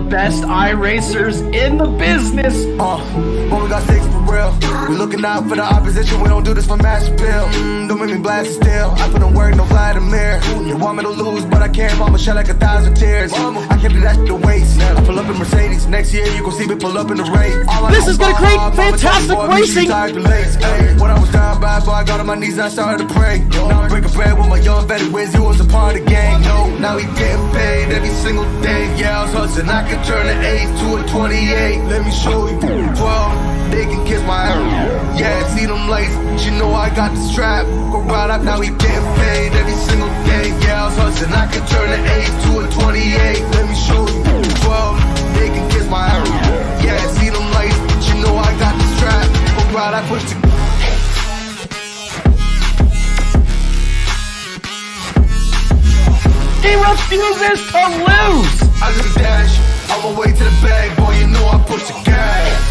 best iRacers in the business. When we got six for real, we looking out for the opposition. We don't do this for mass appeal. Don't make me blast it still. I put in work, no Vladimir. They want me to lose, but I can't. Mama shed like 1,000 tears. I can't do that shit to waste. I pull up in Mercedes. Next year you gon' see me pull up in the race. This is gonna create fantastic racing. When I was down bad, boy, I got on my knees and I started to pray. Now I'm breaking bread with my young vet who wins. He was a part of the gang. No, now he getting paid every single day. Yeah, I was hustling. I could turn an 8 to a 28. Let me show you. 12, they can kiss my ass. Yeah, see them lights. You know I got the strap. Go right up, now he getting paid every single day. Yeah, I was hustling. I could turn an 8 to a 28. Let me show you. 12, they can kiss my ass. Yeah, see them lights. You know I got the strap. Go right, I push the. He refuses to lose! I do the dash, on my way to the bag, boy, you know I push the gas.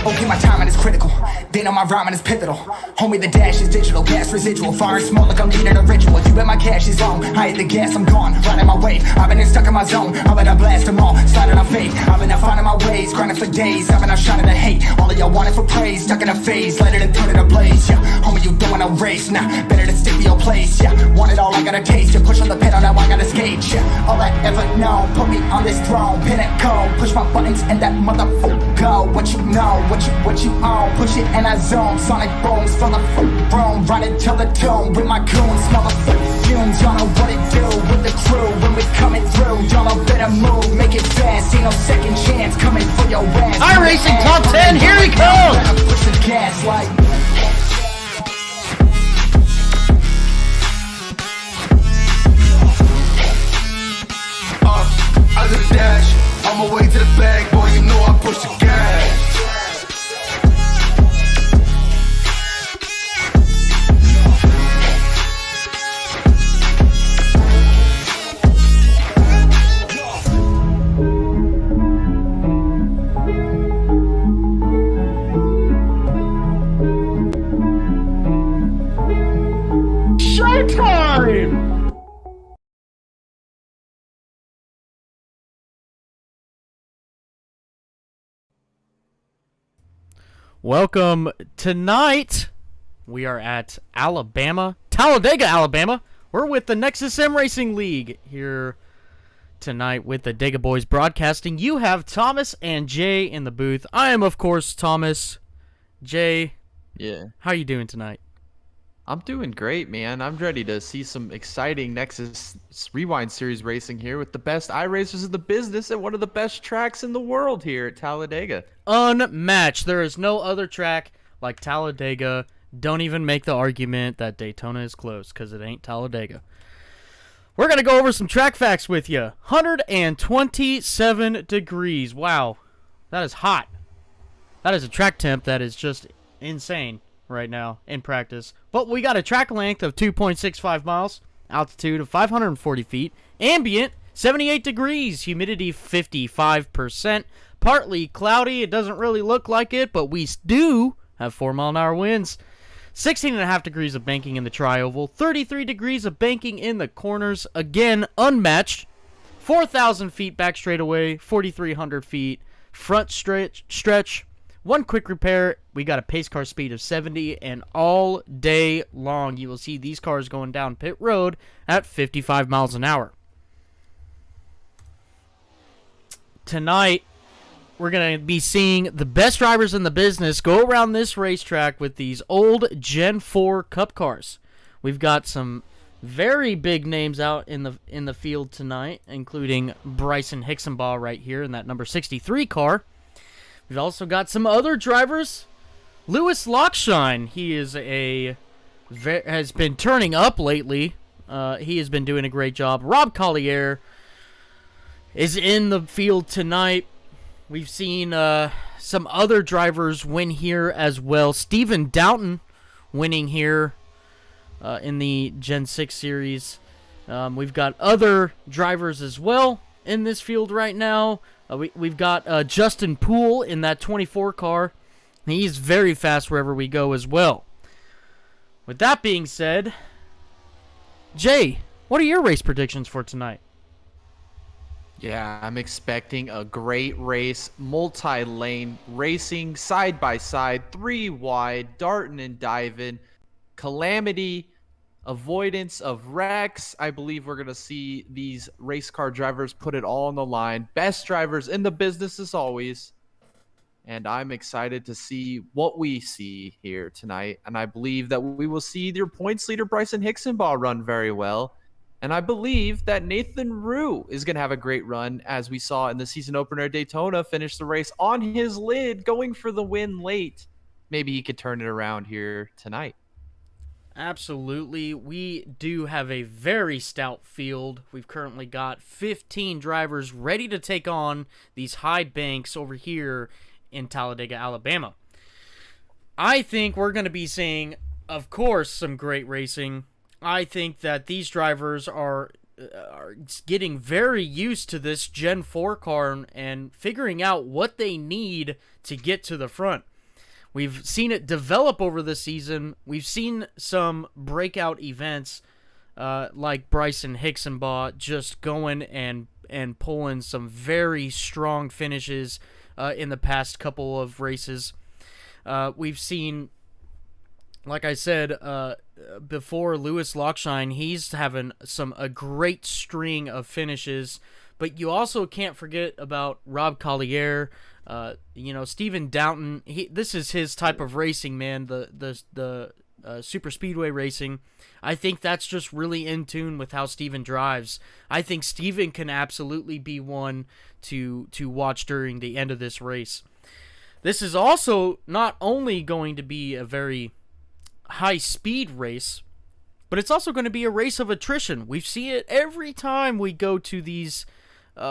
Okay, my timing is critical. They know my rhyming is pivotal. Homie, the dash is digital, gas residual. Fire and smoke like I'm leading a ritual. You bet my cash is on. I hit the gas, I'm gone. Riding my wave. I've been stuck in my zone. I bet I blast them all. Sliding on fate. I've been out finding my ways. Grinding for days. I've been out shining the hate. All of y'all want it for praise. Stuck in a phase. Light it and turn it ablaze. Yeah, homie, you don't wanna race. Nah, better to stick to your place. Yeah, want it all, I gotta taste. You push on the pedal, now I gotta skate. Yeah, all I ever know. Put me on this throne. Pinnacle. Push my buttons and that motherfucker go. What you know, what you own. Push it and I zone. Sonic booms from the room. Running till the tomb with my goons. Smell the fumes. Y'all know what it do with the crew when we coming through. Y'all know better move. Make it fast. Ain't no second chance coming for your ass. iRacing Top 10, here he comes! Push the gas like. I do the dash, on my way to the bag, boy, you know I push the gas. Showtime! Welcome. Tonight, we are at Alabama, Talladega, Alabama. We're with the Nexus Sim Racing League here tonight with the Dega Boys broadcasting. You have Thomas and Jay in the booth. I am, of course, Thomas. Jay, Yeah, how are you doing tonight? I'm doing great, man. I'm ready to see some exciting Nexus Rewind Series racing here with the best iRacers in the business at one of the best tracks in the world here at Talladega. Unmatched. There is no other track like Talladega. Don't even make the argument that Daytona is close, because it ain't Talladega. We're going to go over some track facts with you. 127 degrees. Wow. That is hot. That is a track temp that is just insane right now in practice. But we got a track length of 2.65 miles, altitude of 540 feet, ambient 78 degrees, humidity 55%, partly cloudy. It doesn't really look like it, but we do have 4-mile-an-hour winds. 16.5 degrees of banking in the tri-oval, 33 degrees of banking in the corners, again unmatched. 4,000 feet back straightaway, 4,300 feet front stretch. One quick repair, we got a pace car speed of 70, and all day long you will see these cars going down pit road at 55 miles an hour. Tonight, we're going to be seeing the best drivers in the business go around this racetrack with these old Gen 4 Cup cars. We've got some very big names out in the field tonight, including Bryson Hicksonbaugh right here in that number 63 car. We've also got some other drivers. Lewis Lockshine, he is has been turning up lately. He has been doing a great job. Rob Collier is in the field tonight. We've seen some other drivers win here as well. Stephen Doughton winning here in the Gen 6 series. We've got other drivers as well in this field right now. We've got Justin Poole in that 24 car. He's very fast wherever we go as well. With that being said, Jay, what are your race predictions for tonight? Yeah, I'm expecting a great race, multi-lane racing, side by side, 3 wide, darting and diving, calamity, avoidance of wrecks. I believe we're going to see these race car drivers put it all on the line. Best drivers in the business as always. And I'm excited to see what we see here tonight. And I believe that we will see your points leader, Bryson Hicksonbaugh, run very well. And I believe that Nathan Rue is going to have a great run, as we saw in the season opener at Daytona, finish the race on his lid, going for the win late. Maybe he could turn it around here tonight. Absolutely. We do have a very stout field. We've currently got 15 drivers ready to take on these high banks over here in Talladega, Alabama. I think we're going to be seeing, of course, some great racing. I think that these drivers are getting very used to this Gen 4 car and figuring out what they need to get to the front. We've seen it develop over the season. We've seen some breakout events like Bryson Hicksonbaugh just going and pulling some very strong finishes in the past couple of races. We've seen, like I said before, Lewis Lockshine, he's having a great string of finishes. But you also can't forget about Rob Collier. Stephen Downton. This is his type of racing, man. The super speedway racing. I think that's just really in tune with how Stephen drives. I think Stephen can absolutely be one to watch during the end of this race. This is also not only going to be a very high-speed race, but it's also going to be a race of attrition. We see it every time we go to these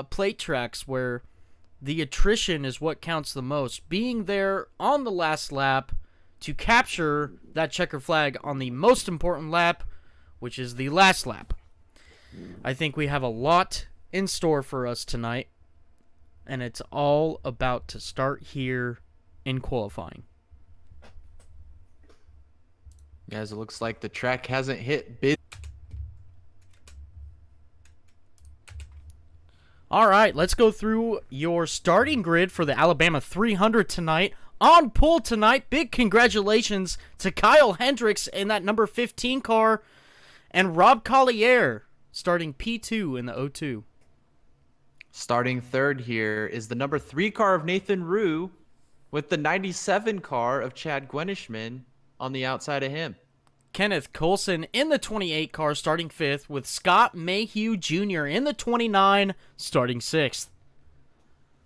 plate tracks where the attrition is what counts the most. Being there on the last lap to capture that checker flag on the most important lap, which is the last lap. I think we have a lot in store for us tonight, and it's all about to start here in qualifying. Guys, it looks like the track hasn't hit bid. All right, let's go through your starting grid for the Alabama 300 tonight. On pole tonight, big congratulations to Kyle Hendricks in that number 15 car, and Rob Collier starting P2 in the 02. Starting third here is the number 3 car of Nathan Rue with the 97 car of Chad Gwenishman on the outside of him. Kenneth Coulson in the 28 car starting 5th, with Scott Mayhew Jr. in the 29 starting 6th.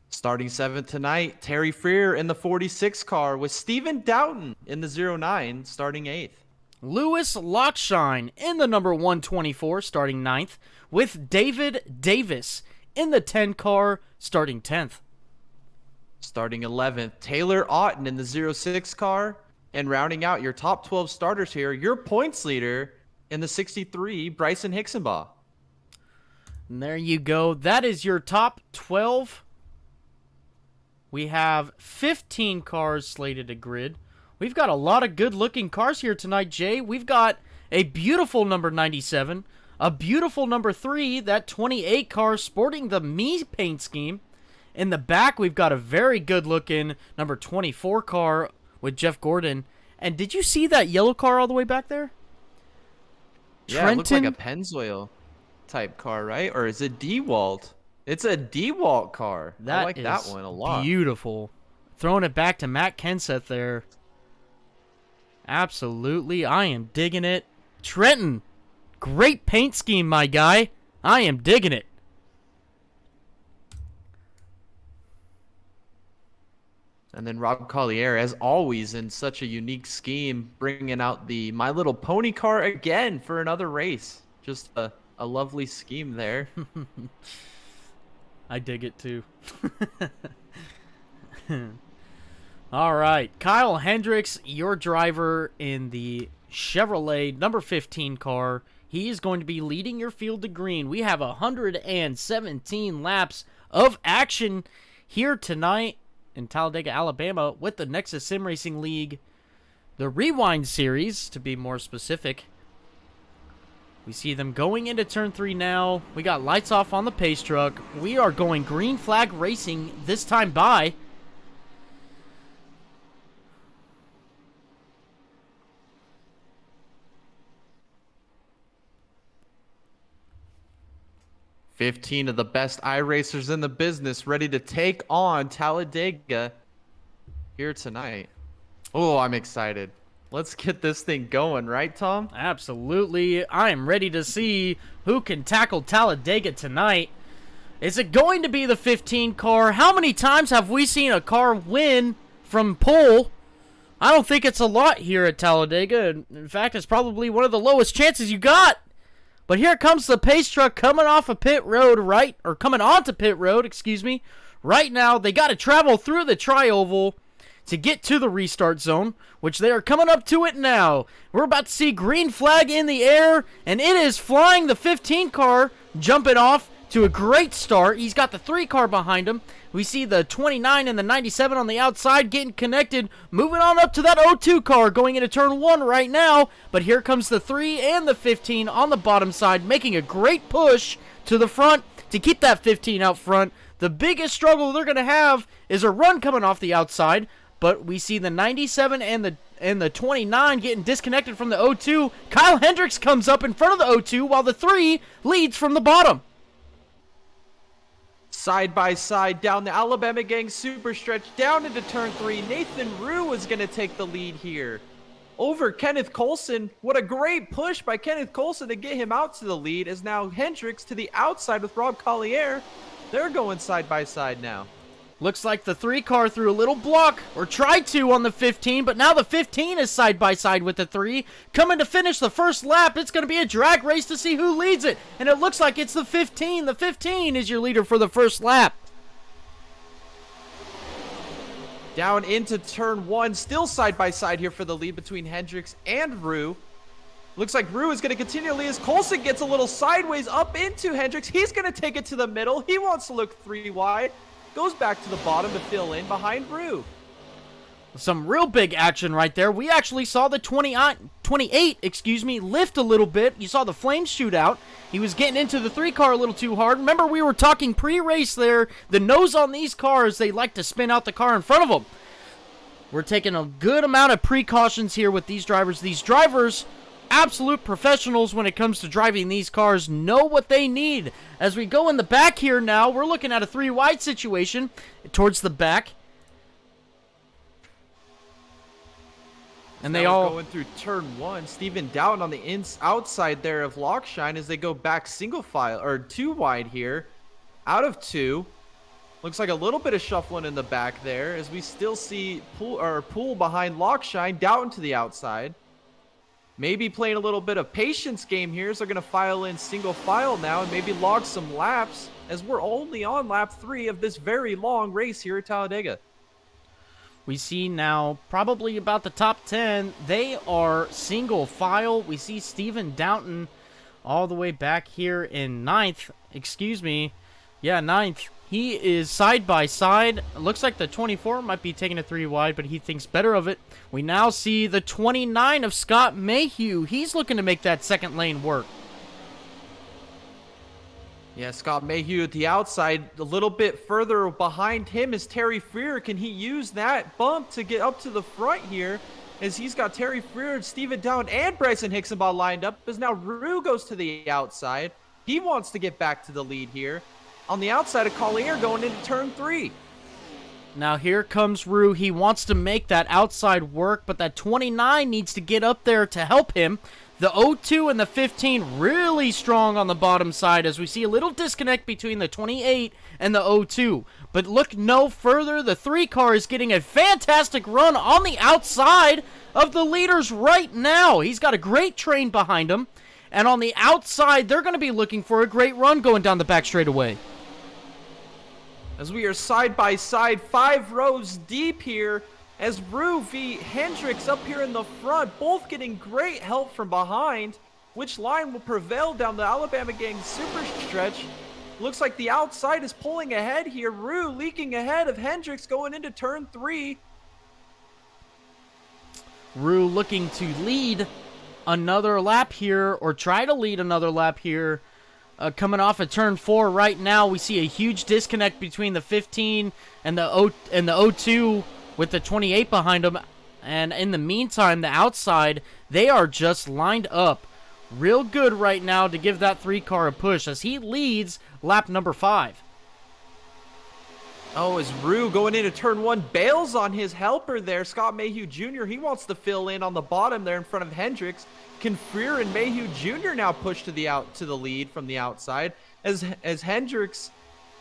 Starting 7th tonight, Terry Freer in the 46 car with Stephen Doughton in the 09 starting 8th. Lewis Lockshine in the number 124 starting 9th, with David Davis in the 10 car starting 10th. Starting 11th, Taylor Otten in the 06 car. And rounding out your top 12 starters here, your points leader in the 63, Bryson Hicksonbaugh. And there you go. That is your top 12. We have 15 cars slated to grid. We've got a lot of good-looking cars here tonight, Jay. We've got a beautiful number 97, a beautiful number 3, that 28 car sporting the Me paint scheme. In the back, we've got a very good-looking number 24 car with Jeff Gordon. And did you see that yellow car all the way back there? Yeah, it looks like a Pennzoil type car, right? Or is it DeWalt? It's a DeWalt car. I like that one a lot. Beautiful. Throwing it back to Matt Kenseth there. Absolutely. I am digging it. Trenton, great paint scheme, my guy. I am digging it. And then Rob Collier, as always, in such a unique scheme, bringing out the My Little Pony car again for another race. Just a lovely scheme there. I dig it too. All right. Kyle Hendricks, your driver in the Chevrolet number 15 car. He is going to be leading your field to green. We have 117 laps of action here tonight. in Talladega, Alabama with the Nexus Sim Racing League, the Rewind Series, to be more specific. We see them going into turn 3 now. We got lights off on the pace truck. We are going green flag racing this time by. "15 of the best iRacers in the business ready to take on Talladega here tonight." Oh, I'm excited. Let's get this thing going, right, Tom? Absolutely. I am ready to see who can tackle Talladega tonight. Is it going to be the 15 car? How many times have we seen a car win from pole? I don't think it's a lot here at Talladega. In fact, it's probably one of the lowest chances you got. But here comes the pace truck coming off of pit road, coming onto pit road, excuse me. Right now, they got to travel through the tri-oval to get to the restart zone, which they are coming up to it now. We're about to see green flag in the air, and it is flying. The 15 car jumping off to a great start. He's got the 3 car behind him. We see the 29 and the 97 on the outside getting connected, moving on up to that 02 car going into turn 1 right now. But here comes the 3 and the 15 on the bottom side, making a great push to the front to keep that 15 out front. The biggest struggle they're going to have is a run coming off the outside, but we see the 97 and the 29 getting disconnected from the 02. Kyle Hendricks comes up in front of the 02 while the 3 leads from the bottom. Side by side down the Alabama Gang super stretch down into turn 3. Nathan Rue is going to take the lead here over Kenneth Colson. What a great push by Kenneth Colson to get him out to the lead, as now Hendricks to the outside with Rob Collier. They're going side by side now. Looks like the 3 car threw a little block, or tried to, on the 15, but now the 15 is side by side with the 3. Coming to finish the first lap, it's going to be a drag race to see who leads it. And it looks like it's the 15. The 15 is your leader for the first lap. Down into turn 1, still side by side here for the lead between Hendricks and Rue. Looks like Rue is going to continue to lead as Colson gets a little sideways up into Hendricks. He's going to take it to the middle. He wants to look 3 wide. Goes back to the bottom to fill in behind Rue. Some real big action right there. We actually saw the 28, lift a little bit. You saw the flames shoot out. He was getting into the 3 car a little too hard. Remember, we were talking pre-race there. The nose on these cars, they like to spin out the car in front of them. We're taking a good amount of precautions here with these drivers. These drivers, absolute professionals when it comes to driving these cars, know what they need. As we go in the back here now, we're looking at a 3 wide situation towards the back. And they all going through turn 1. Steven Dowden on the outside there of Lockshine as they go back single file, or 2 wide here. Out of 2. Looks like a little bit of shuffling in the back there as we still see Pool behind Lockshine, Dowden to the outside. Maybe playing a little bit of patience game here, so they're going to file in single file now and maybe log some laps, as we're only on lap 3 of this very long race here at Talladega. We see now probably about the top 10. They are single file. We see Steven Downton all the way back here in 9th. Excuse me. Yeah, 9th. He is side by side. It looks like the 24 might be taking a 3 wide, but he thinks better of it. We now see the 29 of Scott Mayhew. He's looking to make that second lane work. Yeah, Scott Mayhew at the outside. A little bit further behind him is Terry Freer. Can he use that bump to get up to the front here? As he's got Terry Freer, Steven Down, and Bryson Hicksonbaugh lined up. As now Rue goes to the outside. He wants to get back to the lead here. On the outside of Collier going into turn 3. Now here comes Rue. He wants to make that outside work, but that 29 needs to get up there to help him. The 02 and the 15 really strong on the bottom side as we see a little disconnect between the 28 and the 02. But look no further. The 3 car is getting a fantastic run on the outside of the leaders right now. He's got a great train behind him. And on the outside, they're going to be looking for a great run going down the back straightaway. As we are side by side, 5 rows deep here, as Rue v. Hendricks up here in the front, both getting great help from behind. Which line will prevail down the Alabama Gang super stretch? Looks like the outside is pulling ahead here. Rue leaking ahead of Hendricks going into turn 3. Rue looking to lead another lap here, or try to lead another lap here. Coming off of turn 4 right now, we see a huge disconnect between the 15 and the 02 with the 28 behind them. And in the meantime, the outside, they are just lined up real good right now to give that 3 car a push as he leads lap number 5. Oh, as Rue going into turn 1 bails on his helper there, Scott Mayhew Jr. He wants to fill in on the bottom there in front of Hendricks. Can Freer and Mayhew Jr. now push to the lead from the outside as Hendricks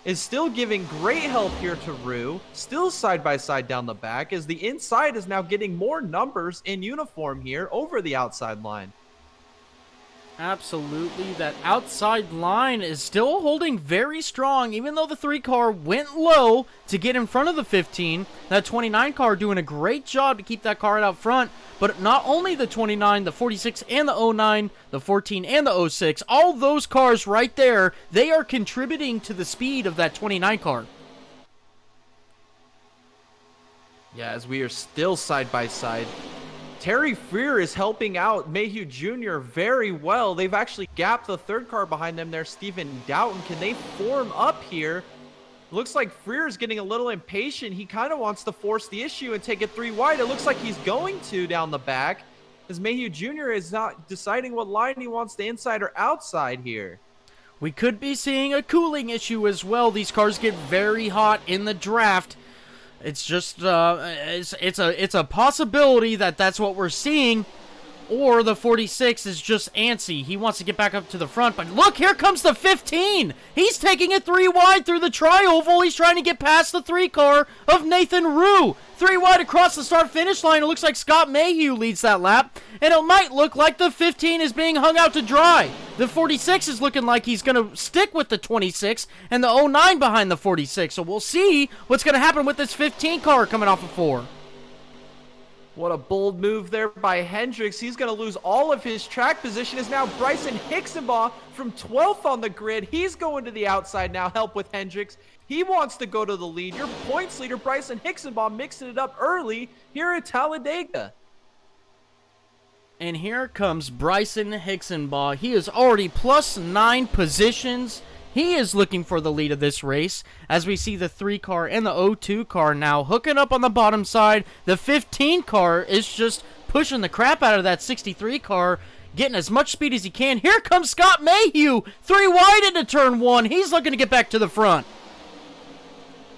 is still giving great help here to Rue, still side by side down the back as the inside is now getting more numbers in uniform here over the outside line. Absolutely, that outside line is still holding very strong, even though the 3 car went low to get in front of the 15. That 29 car doing a great job to keep that car out front, but not only the 29, the 46 and the 09, the 14 and the 06, all those cars right there, they are contributing to the speed of that 29 car. Yeah, as we are still side by side. Terry Freer is helping out Mayhew Jr. very well. They've actually gapped the 3rd car behind them there, Stephen Doughton. Can they form up here? Looks like Freer is getting a little impatient. He kind of wants to force the issue and take it 3 wide. It looks like he's going to down the back as Mayhew Jr. is not deciding what line he wants, the inside or outside here. We could be seeing a cooling issue as well. These cars get very hot in the draft. It's just, it's a possibility that that's what we're seeing, or the 46 is just antsy. He wants to get back up to the front, but look, here comes the 15. He's taking it 3 wide through the tri-oval. He's trying to get past the 3 car of Nathan Rue. 3 wide across the start-finish line. It looks like Scott Mayhew leads that lap, and it might look like the 15 is being hung out to dry. The 46 is looking like he's going to stick with the 26 and the 09 behind the 46, so we'll see what's going to happen with this 15 car coming off of 4. What a bold move there by Hendricks. He's going to lose all of his track position as now Bryson Hixenbaugh from 12th on the grid. He's going to the outside now, help with Hendricks. He wants to go to the lead. Your points leader, Bryson Hixenbaugh, mixing it up early here at Talladega. And here comes Bryson Hixenbaugh. He is already plus 9 positions. He is looking for the lead of this race as we see the 3 car and the 02 car now hooking up on the bottom side. The 15 car is just pushing the crap out of that 63 car, getting as much speed as he can. Here comes Scott Mayhew, 3 wide into turn 1. He's looking to get back to the front.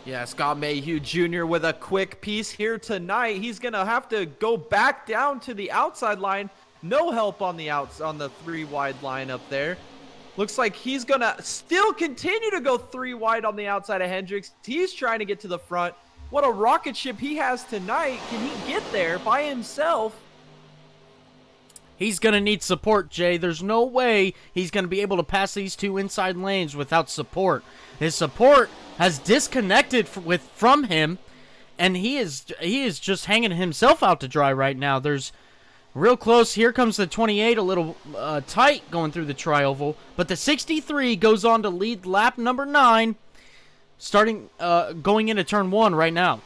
Yeah, Scott Mayhew Jr. with a quick piece here tonight. He's going to have to go back down to the outside line. No help on the 3 wide line up there. Looks like he's going to still continue to go 3 wide on the outside of Hendricks. He's trying to get to the front. What a rocket ship he has tonight. Can he get there by himself? He's going to need support, Jay. There's no way he's going to be able to pass these 2 inside lanes without support. His support has disconnected from him, and he is just hanging himself out to dry right now. There's real close. Here comes the 28, a little tight going through the tri-oval, but the 63 goes on to lead lap number 9, going into turn 1 right now.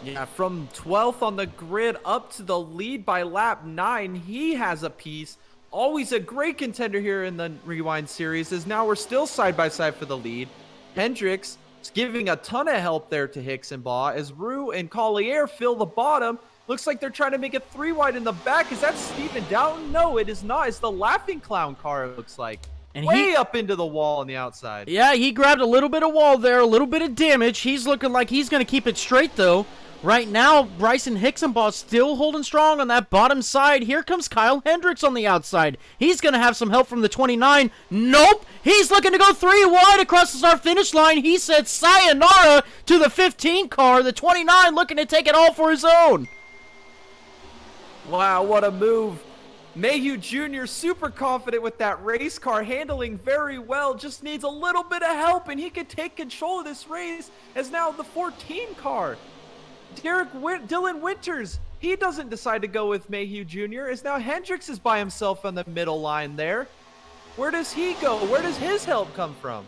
Yeah, from 12th on the grid up to the lead by lap 9, he has a piece. Always a great contender here in the Rewind series, as now we're still side by side for the lead. Hendricks is giving a ton of help there to Hixenbaugh as Rue and Collier fill the bottom. Looks like they're trying to make it 3 wide in the back. Is that Stephen Doughton? No, it is not. It's the Laughing Clown car, it looks like. And way up into the wall on the outside. Yeah, he grabbed a little bit of wall there, a little bit of damage. He's looking like he's going to keep it straight, though. Right now, Bryson Hixenbaugh still holding strong on that bottom side. Here comes Kyle Hendricks on the outside. He's going to have some help from the 29. Nope. He's looking to go 3 wide across the start-finish line. He said sayonara to the 15 car. The 29 looking to take it all for his own. Wow, what a move. Mayhew Jr. super confident with that race car, handling very well. Just needs a little bit of help, and he could take control of this race as now the 14 car. Dylan Winters, he doesn't decide to go with Mayhew Jr. as now Hendricks is by himself on the middle line there. Where does he go? Where does his help come from?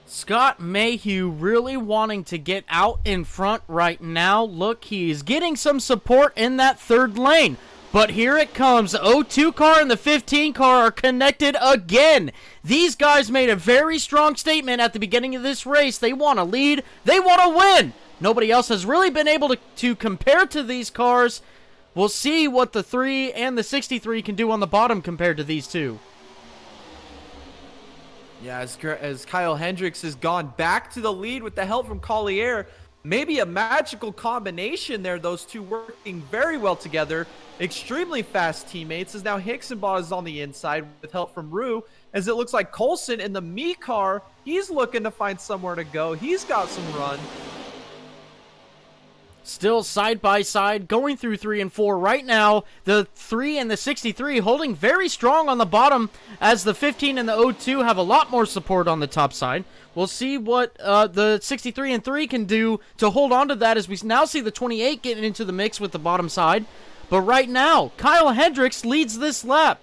Scott Mayhew really wanting to get out in front right now. Look, he's getting some support in that third lane. But here it comes. The 02 car and the 15 car are connected again. These guys made a very strong statement at the beginning of this race. They want to lead. They want to win. Nobody else has really been able to compare to these cars. We'll see what the 3 and the 63 can do on the bottom compared to these two. Yeah, as Kyle Hendricks has gone back to the lead with the help from Collier. Maybe a magical combination there, those two working very well together. Extremely fast teammates, as now Hixenbaugh is on the inside with help from Rue. As it looks like Coulson in the Me car, he's looking to find somewhere to go. He's got some run. Still side by side, going through 3 and 4 right now. The 3 and the 63 holding very strong on the bottom, as the 15 and the 02 have a lot more support on the top side. We'll see what the 63 and 3 can do to hold on to that, as we now see the 28 getting into the mix with the bottom side. But right now, Kyle Hendricks leads this lap.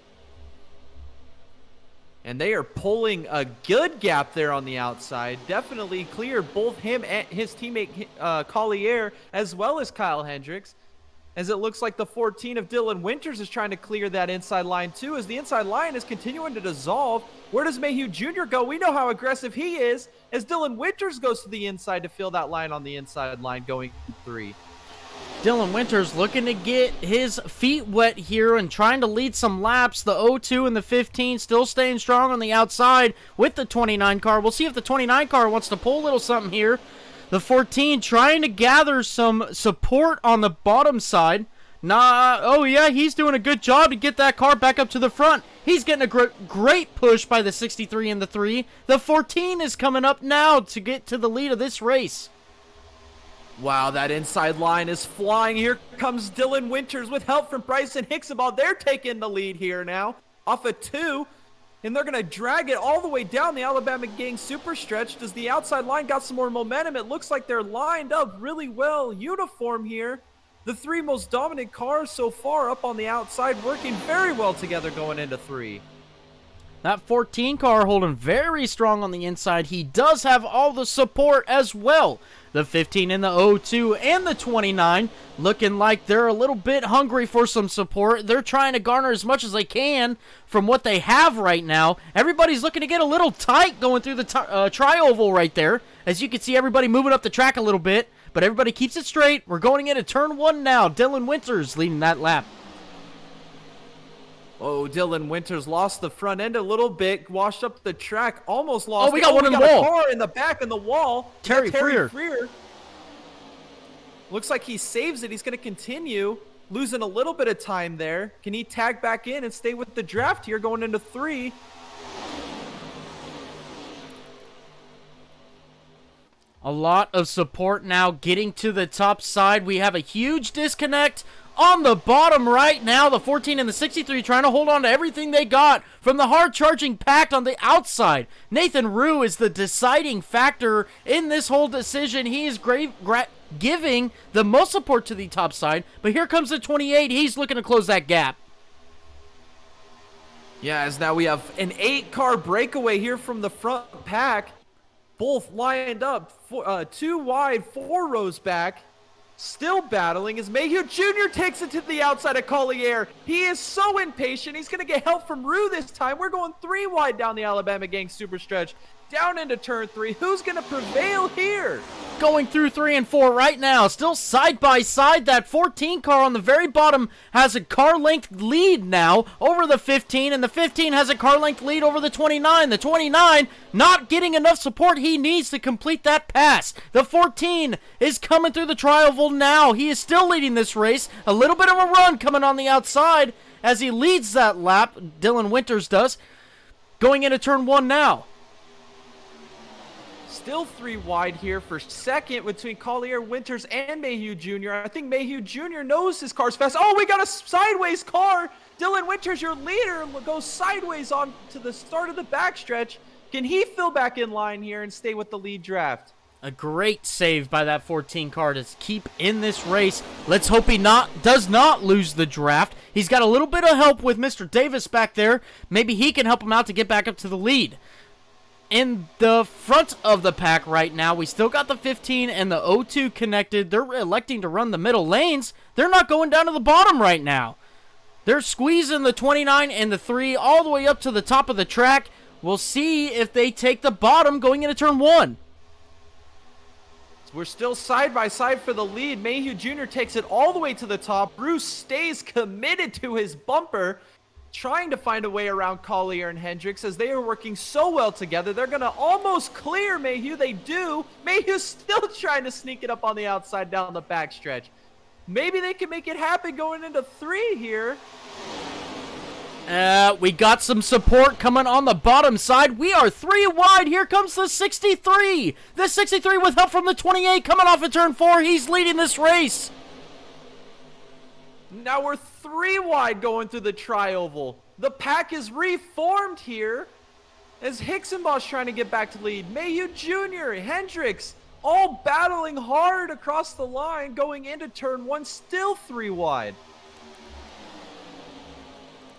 And they are pulling a good gap there on the outside. Definitely clear both him and his teammate Collier, as well as Kyle Hendricks. As it looks like the 14 of Dylan Winters is trying to clear that inside line too, as the inside line is continuing to dissolve. Where does Mayhew Jr. go? We know how aggressive he is, as Dylan Winters goes to the inside to fill that line on the inside line going 3. Dylan Winters looking to get his feet wet here and trying to lead some laps. The 02 and the 15 still staying strong on the outside with the 29 car. We'll see if the 29 car wants to pull a little something here. The 14 trying to gather some support on the bottom side. Oh yeah, he's doing a good job to get that car back up to the front. He's getting a great push by the 63 and the 3. The 14 is coming up now to get to the lead of this race. Wow, that inside line is flying. Here comes Dylan Winters with help from Bryson Hixenbaugh. They're taking the lead here now off of 2. And they're going to drag it all the way down the Alabama Gang super stretch. Does the outside line got some more momentum? It looks like they're lined up really well. Uniform here. The 3 most dominant cars so far up on the outside, working very well together going into 3. That 14 car holding very strong on the inside. He does have all the support as well. The 15 and the 02 and the 29 looking like they're a little bit hungry for some support. They're trying to garner as much as they can from what they have right now. Everybody's looking to get a little tight going through the tri-oval right there. As you can see, everybody moving up the track a little bit, but everybody keeps it straight. We're going into turn 1 now. Dylan Winters leading that lap. Oh, Dylan Winters lost the front end a little bit, washed up the track, almost lost. Oh, we got one in the wall. A car in the back in the wall. Terry Freer. Looks like he saves it. He's going to continue, losing a little bit of time there. Can he tag back in and stay with the draft here going into 3? A lot of support now getting to the top side. We have a huge disconnect on the bottom right now. The 14 and the 63 trying to hold on to everything they got from the hard-charging pack on the outside. Nathan Rue is the deciding factor in this whole decision. He is giving the most support to the top side, but here comes the 28. He's looking to close that gap. Yeah, as now we have an 8-car breakaway here from the front pack. Both lined up, 2 wide, 4 rows back. Still battling as Mayhew Jr. takes it to the outside of Collier. He is so impatient. He's going to get help from Rue this time. We're going 3 wide down the Alabama Gang super stretch. Down into turn 3. Who's going to prevail here? Going through 3 and 4 right now. Still side by side. That 14 car on the very bottom has a car length lead now over the 15. And the 15 has a car length lead over the 29. The 29 not getting enough support. He needs to complete that pass. The 14 is coming through the tri-oval now. He is still leading this race. A little bit of a run coming on the outside as he leads that lap. Dylan Winters does. Going into turn 1 now. Still 3 wide here for second between Collier, Winters, and Mayhew Jr. I think Mayhew Jr. knows his car's fast. Oh, we got a sideways car. Dylan Winters, your leader, goes sideways on to the start of the backstretch. Can he fill back in line here and stay with the lead draft? A great save by that 14 car to keep in this race. Let's hope he does not lose the draft. He's got a little bit of help with Mr. Davis back there. Maybe he can help him out to get back up to the lead. In the front of the pack right now, we still got the 15 and the 02 connected. They're electing to run the middle lanes. They're not going down to the bottom right now. They're squeezing the 29 and the 3 all the way up to the top of the track. We'll see if they take the bottom going into turn 1. We're still side by side for the lead. Mayhew Jr. takes it all the way to the top. Bruce stays committed to his bumper, trying to find a way around Collier and Hendricks as they are working so well together. They're going to almost clear Mayhew. They do. Mayhew's still trying to sneak it up on the outside down the backstretch. Maybe they can make it happen going into 3 here. We got some support coming on the bottom side. We are 3 wide. Here comes the 63. The 63 with help from the 28 coming off of turn 4. He's leading this race. Now we're 3 wide going through the tri-oval. The pack is reformed here as Hicksenbaugh's trying to get back to lead. Mayhew Jr., Hendricks, all battling hard across the line going into turn 1, still 3 wide.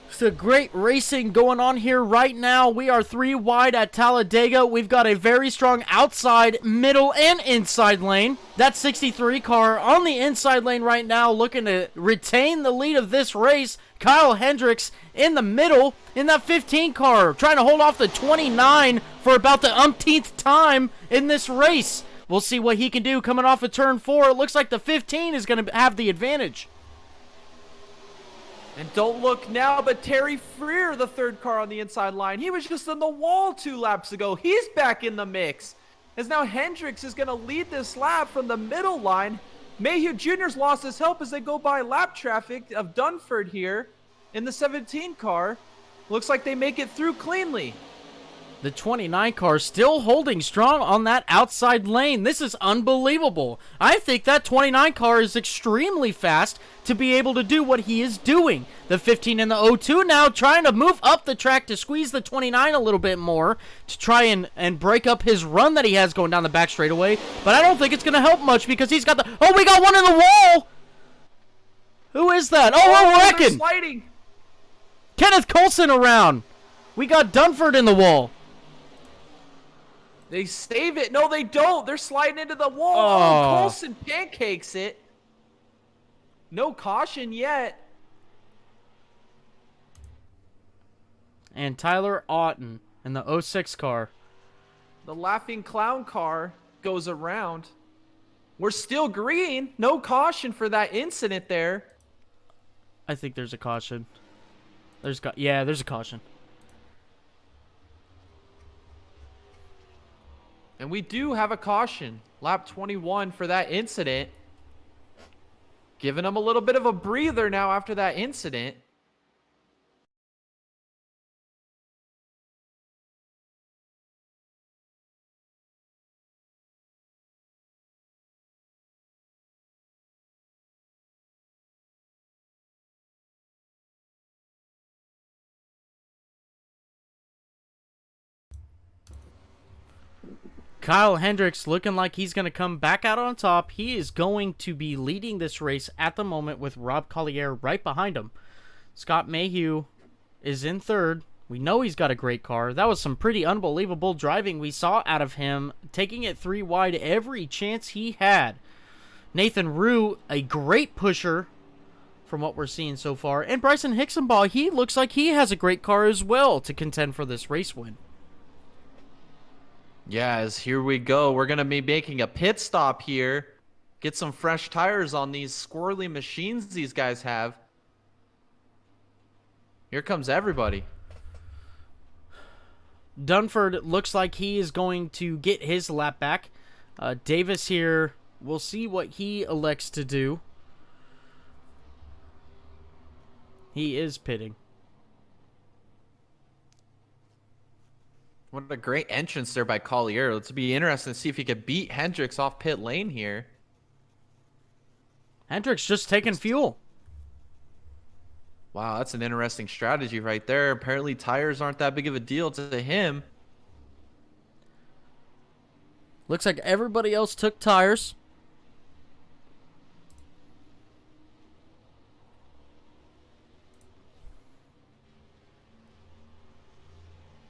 It's a great racing going on here right now. We are 3 wide at Talladega. We've got a very strong outside, middle, and inside lane. That 63 car on the inside lane right now looking to retain the lead of this race. Kyle Hendricks in the middle in that 15 car, trying to hold off the 29 for about the umpteenth time in this race. We'll see what he can do coming off of turn 4. It looks like the 15 is going to have the advantage. And don't look now, but Terry Freer, the 3rd car on the inside line. He was just on the wall 2 laps ago. He's back in the mix. As now Hendricks is going to lead this lap from the middle line. Mayhew Jr.'s lost his help as they go by lap traffic of Dunford here in the 17 car. Looks like they make it through cleanly. The 29 car still holding strong on that outside lane. This is unbelievable. I think that 29 car is extremely fast to be able to do what he is doing. The 15 and the 02 now trying to move up the track to squeeze the 29 a little bit more to try and break up his run that he has going down the back straightaway. But I don't think it's going to help much because he's got the... Oh, we got one in the wall! Who is that? Oh, we're wrecking! Sliding. Kenneth Coulson around. We got Dunford in the wall. They save it. No, they don't. They're sliding into the wall. Oh. Coulson pancakes it. No caution yet. And Tyler Otten in the 06 car. The Laughing Clown car goes around. We're still green. No caution for that incident there. I think there's a caution. There's a caution. And we do have a caution. Lap 21 for that incident. Giving them a little bit of a breather now after that incident. Kyle Hendricks looking like he's going to come back out on top. He is going to be leading this race at the moment with Rob Collier right behind him. Scott Mayhew is in 3rd. We know he's got a great car. That was some pretty unbelievable driving we saw out of him, taking it 3 wide every chance he had. Nathan Rue, a great pusher from what we're seeing so far. And Bryson Hicksenbaugh, he looks like he has a great car as well to contend for this race win. Yes, here we go. We're going to be making a pit stop here. Get some fresh tires on these squirrely machines these guys have. Here comes everybody. Dunford looks like he is going to get his lap back. Davis here, we'll see what he elects to do. He is pitting. What a great entrance there by Collier. Let's be interesting to see if he could beat Hendricks off pit lane here. Hendricks just taking fuel. Wow, that's an interesting strategy right there. Apparently tires aren't that big of a deal to him. Looks like everybody else took tires.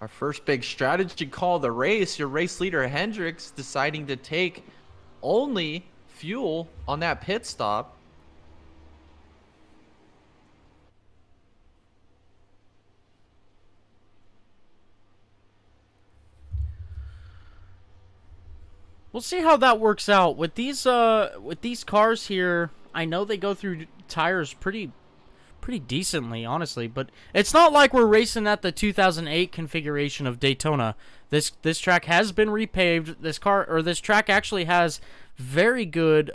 Our first big strategy call of the race, your race leader Hendricks deciding to take only fuel on that pit stop. We'll see how that works out with these cars here. I know they go through tires pretty decently, honestly, but it's not like we're racing at the 2008 configuration of Daytona. This track has been repaved. This track actually has very good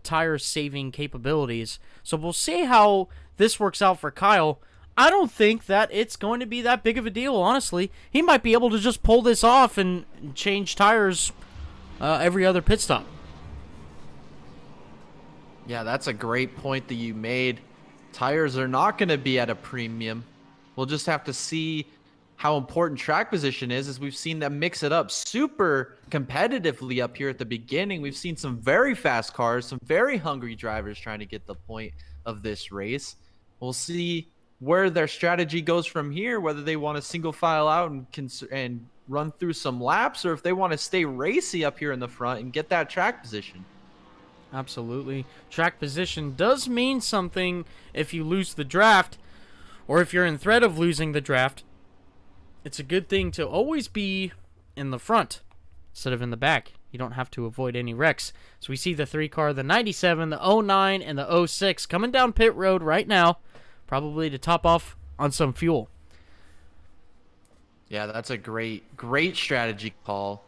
tire saving capabilities. So we'll see how this works out for Kyle. I don't think that it's going to be that big of a deal, honestly. He might be able to just pull this off and change tires every other pit stop. Yeah, that's a great point that you made. Tires are not going to be at a premium. We'll just have to see how important track position is, as we've seen them mix it up super competitively up here at the beginning. We've seen some very fast cars, some very hungry drivers trying to get the point of this race. We'll see where their strategy goes from here, whether they want to single file out and run through some laps, or if they want to stay racy up here in the front and get that track position. Absolutely. Track position does mean something if you lose the draft, or if you're in threat of losing the draft. It's a good thing to always be in the front instead of in the back. You don't have to avoid any wrecks. So we see the 3 car, the 97, the 09, and the 06 coming down pit road right now, probably to top off on some fuel. Yeah, that's a great strategy call.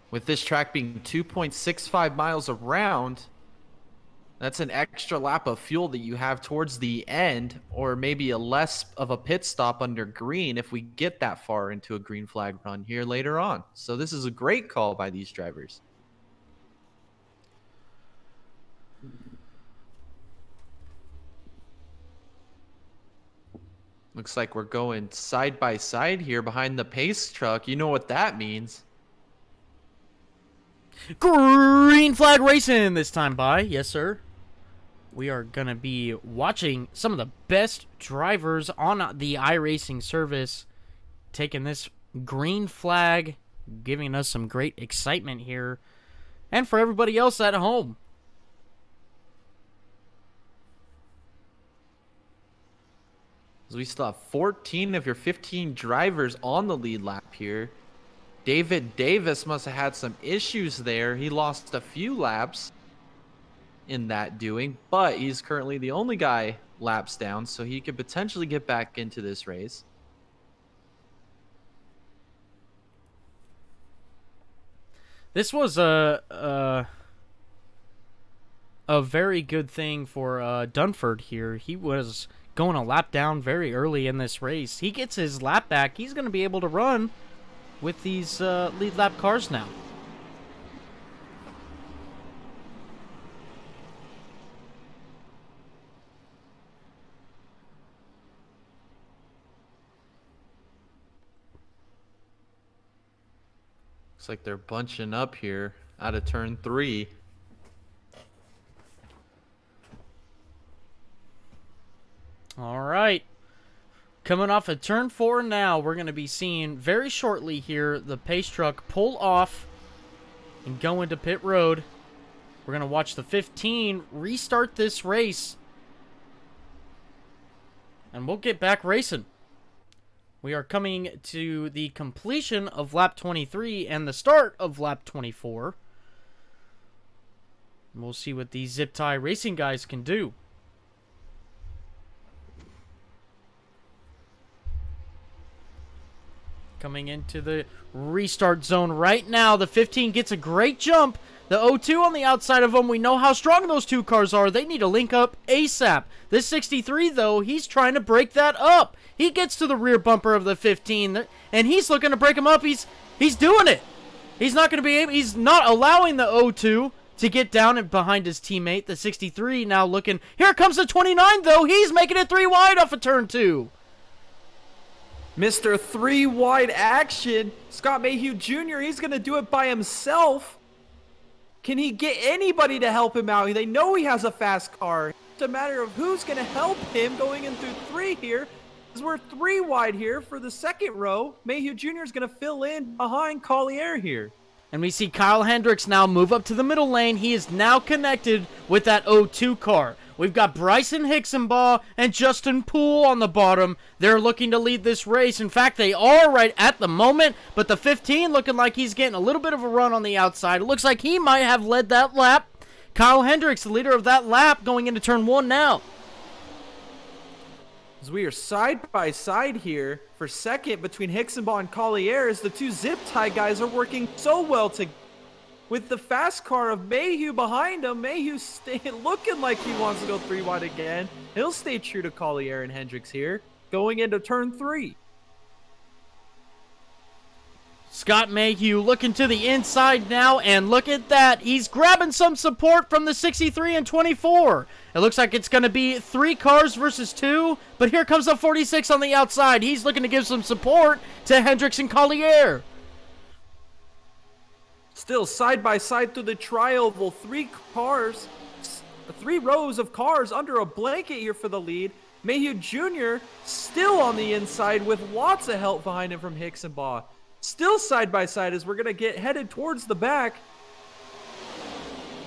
With this track being 2.65 miles around, that's an extra lap of fuel that you have towards the end, or maybe a less of a pit stop under green if we get that far into a green flag run here later on. So this is a great call by these drivers. Looks like we're going side by side here behind the pace truck. You know what that means. Green flag racing this time by. Yes, sir. We are going to be watching some of the best drivers on the iRacing service taking this green flag, giving us some great excitement here, and for everybody else at home. So we still have 14 of your 15 drivers on the lead lap here. David Davis must have had some issues there. He lost a few laps in that doing, but he's currently the only guy laps down, so he could potentially get back into this race. This was a very good thing for Dunford here. He was going a lap down very early in this race. He gets his lap back. He's going to be able to run with these lead lap cars now. Looks like they're bunching up here out of turn 3. All right. Coming off of turn 4 now, we're going to be seeing very shortly here the pace truck pull off and go into pit road. We're going to watch the 15 restart this race, and we'll get back racing. We are coming to the completion of lap 23 and the start of lap 24. And we'll see what these zip tie racing guys can do. Coming into the restart zone right now. The 15 gets a great jump. The 02 on the outside of them. We know how strong those two cars are. They need to link up ASAP. This 63, though, he's trying to break that up. He gets to the rear bumper of the 15, and he's looking to break him up. He's doing it. He's not going to be able. He's not allowing the 02 to get down and behind his teammate. The 63 now looking. Here comes the 29, though. He's making it 3 wide off of turn 2. Mr. 3 wide action. Scott Mayhew Jr., he's going to do it by himself. Can he get anybody to help him out? They know he has a fast car. It's a matter of who's going to help him going in through 3 here. we're 3 wide here for the second row. Mayhew Jr. is going to fill in behind Collier here. And we see Kyle Hendricks now move up to the middle lane. He is now connected with that 0-2 car. We've got Bryson Hixenbaugh and Justin Poole on the bottom. They're looking to lead this race. In fact, they are right at the moment, but the 15 looking like he's getting a little bit of a run on the outside. It looks like he might have led that lap. Kyle Hendricks, the leader of that lap, going into turn 1 now. As we are side by side here for second between Hixenbaugh and Collier, as the two zip tie guys are working so well together. With the fast car of Mayhew behind him, Mayhew looking like he wants to go 3 wide again. He'll stay true to Collier and Hendricks here, going into turn 3. Scott Mayhew looking to the inside now, and look at that. He's grabbing some support from the 63 and 24. It looks like it's going to be 3 cars versus 2, but here comes the 46 on the outside. He's looking to give some support to Hendricks and Collier. Still side by side through the tri-oval, 3 rows of cars under a blanket here for the lead. Mayhew Jr. still on the inside with lots of help behind him from Hixenbaugh. Still side by side as we're going to get headed towards the back.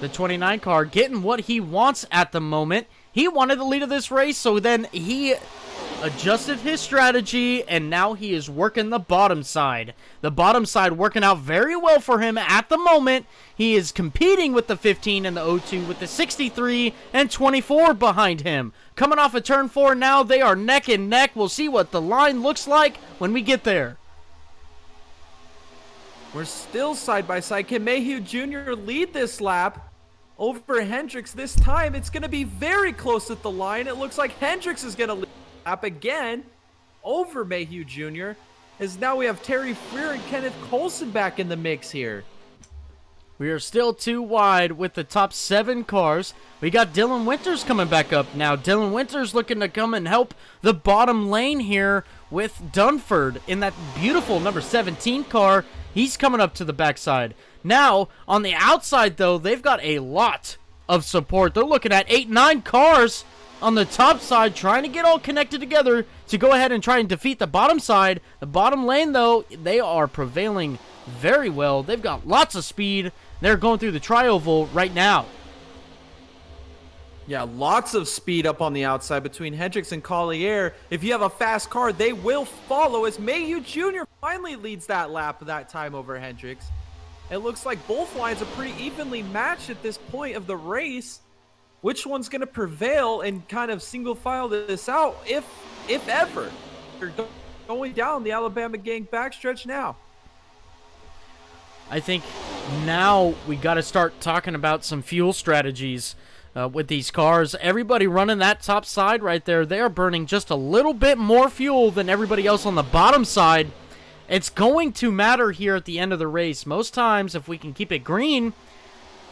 The 29 car getting what he wants at the moment. He wanted the lead of this race, so then he adjusted his strategy, and now he is working the bottom side. The bottom side working out very well for him at the moment. He is competing with the 15 and the 0-2 with the 63 and 24 behind him. Coming off of turn 4 now, they are neck and neck. We'll see what the line looks like when we get there. We're still side by side. Can Mayhew Jr. lead this lap over Hendricks this time? It's going to be very close at the line. It looks like Hendricks is going to lead the lap again over Mayhew Jr. As now we have Terry Freer and Kenneth Colson back in the mix here. We are still 2 wide with the top 7 cars. We got Dylan Winters coming back up now. Dylan Winters looking to come and help the bottom lane here with Dunford in that beautiful number 17 car. He's coming up to the backside. Now, on the outside, though, they've got a lot of support. They're looking at 8-9 cars on the top side, trying to get all connected together to go ahead and try and defeat the bottom side. The bottom lane, though, they are prevailing very well. They've got lots of speed. They're going through the tri-oval right now. Yeah, lots of speed up on the outside between Hendricks and Collier. If you have a fast car, they will follow as Mayhew Jr. finally leads that lap that time over Hendricks. It looks like both lines are pretty evenly matched at this point of the race. Which one's going to prevail and kind of single file this out, if ever? They're going down the Alabama gang backstretch now. I think now we got to start talking about some fuel strategies with these cars. Everybody running that top side right there, they are burning just a little bit more fuel than everybody else on the bottom side. It's going to matter here at the end of the race. Most times, if we can keep it green,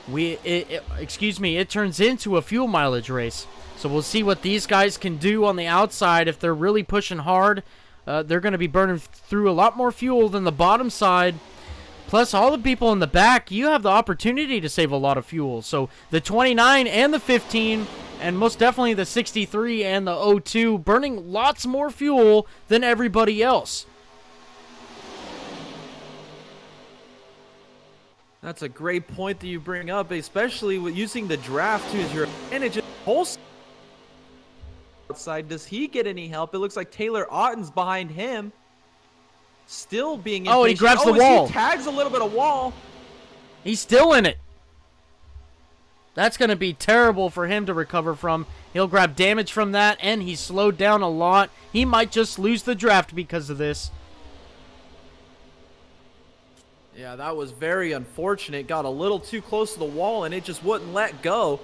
it turns into a fuel mileage race. So we'll see what these guys can do on the outside. If they're really pushing hard, they're going to be burning through a lot more fuel than the bottom side. Plus, all the people in the back, you have the opportunity to save a lot of fuel. So the 29 and the 15, and most definitely the 63 and the 0-2, burning lots more fuel than everybody else. That's a great point that you bring up, especially with using the draft too as your advantage. Outside, does he get any help? It looks like Taylor Otten's behind him, still being. Oh, he grabs the wall. He tags a little bit of wall. He's still in it. That's going to be terrible for him to recover from. He'll grab damage from that, and he's slowed down a lot. He might just lose the draft because of this. Yeah, that was very unfortunate. Got a little too close to the wall, and it just wouldn't let go.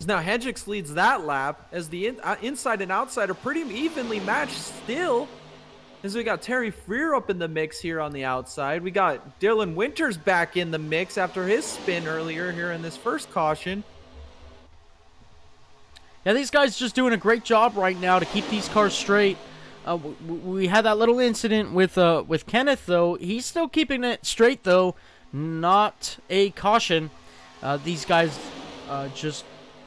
Now Hendricks leads that lap as the inside and outside are pretty evenly matched still. As we got Terry Freer up in the mix here on the outside. We got Dylan Winters back in the mix after his spin earlier here in this first caution. Yeah, these guys just doing a great job right now to keep these cars straight. We had that little incident with Kenneth, though. He's still keeping it straight, though. Not a caution. These guys just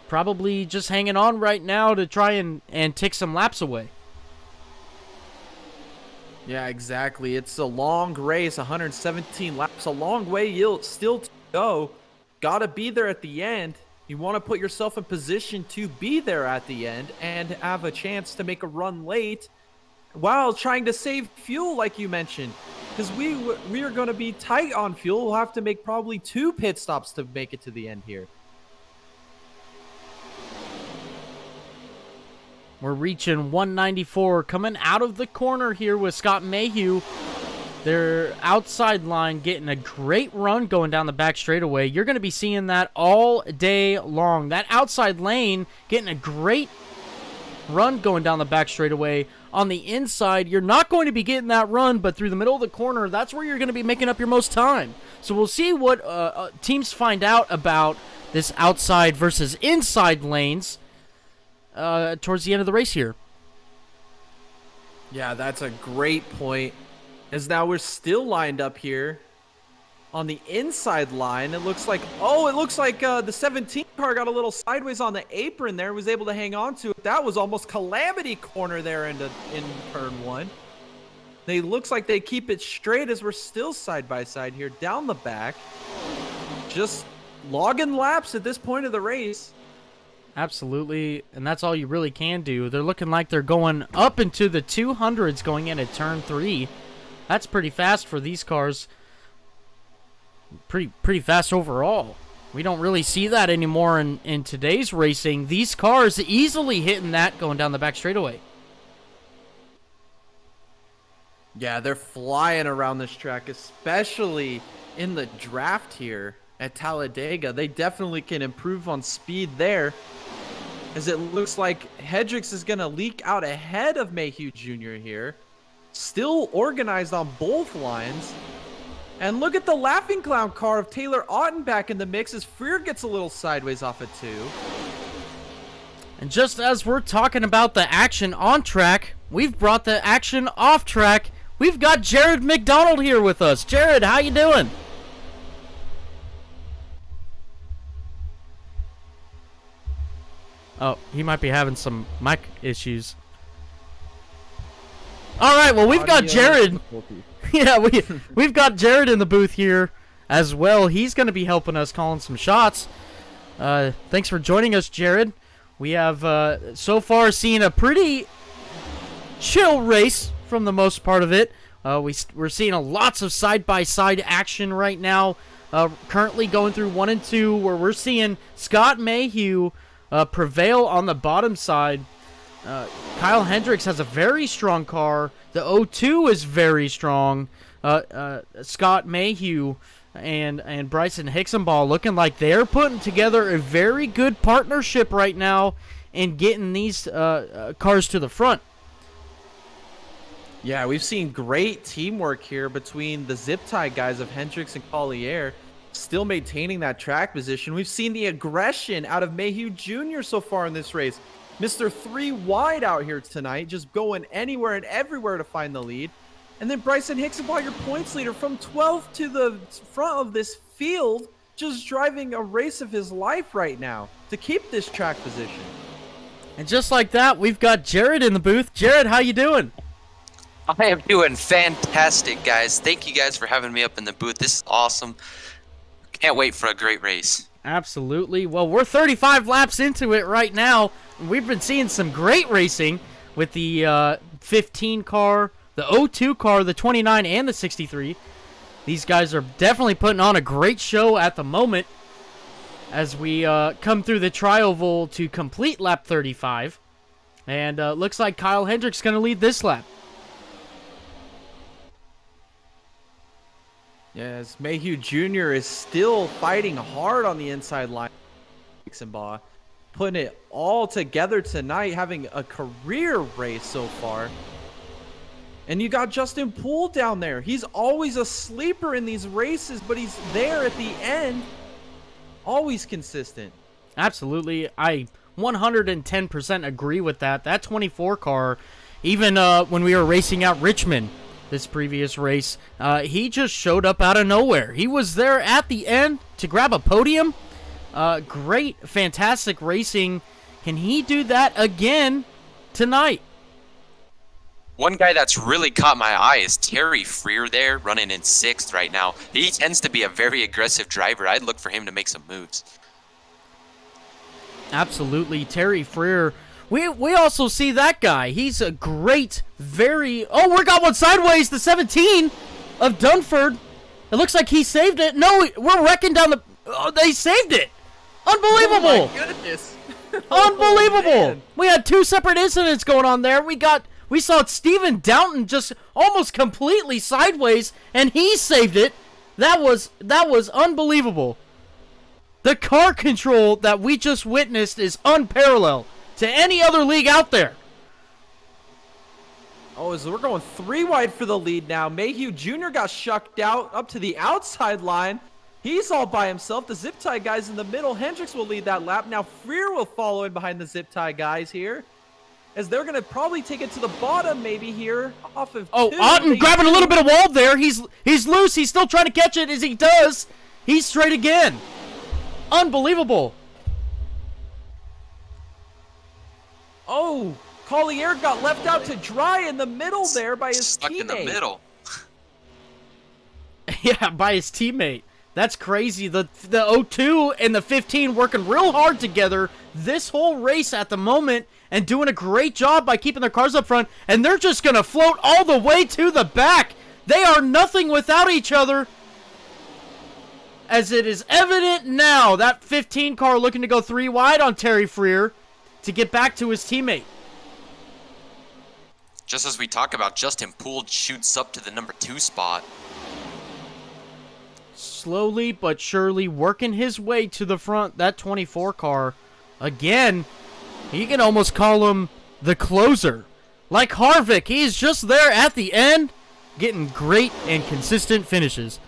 probably just hanging on right now to try and tick some laps away. Yeah, exactly. It's a long race, 117 laps, a long way you'll still to go. Gotta be there at the end. You want to put yourself in position to be there at the end and have a chance to make a run late while trying to save fuel, like you mentioned. Because we are going to be tight on fuel. We'll have to make probably 2 pit stops to make it to the end here. We're reaching 194, coming out of the corner here with Scott Mayhew. Their outside line getting a great run going down the back straightaway. You're going to be seeing that all day long. That outside lane getting a great run going down the back straightaway. On the inside, you're not going to be getting that run, but through the middle of the corner, that's where you're going to be making up your most time. So we'll see what teams find out about this outside versus inside lanes towards the end of the race here. Yeah, that's a great point. As now we're still lined up here on the inside line. It looks like the 17 car got a little sideways on the apron there, was able to hang on to it. That was almost calamity corner there in turn 1. They looks like they keep it straight as we're still side by side here down the back. Just logging laps at this point of the race. Absolutely, and that's all you really can do. They're looking like they're going up into the 200s going into turn 3. That's pretty fast for these cars. Pretty fast overall. We don't really see that anymore in today's racing. These cars easily hitting that going down the back straightaway. Yeah, they're flying around this track, especially in the draft here at Talladega. They definitely can improve on speed there, as it looks like Hendricks is going to leak out ahead of Mayhew Jr. here. Still organized on both lines. And look at the Laughing Clown car of Taylor Otten back in the mix as Freer gets a little sideways off it too. And just as we're talking about the action on track, we've brought the action off track. We've got Jared McDonald here with us. Jared, how you doing? Oh, he might be having some mic issues. All right, well, we've got Jared. Yeah, we've got Jared in the booth here as well. He's going to be helping us calling some shots. Thanks for joining us, Jared. We have so far seen a pretty chill race from the most part of it. We're seeing lots of side-by-side action right now. Currently going through 1 and 2, where we're seeing Scott Mayhew prevail on the bottom side. Kyle Hendricks has a very strong car. The 0-2 is very strong. Scott Mayhew and Bryson Hicksonball looking like they're putting together a very good partnership right now in getting these cars to the front. Yeah, we've seen great teamwork here between the zip tie guys of Hendricks and Collier, still maintaining that track position. We've seen the aggression out of Mayhew Jr. so far in this race. Mr. 3 wide out here tonight, just going anywhere and everywhere to find the lead. And then Bryson Hicksonball, your points leader, from 12th to the front of this field, just driving a race of his life right now to keep this track position. And just like that, we've got Jared in the booth. Jared, how you doing? I am doing fantastic, guys. Thank you guys for having me up in the booth. This is awesome. Can't wait for a great race. Absolutely. Well, we're 35 laps into it right now. We've been seeing some great racing with the 15 car, the 02 car, the 29, and the 63. These guys are definitely putting on a great show at the moment as we come through the tri-oval to complete lap 35. And looks like Kyle Hendricks going to lead this lap. Yes, Mayhew Jr. is still fighting hard on the inside line. Hicksonball putting it all together tonight, having a career race so far. And you got Justin Poole down there. He's always a sleeper in these races, but he's there at the end. Always consistent. Absolutely. I 110% agree with that. That 24 car, even when we were racing out Richmond this previous race, he just showed up out of nowhere. He was there at the end to grab a podium. Great, fantastic racing. Can he do that again tonight? One guy that's really caught my eye is Terry Freer there, running in 6th right now. He tends to be a very aggressive driver. I'd look for him to make some moves. Absolutely, Terry Freer. We also see that guy. He's a great, very... Oh, we got one sideways, the 17 of Dunford. It looks like he saved it. No, we're wrecking down the... Oh, they saved it. Unbelievable. Oh my goodness. Unbelievable. Man. We had 2 separate incidents going on there. We saw Steven Downton just almost completely sideways, and he saved it. That was unbelievable. The car control that we just witnessed is unparalleled to any other league out there. Oh, so we're going 3 wide for the lead now. Mayhew Jr. got shucked out up to the outside line. He's all by himself. The zip tie guys in the middle. Hendricks will lead that lap. Now Freer will follow in behind the zip tie guys here, as they're going to probably take it to the bottom maybe here off of 2. Otten grabbing a little bit of wall there. He's loose. He's still trying to catch it as he does. He's straight again. Unbelievable. Oh, Collier got left out to dry in the middle there by his Stuck teammate. in the middle. Yeah, by his teammate. That's crazy. The 02 and the 15 working real hard together this whole race at the moment and doing a great job by keeping their cars up front, and they're just going to float all the way to the back. They are nothing without each other. As it is evident now, that 15 car looking to go 3 wide on Terry Freer to get back to his teammate. Just as we talk about, Justin Poole shoots up to the number 2 spot. Slowly but surely working his way to the front. That 24 car, again, you can almost call him the closer. Like Harvick, he's just there at the end, getting great and consistent finishes.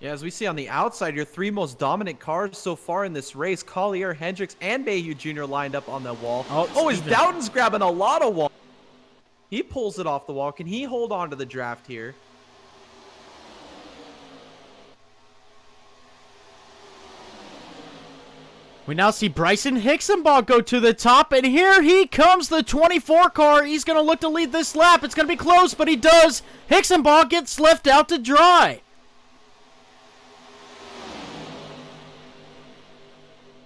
Yeah, as we see on the outside, your 3 most dominant cars so far in this race, Collier, Hendricks, and Mayhew Jr. lined up on the wall. Oh, his Dowden's grabbing a lot of wall. He pulls it off the wall. Can he hold on to the draft here? We now see Bryson Hixenbaugh go to the top, and here he comes, the 24 car. He's going to look to lead this lap. It's going to be close, but he does. Hixenbaugh gets left out to dry.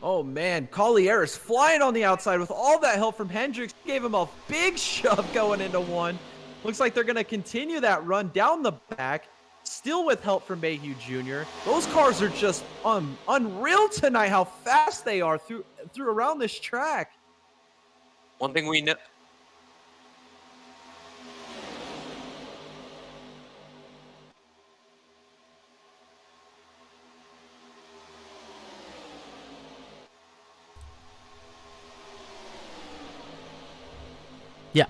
Oh man, Collier is flying on the outside with all that help from Hendricks. Gave him a big shove going into 1. Looks like they're going to continue that run down the back, still with help from Mayhew Jr. Those cars are just unreal tonight, how fast they are through around this track. One thing we know... Yeah.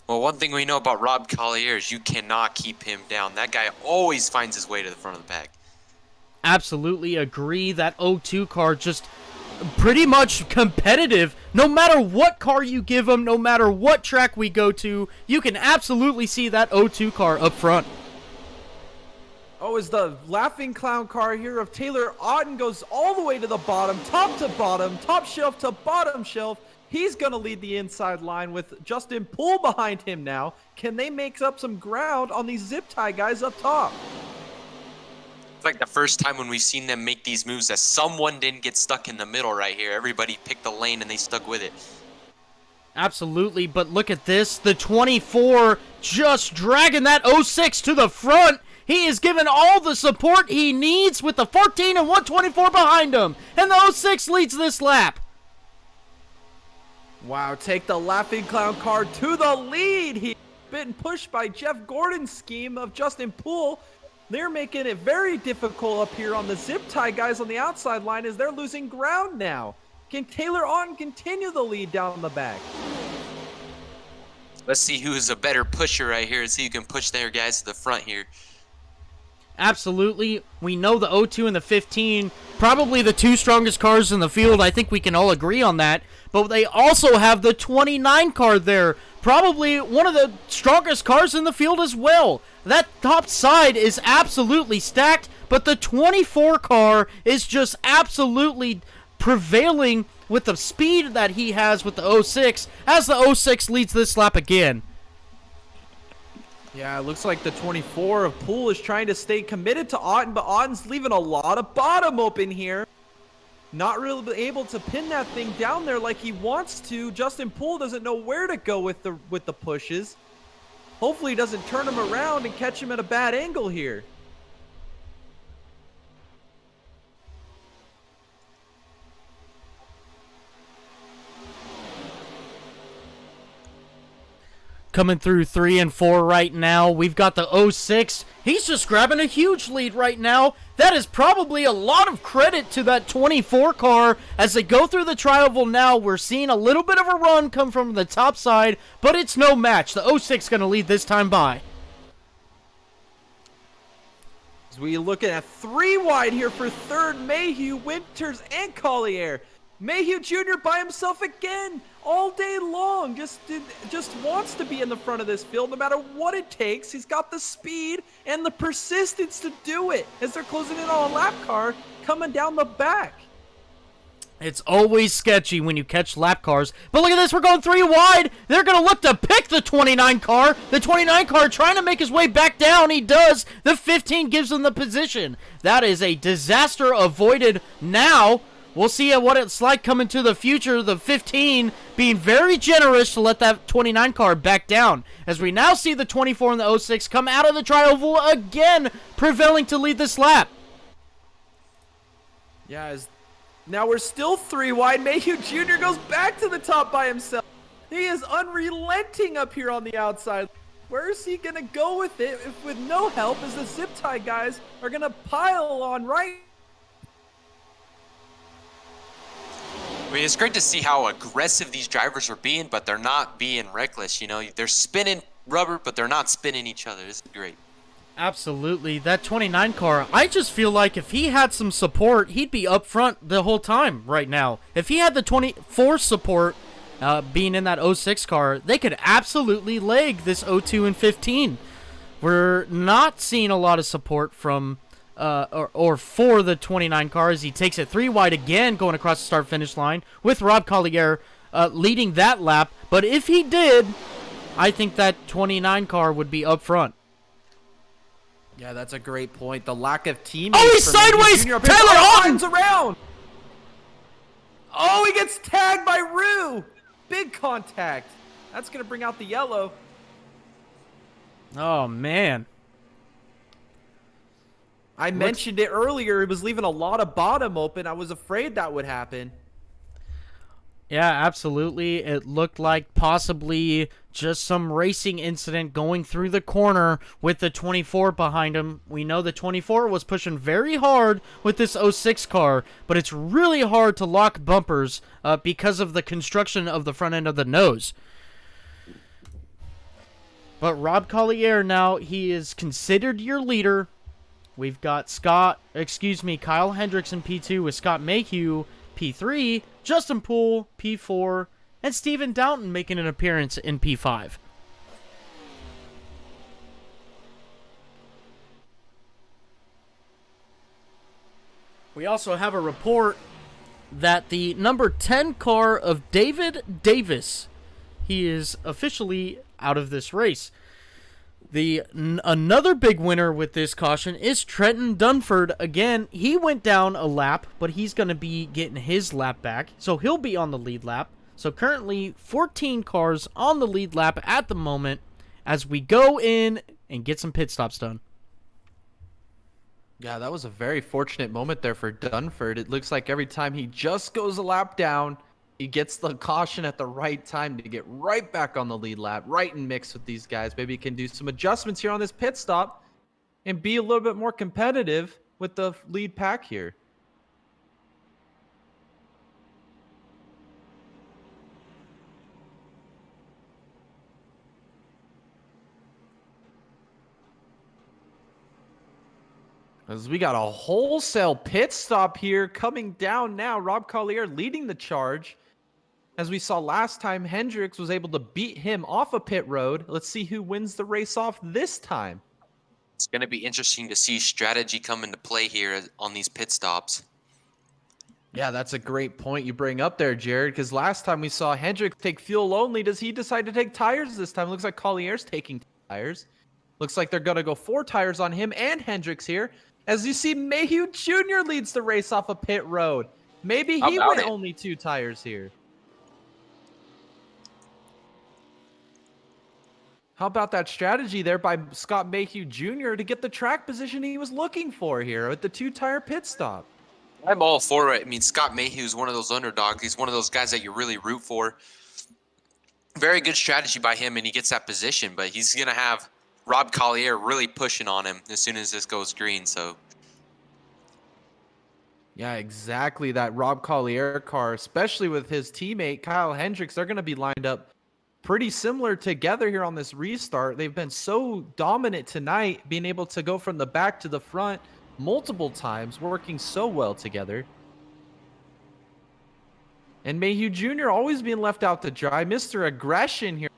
Well, one thing we know about Rob Collier is you cannot keep him down. That guy always finds his way to the front of the pack. Absolutely agree. That 02 car just pretty much competitive. No matter what car you give him, no matter what track we go to, you can absolutely see that 02 car up front. Oh, as the laughing clown car here of Taylor Otten goes all the way to the bottom, top to bottom, top shelf to bottom shelf. He's going to lead the inside line with Justin Poole behind him now. Can they make up some ground on these zip tie guys up top? It's like the first time when we've seen them make these moves that someone didn't get stuck in the middle right here. Everybody picked the lane and they stuck with it. Absolutely, but look at this. The 24 just dragging that 06 to the front. He is given all the support he needs with the 14 and 124 behind him. And the 06 leads this lap. Wow, take the laughing clown car to the lead. He's been pushed by Jeff Gordon's scheme of Justin Poole. They're making it very difficult up here on the zip tie guys on the outside line as they're losing ground now. Can Taylor Otten continue the lead down the back? Let's see who's a better pusher right here and see who can push their guys to the front here. Absolutely. We know the 02 and the 15, probably the 2 strongest cars in the field. I think we can all agree on that. But they also have the 29 car there, probably one of the strongest cars in the field as well. That top side is absolutely stacked, but the 24 car is just absolutely prevailing with the speed that he has with the 06 as the 06 leads this lap again. Yeah, it looks like the 24 of Poole is trying to stay committed to Otten, but Otten's leaving a lot of bottom open here. Not really able to pin that thing down there like he wants to. Justin Poole doesn't know where to go with the pushes. Hopefully he doesn't turn him around and catch him at a bad angle here. Coming through 3 and 4 right now. We've got the 06. He's just grabbing a huge lead right now. That is probably a lot of credit to that 24 car. As they go through the tri-oval now, we're seeing a little bit of a run come from the top side, but it's no match. The 06 going to lead this time by. As we looking at 3 wide here for third, Mayhew, Winters, and Collier. Mayhew Jr. by himself again all day long. Just wants to be in the front of this field no matter what it takes. He's got the speed and the persistence to do it as they're closing in on a lap car coming down the back. It's always sketchy when you catch lap cars. But look at this. We're going 3 wide. They're going to look to pick the 29 car. The 29 car trying to make his way back down. He does. The 15 gives him the position. That is a disaster avoided now. We'll see what it's like coming to the future. The 15 being very generous to let that 29 car back down. As we now see the 24 and the 06 come out of the tri-oval again, prevailing to lead this lap. Yeah, now we're still 3 wide. Mayhew Jr. goes back to the top by himself. He is unrelenting up here on the outside. Where is he going to go with it if with no help as the zip tie guys are going to pile on right? I mean, it's great to see how aggressive these drivers are being, but they're not being reckless. You know, they're spinning rubber, but they're not spinning each other. This is great. Absolutely. That 29 car, I just feel like if he had some support, he'd be up front the whole time right now. If he had the 24 support being in that 06 car, they could absolutely leg this 02 and 15. We're not seeing a lot of support from or for the 29 car as he takes it 3 wide again going across the start-finish line with Rob Collier leading that lap. But if he did, I think that 29 car would be up front. Yeah, that's a great point. The lack of teammates. Oh, he's sideways! Taylor Hines around! Oh, he gets tagged by Rue! Big contact. That's going to bring out the yellow. Oh, man. I mentioned it earlier. It was leaving a lot of bottom open. I was afraid that would happen. Yeah, absolutely. It looked like possibly just some racing incident going through the corner with the 24 behind him. We know the 24 was pushing very hard with this 06 car, but it's really hard to lock bumpers because of the construction of the front end of the nose. But Rob Collier now, he is considered your leader. We've got Kyle Hendricks in P2 with Scott Mayhew, P3, Justin Poole, P4, and Steven Downton making an appearance in P5. We also have a report that the number 10 car of David Davis, he is officially out of this race. Another big winner with this caution is Trenton Dunford. Again, he went down a lap, but he's going to be getting his lap back, so he'll be on the lead lap. So currently, 14 cars on the lead lap at the moment as we go in and get some pit stops done. Yeah, that was a very fortunate moment there for Dunford. It looks like every time he just goes a lap down, he gets the caution at the right time to get right back on the lead lap, right in mix with these guys. Maybe he can do some adjustments here on this pit stop and be a little bit more competitive with the lead pack here. As we got a wholesale pit stop here coming down now. Rob Collier leading the charge. As we saw last time, Hendricks was able to beat him off a pit road. Let's see who wins the race off this time. It's going to be interesting to see strategy come into play here on these pit stops. Yeah, that's a great point you bring up there, Jared, because last time we saw Hendricks take fuel only. Does he decide to take tires this time? Looks like Collier's taking tires. Looks like they're going to go 4 tires on him and Hendricks here. As you see, Mayhew Jr. leads the race off of pit road. Maybe he went only 2 tires here. How about that strategy there by Scott Mayhew Jr. to get the track position he was looking for here at the 2-tire pit stop? I'm all for it. I mean, Scott Mayhew's one of those underdogs. He's one of those guys that you really root for. Very good strategy by him, and he gets that position. But he's going to have Rob Collier really pushing on him as soon as this goes green. So, yeah, exactly. That Rob Collier car, especially with his teammate Kyle Hendricks, they're going to be lined up pretty similar together here on this restart. They've been so dominant tonight, being able to go from the back to the front multiple times, working so well together. And Mayhew Jr. always being left out to dry. Mr. Aggression here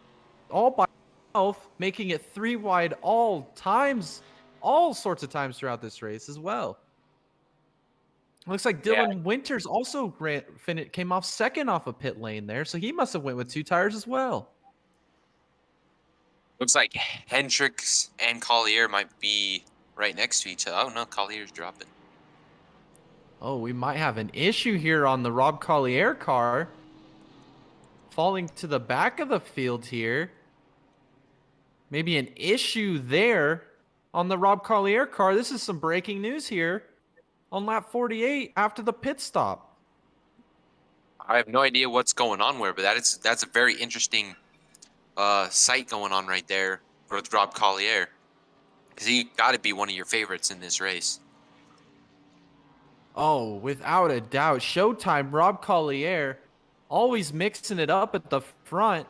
all by himself, making it 3 wide all sorts of times throughout this race as well. Looks like Dylan Winters also came off second off a pit lane there, so he must have went with 2 tires as well. looks like Hendricks and Collier might be right next to each other. Oh, no, Collier's dropping. Oh, we might have an issue here on the Rob Collier car. Falling to the back of the field here. Maybe an issue there on the Rob Collier car. This is some breaking news here on lap 48 after the pit stop. I have no idea what's going on where, but that's a very interesting sight going on right there with Rob Collier. Because he got to be one of your favorites in this race. Oh, without a doubt. Showtime, Rob Collier, always mixing it up at the front.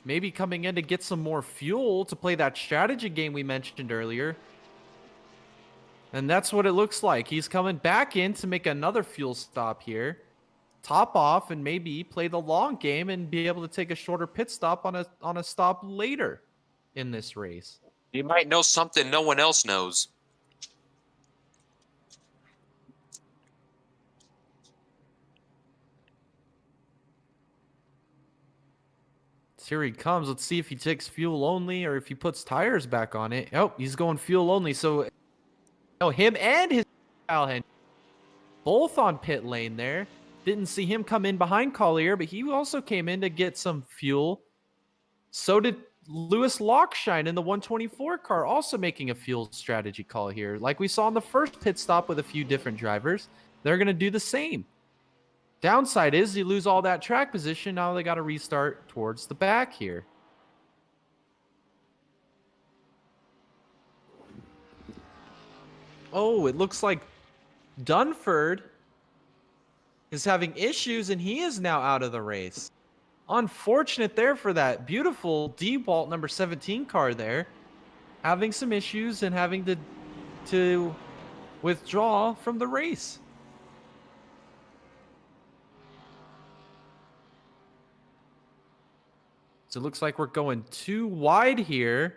Maybe coming in to get some more fuel to play that strategy game we mentioned earlier. And that's what it looks like. He's coming back in to make another fuel stop here. Top off and maybe play the long game and be able to take a shorter pit stop on a stop later in this race. You might know something no one else knows. Here he comes. Let's see if he takes fuel only or if he puts tires back on it. Oh, he's going fuel only. So, him and his Kyle Hendricks both on pit lane there. Didn't see him come in behind Collier, but he also came in to get some fuel. So did Lewis Lockshine in the 124 car, also making a fuel strategy call here. Like we saw in the first pit stop with a few different drivers, they're going to do the same. Downside is you lose all that track position. Now they got to restart towards the back here. Oh, it looks like Dunford is having issues and he is now out of the race. Unfortunate there for that beautiful DeWalt number 17 car there. Having some issues and having to withdraw from the race. So it looks like we're going 2 wide here.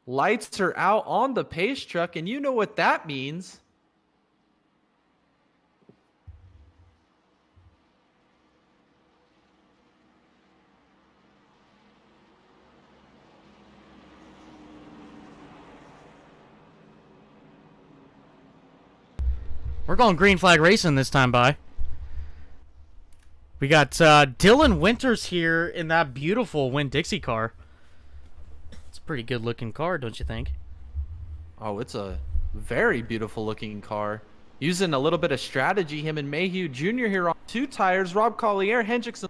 Lights are out on the pace truck, and you know what that means. We're going green flag racing this time, by. We got Dylan Winters here in that beautiful Winn-Dixie car. It's a pretty good looking car, don't you think? Oh, it's a very beautiful looking car. Using a little bit of strategy, him and Mayhew Jr. here on 2 tires. Rob Collier, Hendricks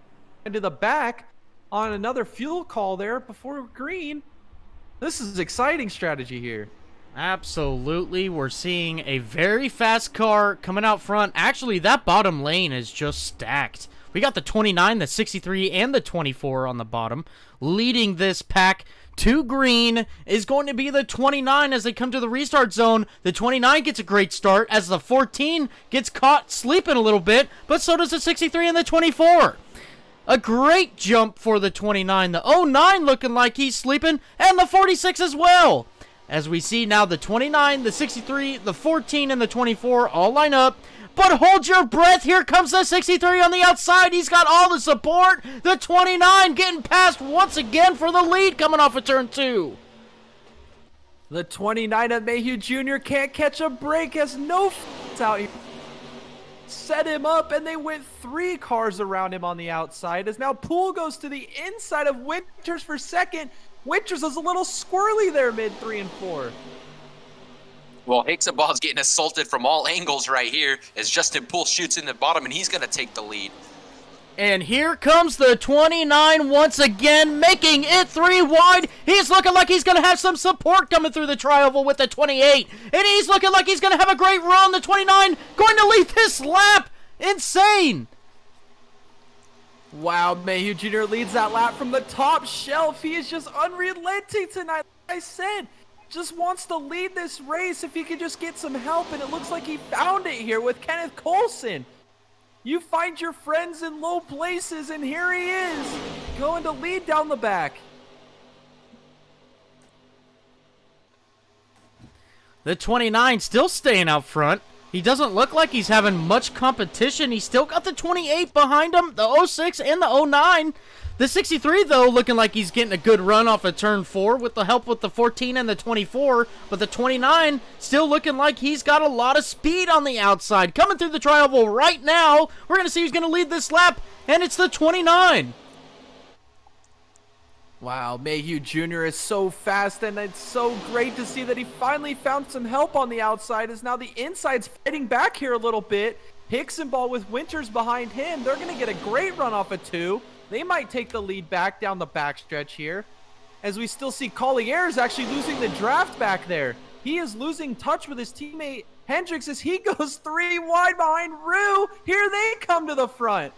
into the back on another fuel call there before green. This is exciting strategy here. Absolutely. We're seeing a very fast car coming out front. Actually, that bottom lane is just stacked. We got the 29, the 63, and the 24 on the bottom. Leading this pack to green is going to be the 29 as they come to the restart zone. The 29 gets a great start as the 14 gets caught sleeping a little bit, but so does the 63 and the 24. A great jump for the 29. The 09 looking like he's sleeping, and the 46 as well. As we see now the 29, the 63, the 14, and the 24 all line up. But hold your breath. Here comes the 63 on the outside. He's got all the support. The 29 getting passed once again for the lead coming off of turn 2. The 29 of Mayhew Jr. can't catch a break, has no out here. Set him up, and they went 3 cars around him on the outside. As now Poole goes to the inside of Winters for second. Winters is a little squirrely there mid 3 and 4. Well, Hicksaball's getting assaulted from all angles right here as Justin Poole shoots in the bottom, and he's going to take the lead. And here comes the 29 once again, making it 3 wide. He's looking like he's going to have some support coming through the tri-oval with the 28. And he's looking like he's going to have a great run. The 29 going to lead this lap. Insane. Wow, Mayhew Jr. leads that lap from the top shelf. He is just unrelenting tonight. Like I said, just wants to lead this race if he could just get some help, and it looks like he found it here with Kenneth Coulson. You find your friends in low places, and here he is, going to lead down the back. The 29 still staying out front. He doesn't look like he's having much competition. He's still got the 28 behind him, the 06 and the 09. The 63, though, looking like he's getting a good run off of turn 4 with the help with the 14 and the 24. But the 29 still looking like he's got a lot of speed on the outside. Coming through the tri-oval right now. We're going to see who's going to lead this lap, and it's the 29. Wow, Mayhew Jr. is so fast, and it's so great to see that he finally found some help on the outside, as now the inside's fighting back here a little bit. Hicksaball with Winters behind him. They're going to get a great run off of 2. They might take the lead back down the backstretch here, as we still see Collier is actually losing the draft back there. He is losing touch with his teammate Hendricks as he goes 3 wide behind Rue. Here they come to the front.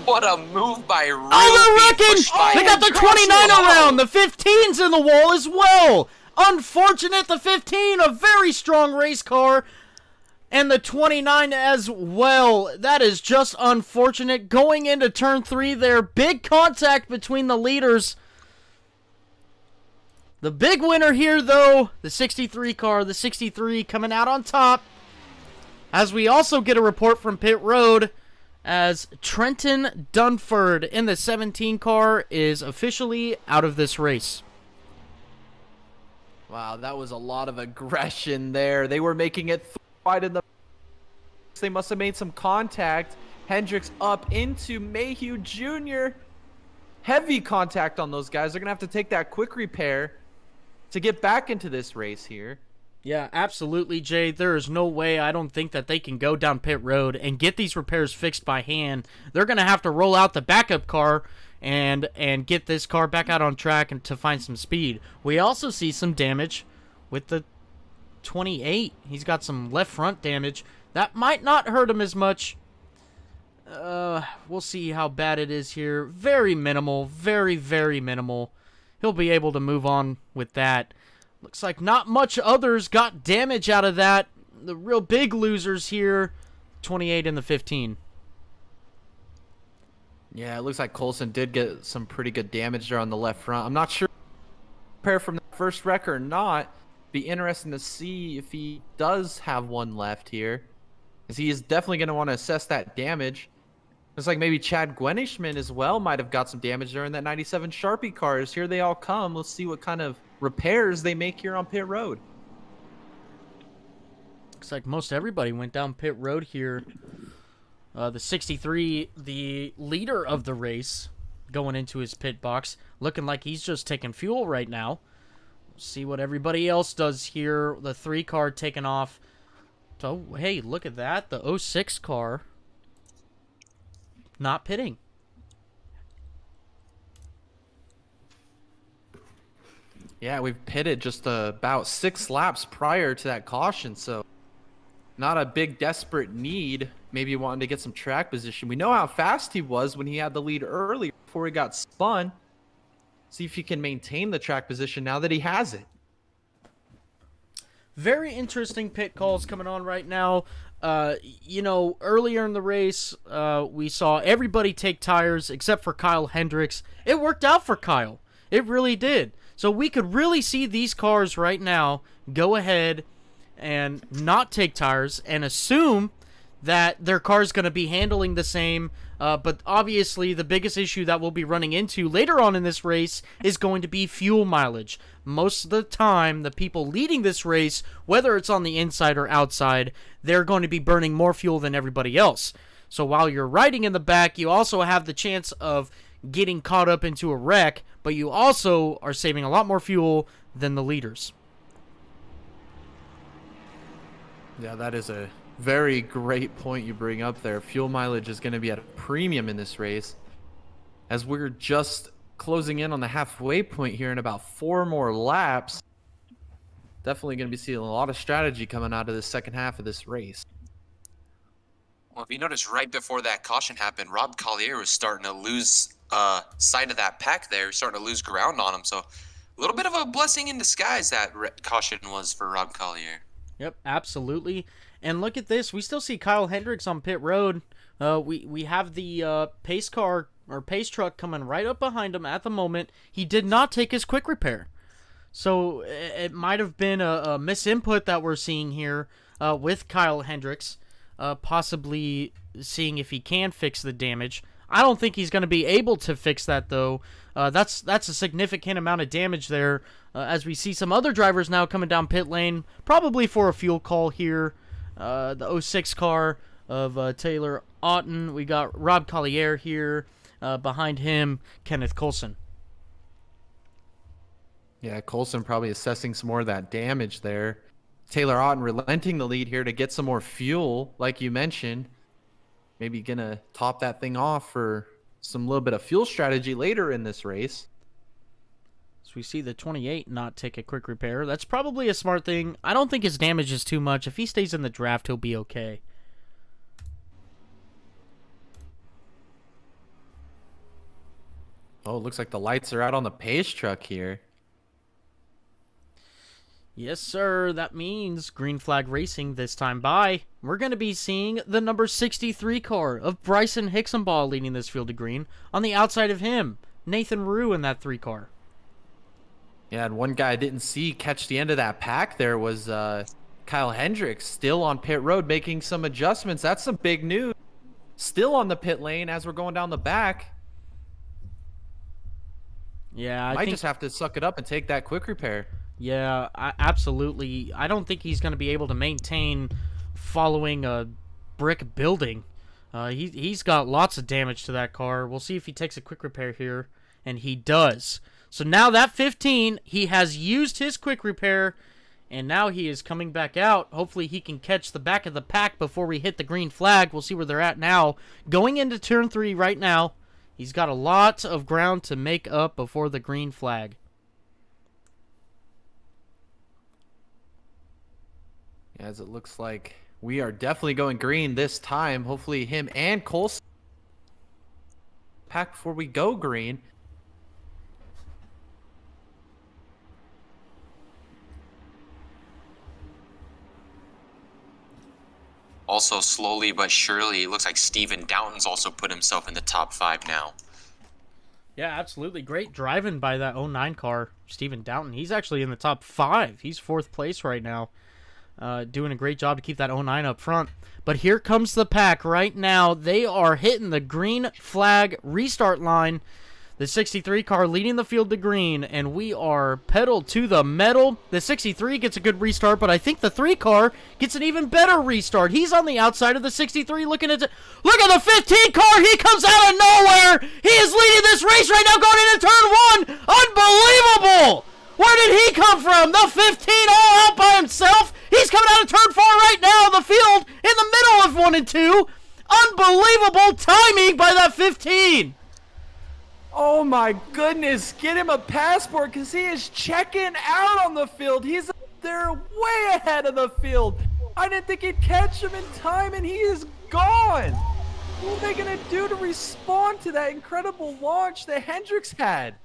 What a move by Rue. Oh, they're wrecking! They got the Joshua. 29 around. The 15's in the wall as well. Unfortunate, the 15, a very strong race car. And the 29 as well. That is just unfortunate. Going into turn 3 there. Big contact between the leaders. The big winner here, though, the 63 car. The 63 coming out on top. As we also get a report from pit road, as Trenton Dunford in the 17 car is officially out of this race. Wow, that was a lot of aggression there. They were making it wide in the... They must have made some contact. Hendricks up into Mayhew Jr. Heavy contact on those guys. They're going to have to take that quick repair to get back into this race here. Yeah, absolutely, Jay. There is no way, I don't think, that they can go down pit road and get these repairs fixed by hand. They're going to have to roll out the backup car and get this car back out on track and to find some speed. We also see some damage with the 28. He's got some left front damage. That might not hurt him as much. We'll see how bad it is here. Very minimal. Very, very minimal. He'll be able to move on with that. Looks like not much others got damage out of that. The real big losers here, 28 and the 15. Yeah, it looks like Coulson did get some pretty good damage there on the left front. I'm not sure repair from the first wreck or not. Be interesting to see if he does have one left here, as he is definitely going to want to assess that damage. Looks like maybe Chad Gwenishman as well might have got some damage there in that 97 Sharpie cars. Here they all come. Let's see what kind of repairs they make here on pit road. Looks like most everybody went down pit road here. The 63, the leader of the race, going into his pit box, looking like he's just taking fuel right now. See what everybody else does here. The 3 car taking off. So, hey, look at that. The 06 car not pitting. Yeah, we've pitted just about 6 laps prior to that caution, so not a big desperate need. Maybe wanting to get some track position. We know how fast he was when he had the lead earlier before he got spun. See if he can maintain the track position now that he has it. Very interesting pit calls coming on right now. You know, earlier in the race, we saw everybody take tires except for Kyle Hendricks. It worked out for Kyle. It really did. So we could really see these cars right now go ahead and not take tires and assume that their car is going to be handling the same. But obviously, the biggest issue that we'll be running into later on in this race is going to be fuel mileage. Most of the time, the people leading this race, whether it's on the inside or outside, they're going to be burning more fuel than everybody else. So while you're riding in the back, you also have the chance of getting caught up into a wreck, but you also are saving a lot more fuel than the leaders. Yeah, that is a very great point you bring up there. Fuel mileage is going to be at a premium in this race, as we're just closing in on the halfway point here in about 4 more laps. Definitely going to be seeing a lot of strategy coming out of the second half of this race. Well, if you notice, right before that caution happened, Rob Collier was starting to lose sight of that pack there, starting to lose ground on him. So a little bit of a blessing in disguise that caution was for Rob Collier. Yep, absolutely. And look at this. We still see Kyle Hendricks on pit road. We have the pace car or pace truck coming right up behind him at the moment. He did not take his quick repair. So it might have been a misinput that we're seeing here with Kyle Hendricks, possibly seeing if he can fix the damage. I don't think he's going to be able to fix that, though. That's a significant amount of damage there, as we see some other drivers now coming down pit lane, probably for a fuel call here. The 06 car of Taylor Otten. We got Rob Collier here. Behind him, Kenneth Coulson. Yeah, Coulson probably assessing some more of that damage there. Taylor Otten relenting the lead here to get some more fuel, like you mentioned. Maybe gonna top that thing off for some little bit of fuel strategy later in this race. So we see the 28 not take a quick repair. That's probably a smart thing. I don't think his damage is too much. If he stays in the draft, he'll be okay. Oh, it looks like the lights are out on the pace truck here. Yes, sir. That means green flag racing this time by. We're going to be seeing the number 63 car of Bryson Hixenbaugh leading this field to green. On the outside of him, Nathan Rue in that 3 car. Yeah, and one guy I didn't see catch the end of that pack there was Kyle Hendricks, still on pit road making some adjustments. That's some big news. Still on the pit lane as we're going down the back. Yeah, I might think just have to suck it up and take that quick repair. Yeah, absolutely. I don't think he's going to be able to maintain following a brick building. He's got lots of damage to that car. We'll see if he takes a quick repair here, and he does. So now that 15, he has used his quick repair, and now he is coming back out. Hopefully he can catch the back of the pack before we hit the green flag. We'll see where they're at now. Going into turn 3 right now. He's got a lot of ground to make up before the green flag. As it looks like we are definitely going green this time. Hopefully him and Coulson pack before we go green. Also, slowly but surely, it looks like Steven Downton's also put himself in the top 5 now. Yeah, absolutely. Great driving by that 09 car, Steven Downton. He's actually in the top 5. He's 4th place right now. Doing a great job to keep that 09 up front. But here comes the pack right now. They are hitting the green flag restart line. The 63 car leading the field to green, and we are pedal to the metal. The 63 gets a good restart, but I think the 3 car gets an even better restart. He's on the outside of the 63 looking at look at the 15 car. He comes out of nowhere. He is leading this race right now going into turn 1. Unbelievable. Where did he come from? The 15 all out by himself. He's coming out of turn 4 right now. The field in the middle of 1 and 2. Unbelievable timing by that 15. Oh my goodness, get him a passport because he is checking out on the field. He's up there way ahead of the field. I didn't think he'd catch him in time, and he is gone. What are they going to do to respond to that incredible launch that Hendricks had?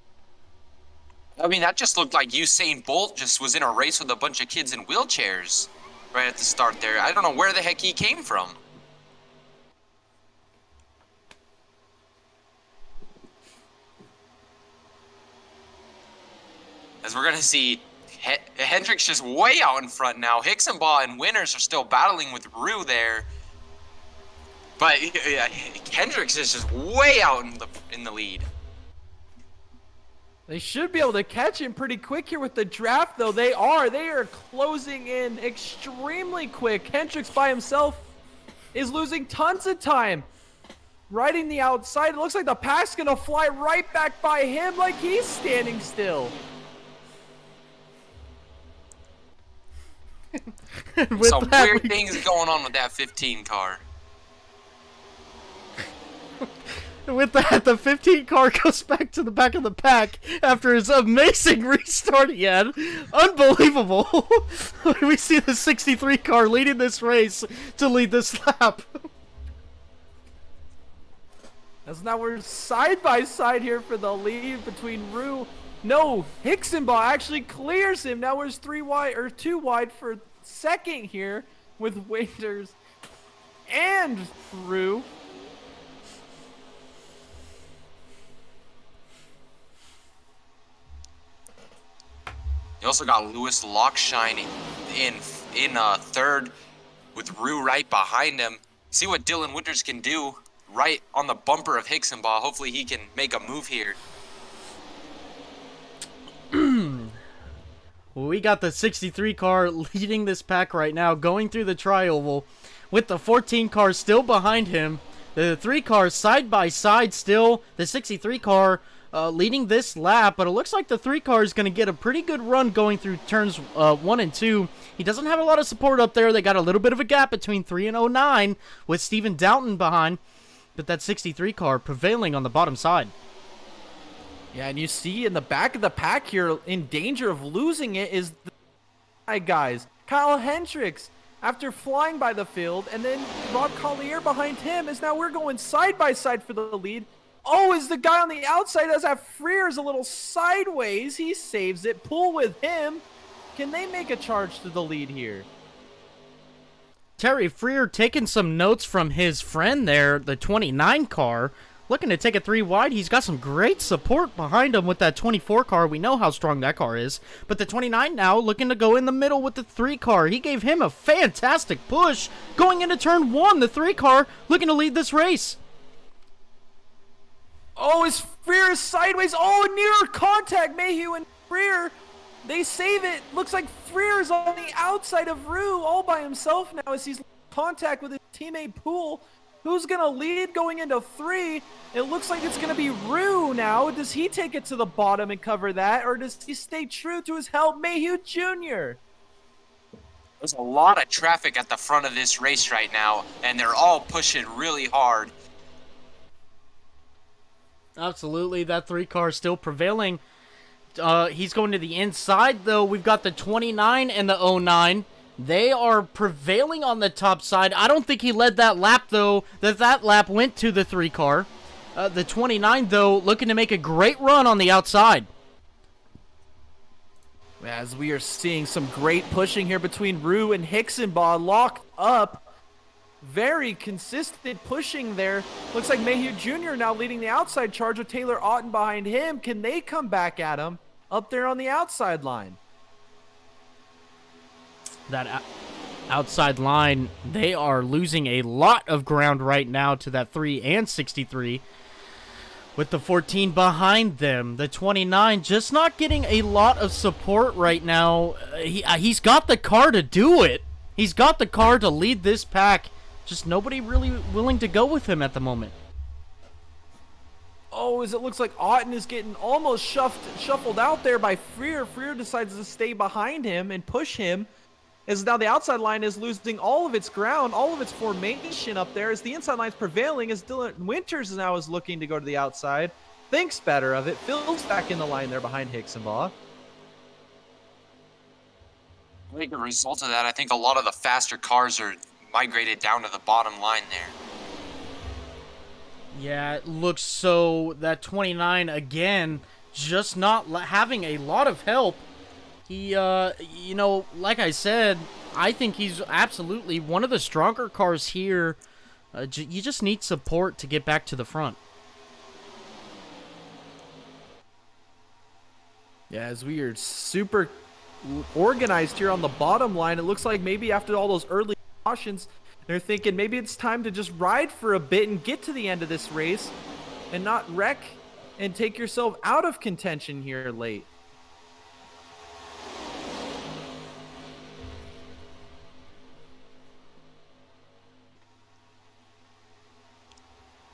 I mean, that just looked like Usain Bolt just was in a race with a bunch of kids in wheelchairs right at the start there. I don't know where the heck he came from. As because we're going to see Hendricks just way out in front now. Hixenbaugh and Winters are still battling with Rue there. But Hendricks is just way out in the lead. They should be able to catch him pretty quick here with the draft, though. They are closing in extremely quick. Hendricks by himself is losing tons of time riding the outside. It looks like the pack's gonna fly right back by him like he's standing still. Some weird things going on with that 15 car. With that, the 15 car goes back to the back of the pack after his amazing restart he had. Unbelievable. We see the 63 car leading this race to lead this lap. As now we're side by side here for the lead between Rue. No, Hixenbaugh actually clears him. Now there's 2 wide for second here with Winters and Rue. You also got Lewis Lockshine in third with Rue right behind him. See what Dylan Winters can do right on the bumper of Hixenbaugh. Hopefully he can make a move here. Well, we got the 63 car leading this pack right now, going through the tri-oval with the 14 car still behind him. The 3 cars side by side still. The 63 car leading this lap, but it looks like the 3 car is going to get a pretty good run going through turns 1 and 2. He doesn't have a lot of support up there. They got a little bit of a gap between 3 and 09 with Steven Downton behind, but that 63 car prevailing on the bottom side. Yeah, and you see in the back of the pack here, in danger of losing it, is the guys. Kyle Hendricks, after flying by the field, and then Rob Collier behind him, is now we're going side by side for the lead. Oh, is the guy on the outside as that Freer's a little sideways. He saves it. Pull with him. Can they make a charge to the lead here? Terry Freer taking some notes from his friend there, the 29 car. Looking to take a 3 wide. He's got some great support behind him with that 24 car. We know how strong that car is. But the 29 now looking to go in the middle with the 3 car. He gave him a fantastic push going into turn 1. The 3 car looking to lead this race. Oh, is Freer sideways? Oh, near contact. Mayhew and Freer, they save it. Looks like Freer is on the outside of Rue all by himself now as he's in contact with his teammate Poole. Who's going to lead going into 3? It looks like it's going to be Rue now. Does he take it to the bottom and cover that, or does he stay true to his help, Mayhew Jr.? There's a lot of traffic at the front of this race right now, and they're all pushing really hard. Absolutely, that 3 car still prevailing. He's going to the inside, though. We've got the 29 and the 09. They are prevailing on the top side. I don't think he led that lap, though. That lap went to the 3 car. The 29, though, looking to make a great run on the outside. As we are seeing some great pushing here between Rue and Hixenbaugh locked up. Very consistent pushing there. Looks like Mayhew Jr. now leading the outside charge with Taylor Otten behind him. Can they come back at him up there on the outside line? That outside line, they are losing a lot of ground right now to that 3 and 63. With the 14 behind them, the 29 just not getting a lot of support right now. He's got the car to do it. He's got the car to lead this pack. Just nobody really willing to go with him at the moment. Oh, as it looks like Otten is getting almost shuffled out there by Freer. Freer decides to stay behind him and push him. As now the outside line is losing all of its ground, all of its formation up there. As the inside line is prevailing, as Dylan Winters now is looking to go to the outside. Thinks better of it. Phil's back in the line there behind Hixenbaugh. I think a result of that, I think a lot of the faster cars are migrated down to the bottom line there. Yeah, it looks so. That 29 again, just not having a lot of help. He, you know, like I said, I think he's absolutely one of the stronger cars here. You just need support to get back to the front. Yeah, as we are super organized here on the bottom line, it looks like maybe after all those early cautions, they're thinking maybe it's time to just ride for a bit and get to the end of this race and not wreck and take yourself out of contention here late.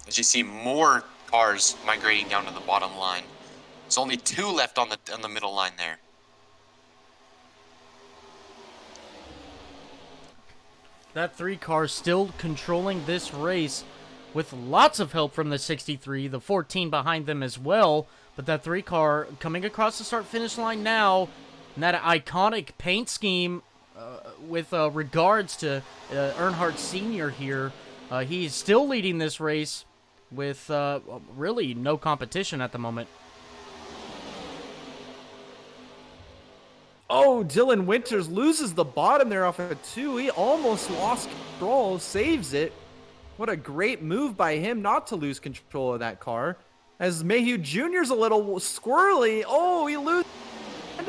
As you see more cars migrating down to the bottom line. There's only 2 left on the middle line there. That 3 car still controlling this race with lots of help from the 63, the 14 behind them as well. But that 3 car coming across the start-finish line now, and that iconic paint scheme with regards to Earnhardt Sr. here. He's still leading this race with really no competition at the moment. Oh, Dylan Winters loses the bottom there off of 2. He almost lost control, saves it. What a great move by him not to lose control of that car. As Mayhew Jr.'s a little squirrely. Oh, he loses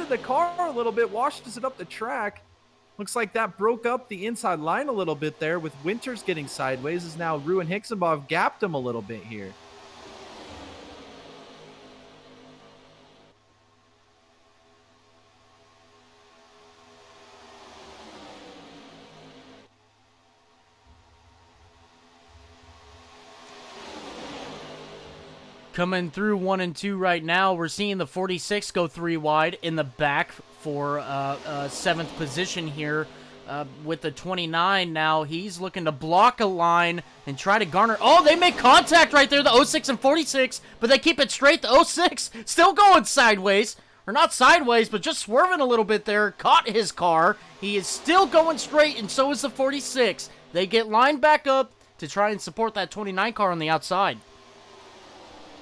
the car a little bit, washes it up the track. Looks like that broke up the inside line a little bit there with Winters getting sideways, as now Ruin Hixenbaugh gapped him a little bit here. Coming through 1 and 2 right now, we're seeing the 46 go 3 wide in the back for 7th position here. With the 29 now, he's looking to block a line and try to garner. Oh, they make contact right there, the 06 and 46, but they keep it straight. The 06 still going sideways, or not sideways, but just swerving a little bit there. Caught his car. He is still going straight, and so is the 46. They get lined back up to try and support that 29 car on the outside.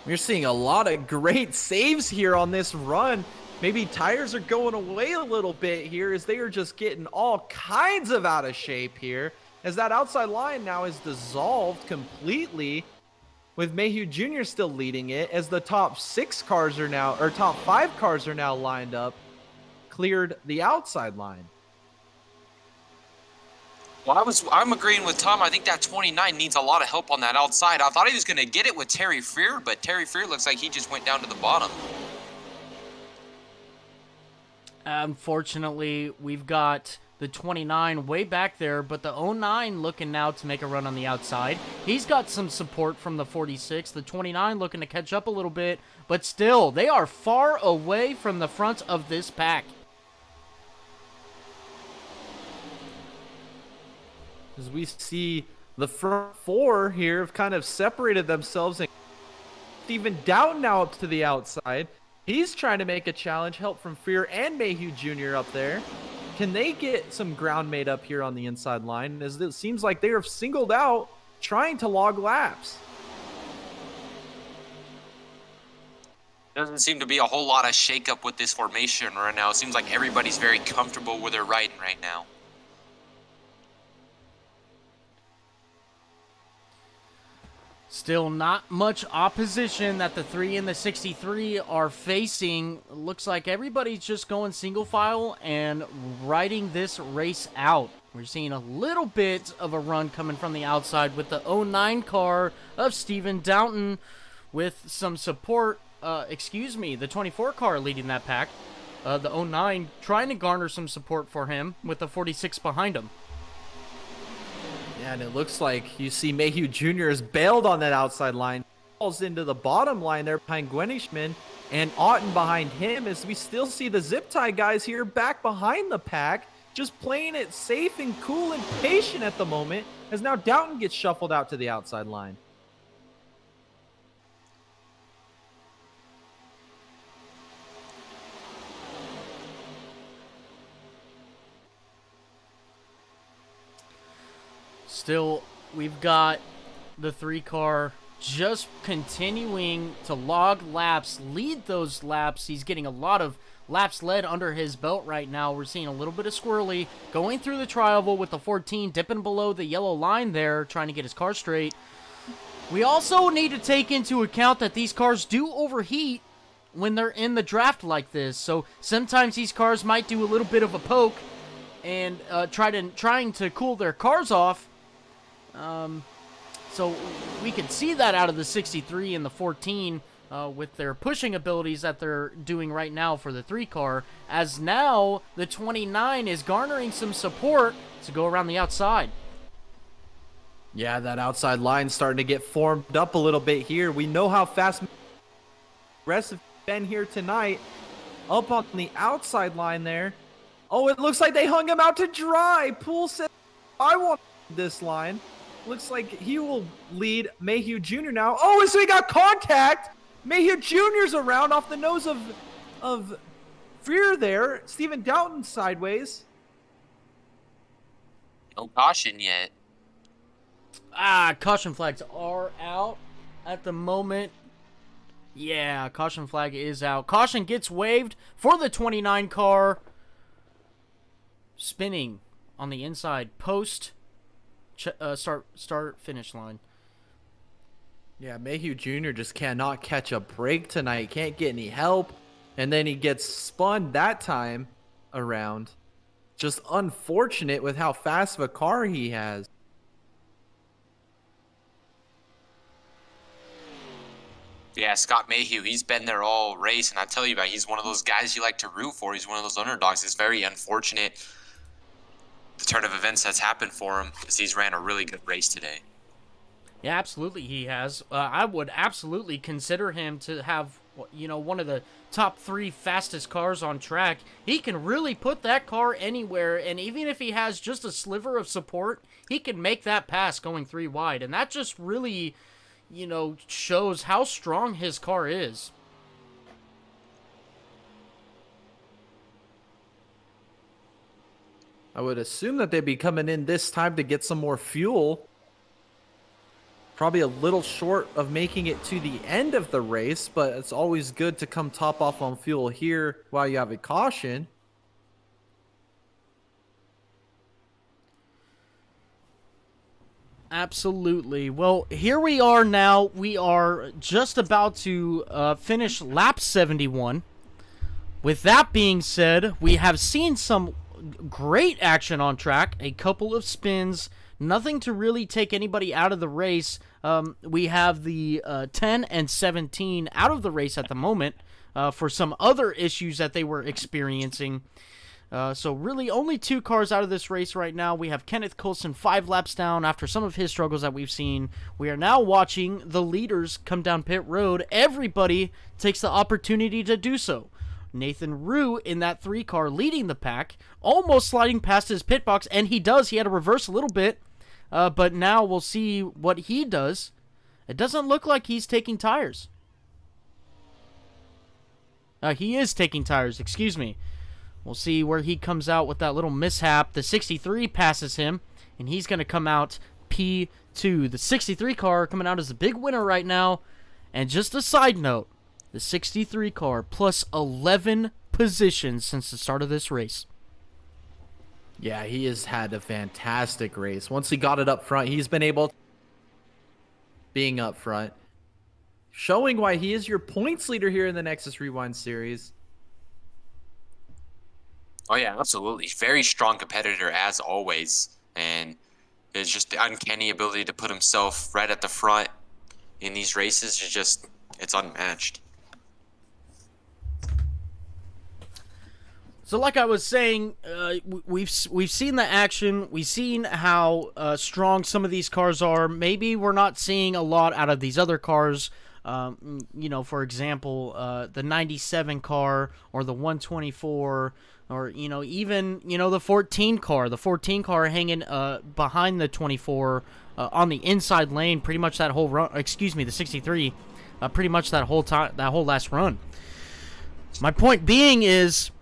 We're seeing a lot of great saves here on this run. Maybe tires are going away a little bit here as they are just getting all kinds of out of shape here. As that outside line now is dissolved completely with Mayhew Jr. still leading it, as the top 6 cars are now, or top 5 cars are now lined up, cleared the outside line. Well, I'm agreeing with Tom. I think that 29 needs a lot of help on that outside. I thought he was going to get it with Terry Freer, but Terry Freer looks like he just went down to the bottom. Unfortunately, we've got the 29 way back there, but the 09 looking now to make a run on the outside. He's got some support from the 46. The 29 looking to catch up a little bit, but still, they are far away from the front of this pack. As we see the front 4 here have kind of separated themselves, and Stephen Doughton now up to the outside. He's trying to make a challenge, help from Freer and Mayhew Jr. up there. Can they get some ground made up here on the inside line, as it seems like they are singled out trying to log laps? Doesn't seem to be a whole lot of shakeup with this formation right now. It seems like everybody's very comfortable where they're riding right now. Still not much opposition that the 3 and the 63 are facing. Looks like everybody's just going single file and riding this race out. We're seeing a little bit of a run coming from the outside with the 09 car of Stephen Doughton with some support. The 24 car leading that pack. The 09 trying to garner some support for him with the 46 behind him. Yeah, and it looks like you see Mayhew Jr. is bailed on that outside line. Falls into the bottom line there behind Gwenishman, and Otten behind him, as we still see the zip tie guys here back behind the pack, just playing it safe and cool and patient at the moment, as now Doughton gets shuffled out to the outside line. Still, we've got the 3 car just continuing to log laps, lead those laps. He's getting a lot of laps led under his belt right now. We're seeing a little bit of squirrely going through the tri-oval with the 14 dipping below the yellow line there, trying to get his car straight. We also need to take into account that these cars do overheat when they're in the draft like this. So sometimes these cars might do a little bit of a poke and trying to cool their cars off. So we can see that out of the 63 and the 14 with their pushing abilities that they're doing right now for the 3 car, as now the 29 is garnering some support to go around the outside. Yeah, that outside line's starting to get formed up a little bit here. We know how fast aggressive been here tonight. Up on the outside line there. Oh, it looks like they hung him out to dry. Poole said, I want this line. Looks like he will lead Mayhew Jr. now. Oh, and so he got contact. Mayhew Jr.'s around off the nose of Freer there. Stephen Doughton sideways. No caution yet. Caution flags are out at the moment. Yeah, caution flag is out. Caution gets waved for the 29 car. Spinning on the inside post start finish line. Yeah, Mayhew Jr. just cannot catch a break tonight. Can't get any help. And then he gets spun that time around. Just unfortunate with how fast of a car he has. Yeah, Scott Mayhew, he's been there all race, and I tell you about, he's one of those guys you like to root for. He's one of those underdogs. It's very unfortunate the turn of events that's happened for him, because he's ran a really good race today. Yeah, absolutely he has. I would absolutely consider him to have, one of the top 3 fastest cars on track. He can really put that car anywhere, and even if he has just a sliver of support, he can make that pass going 3 wide, and that just really, shows how strong his car is. I would assume that they'd be coming in this time to get some more fuel. Probably a little short of making it to the end of the race, but it's always good to come top off on fuel here while you have a caution. Absolutely. Well, here we are now. We are just about to finish lap 71. With that being said, we have seen some great action on track. A couple of spins. Nothing to really take anybody out of the race. We have the 10 and 17 out of the race at the moment for some other issues that they were experiencing. So really only 2 cars out of this race right now. We have Kenneth Coulson 5 laps down after some of his struggles that we've seen. We are now watching the leaders come down pit road. Everybody takes the opportunity to do so. Nathan Rue in that 3 car leading the pack, almost sliding past his pit box, and he does. He had to reverse a little bit, but now we'll see what he does. It doesn't look like he's taking tires. He is taking tires, excuse me. We'll see where he comes out with that little mishap. The 63 passes him, and he's going to come out P2. The 63 car coming out as a big winner right now. And just a side note, the 63 car plus 11 positions since the start of this race. Yeah, he has had a fantastic race. Once he got it up front, he's been able to being up front, showing why he is your points leader here in the Nexus Rewind series. Oh, yeah, absolutely. Very strong competitor, as always. And it's just the uncanny ability to put himself right at the front in these races is just, it's unmatched. So like I was saying, we've seen the action. We've seen how strong some of these cars are. Maybe we're not seeing a lot out of these other cars. For example, the 97 car or the 124 or, even, the 14 car. The 14 car hanging behind the 24 on the inside lane pretty much that whole run. Excuse me, the 63, pretty much that whole last run. My point being is...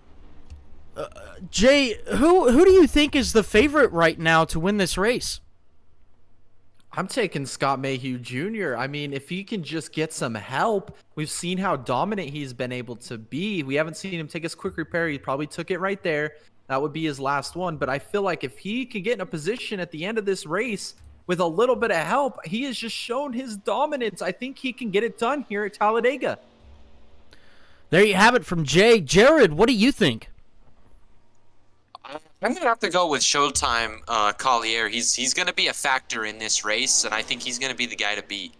Jay, who do you think is the favorite right now to win this race? I'm taking Scott Mayhew Jr. I mean, if he can just get some help, we've seen how dominant he's been able to be. We haven't seen him take his quick repair. He probably took it right there. That would be his last one. But I feel like if he can get in a position at the end of this race with a little bit of help, he has just shown his dominance. I think he can get it done here at Talladega. There you have it from Jay. Jared, what do you think? I'm gonna have to go with Showtime Collier. He's gonna be a factor in this race, and I think he's gonna be the guy to beat.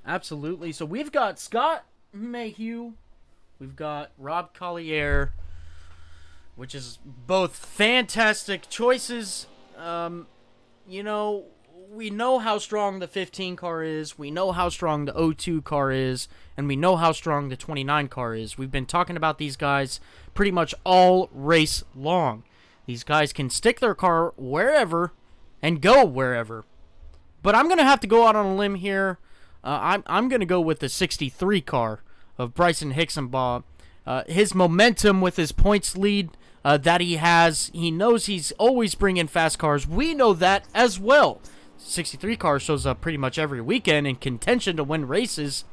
Absolutely. So we've got Scott Mayhew, we've got Rob Collier, which is both fantastic choices. You know, we know how strong the 15 car is, we know how strong the 02 car is, and we know how strong the 29 car is. We've been talking about these guys pretty much all race long. These guys can stick their car wherever and go wherever. But I'm going to have to go out on a limb here. I'm going to go with the 63 car of Bryson Hixenbaugh. His momentum with his points lead that he has, he knows he's always bringing fast cars. We know that as well. 63 car shows up pretty much every weekend in contention to win races.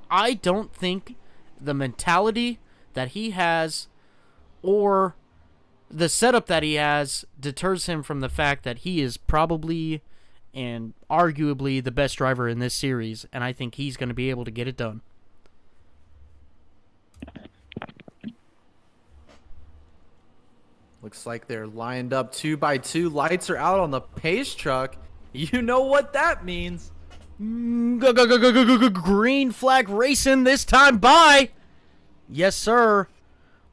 I don't think the mentality that he has or the setup that he has deters him from the fact that he is probably and arguably the best driver in this series, and I think he's going to be able to get it done. Looks like they're lined up 2 by 2. Lights are out on the pace truck. You know what that means. Green flag racing this time by. Yes, sir.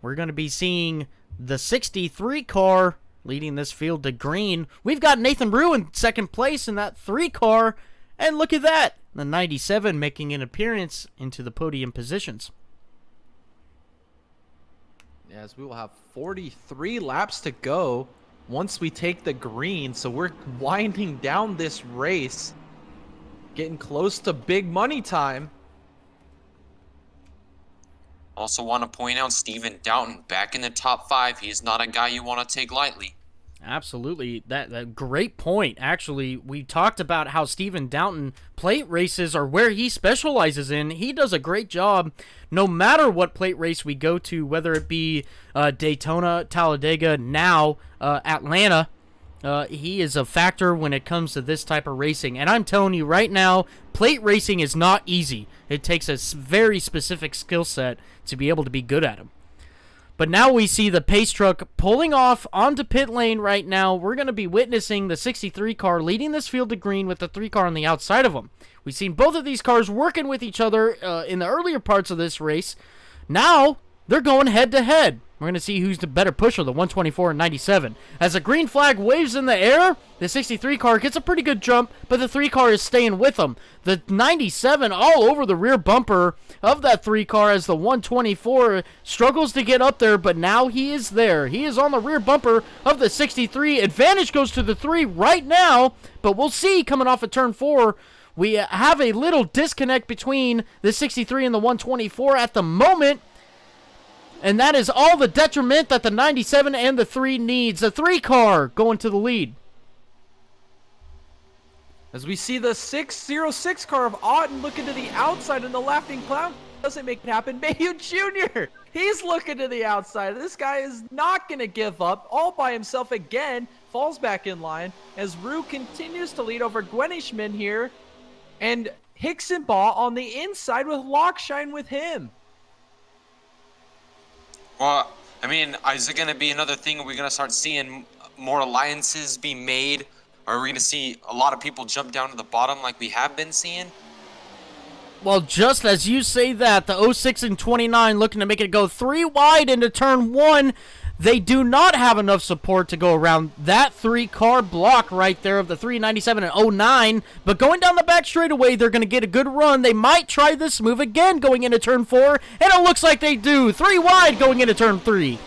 We're going to be seeing the 63 car leading this field to green. We've got Nathan Rue in second place in that 3 car. And look at that. The 97 making an appearance into the podium positions. Yes, we will have 43 laps to go once we take the green. So we're winding down this race. Getting close to big money time. Also want to point out Steven Doughton back in the top 5. He's not a guy you want to take lightly. Absolutely. That great point. Actually, we talked about how Steven Doughton plate races are where he specializes in. He does a great job no matter what plate race we go to, whether it be Daytona, Talladega, now Atlanta. He is a factor when it comes to this type of racing. And I'm telling you right now, plate racing is not easy. It takes a very specific skill set to be able to be good at them. But now we see the pace truck pulling off onto pit lane right now. We're going to be witnessing the 63 car leading this field to green with the 3 car on the outside of them. We've seen both of these cars working with each other in the earlier parts of this race. Now they're going head to head. We're going to see who's the better pusher, the 124 and 97. As a green flag waves in the air, the 63 car gets a pretty good jump, but the 3 car is staying with them. The 97 all over the rear bumper of that 3 car as the 124 struggles to get up there, but now he is there. He is on the rear bumper of the 63. Advantage goes to the 3 right now, but we'll see coming off of turn 4. We have a little disconnect between the 63 and the 124 at the moment. And that is all the detriment that the 97 and the 3 needs. The 3 car going to the lead. As we see the 606 car of Auden looking to the outside, and the Laughing Clown doesn't make it happen. Mayhew Jr., he's looking to the outside. This guy is not going to give up all by himself again. Falls back in line as Rue continues to lead over Gwenishman here. And Hixenbaugh on the inside with Lockshine with him. Well, I mean, is it going to be another thing? Are we going to start seeing more alliances be made? Or are we going to see a lot of people jump down to the bottom like we have been seeing? Well, just as you say that, the 06 and 29 looking to make it go 3 wide into turn 1. They do not have enough support to go around that 3 car block right there of the 397 and 09. But going down the back straightaway, they're going to get a good run. They might try this move again going into turn 4. And it looks like they do. 3 wide going into turn 3.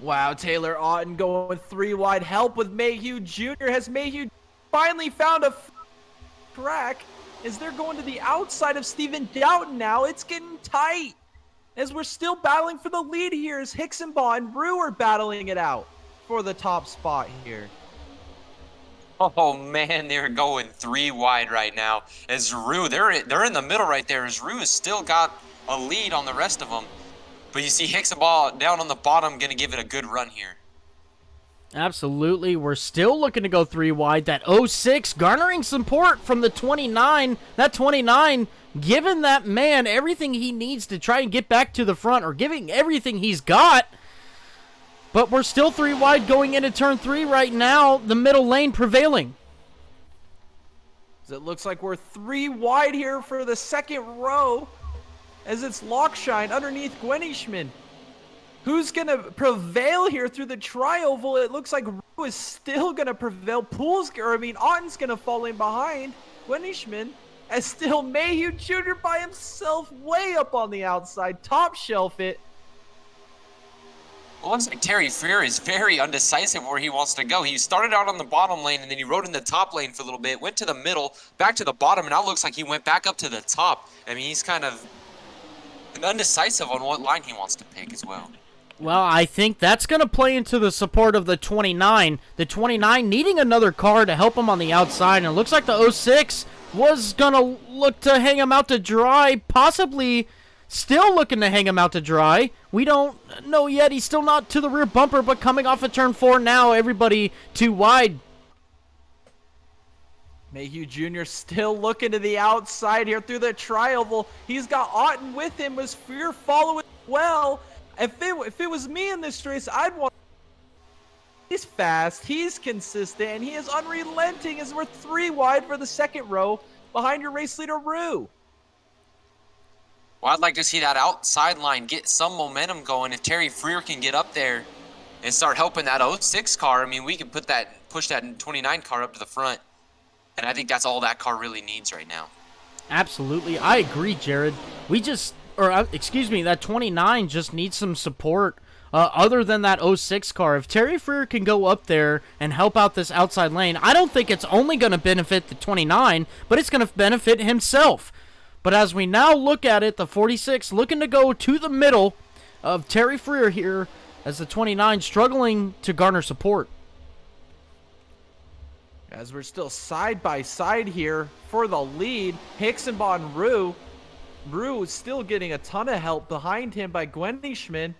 Wow, Taylor Auden going 3 wide. Help with Mayhew Jr. Has Mayhew finally found a track? As they're going to the outside of Steven Doughton now. It's getting tight. As we're still battling for the lead here as Hixenbaugh and Rue are battling it out for the top spot here. Oh man, they're going 3 wide right now. As Rue, they're in the middle right there. As Rue has still got a lead on the rest of them. But you see Hixenbaugh down on the bottom, going to give it a good run here. Absolutely. We're still looking to go 3 wide. That 06 garnering support from the 29. That 29 giving that man everything he needs to try and get back to the front, or giving everything he's got. But we're still 3 wide going into turn 3 right now. The middle lane prevailing. It looks like we're 3 wide here for the second row, as it's Lockshine underneath Gwenishman. Who's going to prevail here through the tri-oval? It looks like Rue is still going to prevail. Otten's going to fall in behind Gwenishman, as still Mayhew Jr. by himself way up on the outside. Top shelf it. Well, looks like Terry Freer is very undecisive where he wants to go. He started out on the bottom lane, and then he rode in the top lane for a little bit, went to the middle, back to the bottom, and now it looks like he went back up to the top. I mean, he's kind of undecisive on what line he wants to pick as well. Well, I think that's going to play into the support of the 29. The 29 needing another car to help him on the outside, and it looks like the 06 was going to look to hang him out to dry, possibly still looking to hang him out to dry. We don't know yet. He's still not to the rear bumper, but coming off of turn 4 now, everybody 2 wide. Mayhew Jr. still looking to the outside here through the tri-oval. He's got Otten with him, as Freer following well. If it was me in this race, I'd want... He's fast, he's consistent, and he is unrelenting, as we're 3 wide for the second row behind your race leader, Rue. Well, I'd like to see that outside line get some momentum going. If Terry Freer can get up there and start helping that 06 car, I mean, we can push that 29 car up to the front. And I think that's all that car really needs right now. Absolutely. I agree, Jared. That 29 just needs some support other than that 06 car. If Terry Freer can go up there and help out this outside lane, I don't think it's only going to benefit the 29, but it's going to benefit himself. But as we now look at it, the 46 looking to go to the middle of Terry Freer here, as the 29 struggling to garner support. As we're still side by side here for the lead, Hixenbaugh and Rue. Rue is still getting a ton of help behind him by Gwenishman.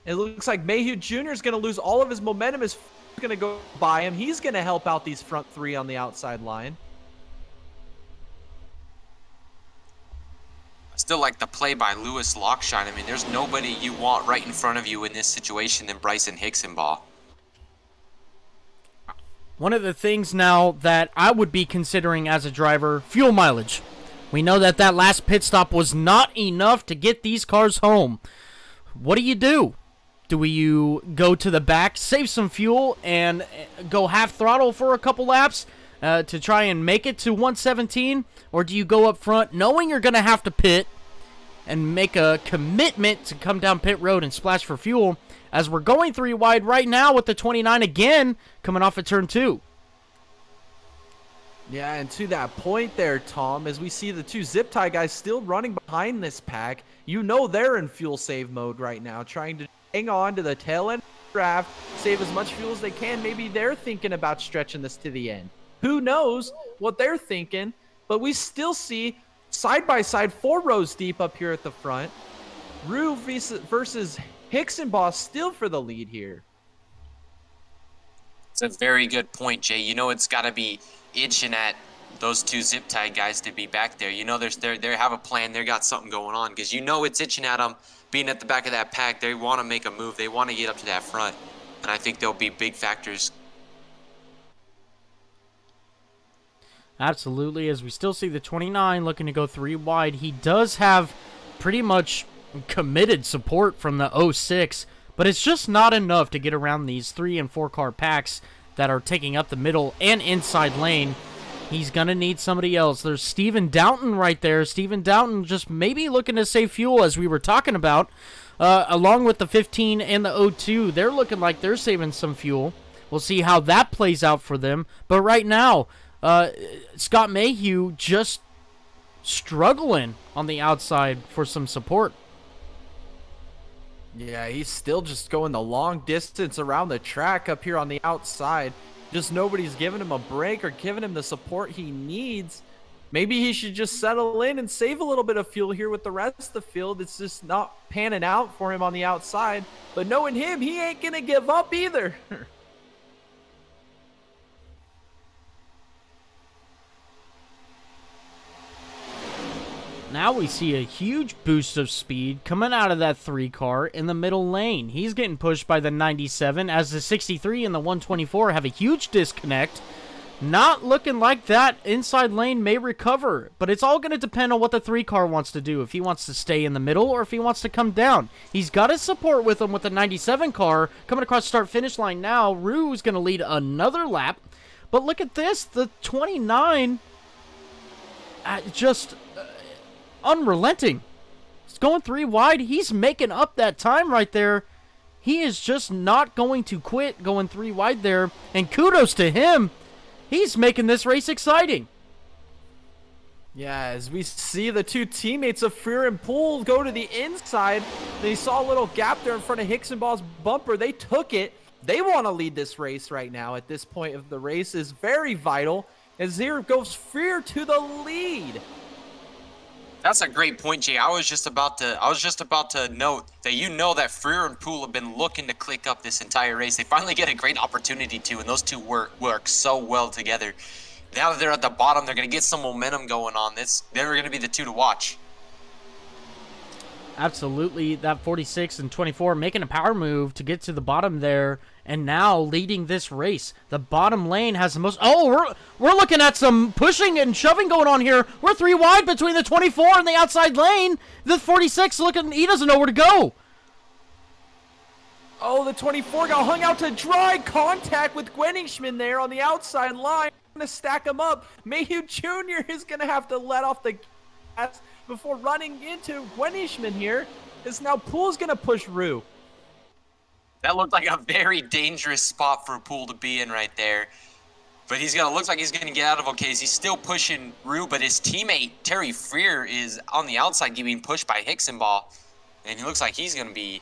It looks like Mayhew Jr. is going to lose all of his momentum. Is going to go by him. He's going to help out these front 3 on the outside line. I still like the play by Lewis Lockshine. I mean, there's nobody you want right in front of you in this situation than Bryson Hixenbaugh. One of the things now that I would be considering as a driver, fuel mileage. We know that last pit stop was not enough to get these cars home. What do? Do you go to the back, save some fuel, and go half throttle for a couple laps to try and make it to 117? Or do you go up front knowing you're going to have to pit and make a commitment to come down pit road and splash for fuel, as we're going 3 wide right now with the 29 again coming off of turn 2? Yeah, and to that point there, Tom, as we see the 2 zip tie guys still running behind this pack, you know they're in fuel save mode right now, trying to hang on to the tail end of the draft, save as much fuel as they can. Maybe they're thinking about stretching this to the end. Who knows what they're thinking, but we still see side by side 4 rows deep up here at the front. Rue versus Hixenbaugh still for the lead here. It's a very good point, Jay. You know it's got to be itching at those 2 zip tie guys to be back there. You know they have a plan. They got something going on, because you know it's itching at them being at the back of that pack. They want to make a move. They want to get up to that front, and I think they'll be big factors. Absolutely, as we still see the 29 looking to go 3 wide. He does have pretty much committed support from the 06, but it's just not enough to get around these 3 and 4 car packs that are taking up the middle and inside lane. He's going to need somebody else. There's Steven Downton right there. Steven Downton just maybe looking to save fuel, as we were talking about, along with the 15 and the 02. They're looking like they're saving some fuel. We'll see how that plays out for them. But right now, Scott Mayhew just struggling on the outside for some support. Yeah, he's still just going the long distance around the track up here on the outside. Just nobody's giving him a break or giving him the support he needs. Maybe he should just settle in and save a little bit of fuel here with the rest of the field. It's just not panning out for him on the outside. But knowing him, he ain't going to give up either. Now we see a huge boost of speed coming out of that 3 car in the middle lane. He's getting pushed by the 97 as the 63 and the 124 have a huge disconnect. Not looking like that inside lane may recover, but it's all going to depend on what the 3 car wants to do. If he wants to stay in the middle or if he wants to come down. He's got his support with him with the 97 car coming across start-finish line now. Rue's going to lead another lap. But look at this, the 29 just unrelenting. He's going 3 wide. He's making up that time right there. He is just not going to quit going 3 wide there. And kudos to him. He's making this race exciting. Yeah, as we see the 2 teammates of Freer and Poole go to the inside. They saw a little gap there in front of Hicksonball's bumper. They took it. They want to lead this race right now. At this point of the race is very vital. As here goes Freer to the lead. That's a great point, Jay. I was just about to note that that Freer and Poole have been looking to click up this entire race. They finally get a great opportunity to, and those two work so well together. Now that they're at the bottom, they're going to get some momentum going on. They're going to be the 2 to watch. Absolutely, that 46 and 24 making a power move to get to the bottom there, and now leading this race. The bottom lane has the most. Oh, we're looking at some pushing and shoving going on here. We're 3 wide between the 24 and the outside lane. The 46 looking, he doesn't know where to go. Oh, the 24 got hung out to dry. Contact with Gwenningsman there on the outside line. Going to stack him up. Mayhew Jr. is going to have to let off the gas before running into Gwenningsman here. As now Poole's going to push Rue. That looked like a very dangerous spot for Poole to be in right there. But looks like he's gonna get out of okay. He's still pushing Rue, but his teammate Terry Freer is on the outside getting pushed by Hicksonball. And he looks like he's gonna be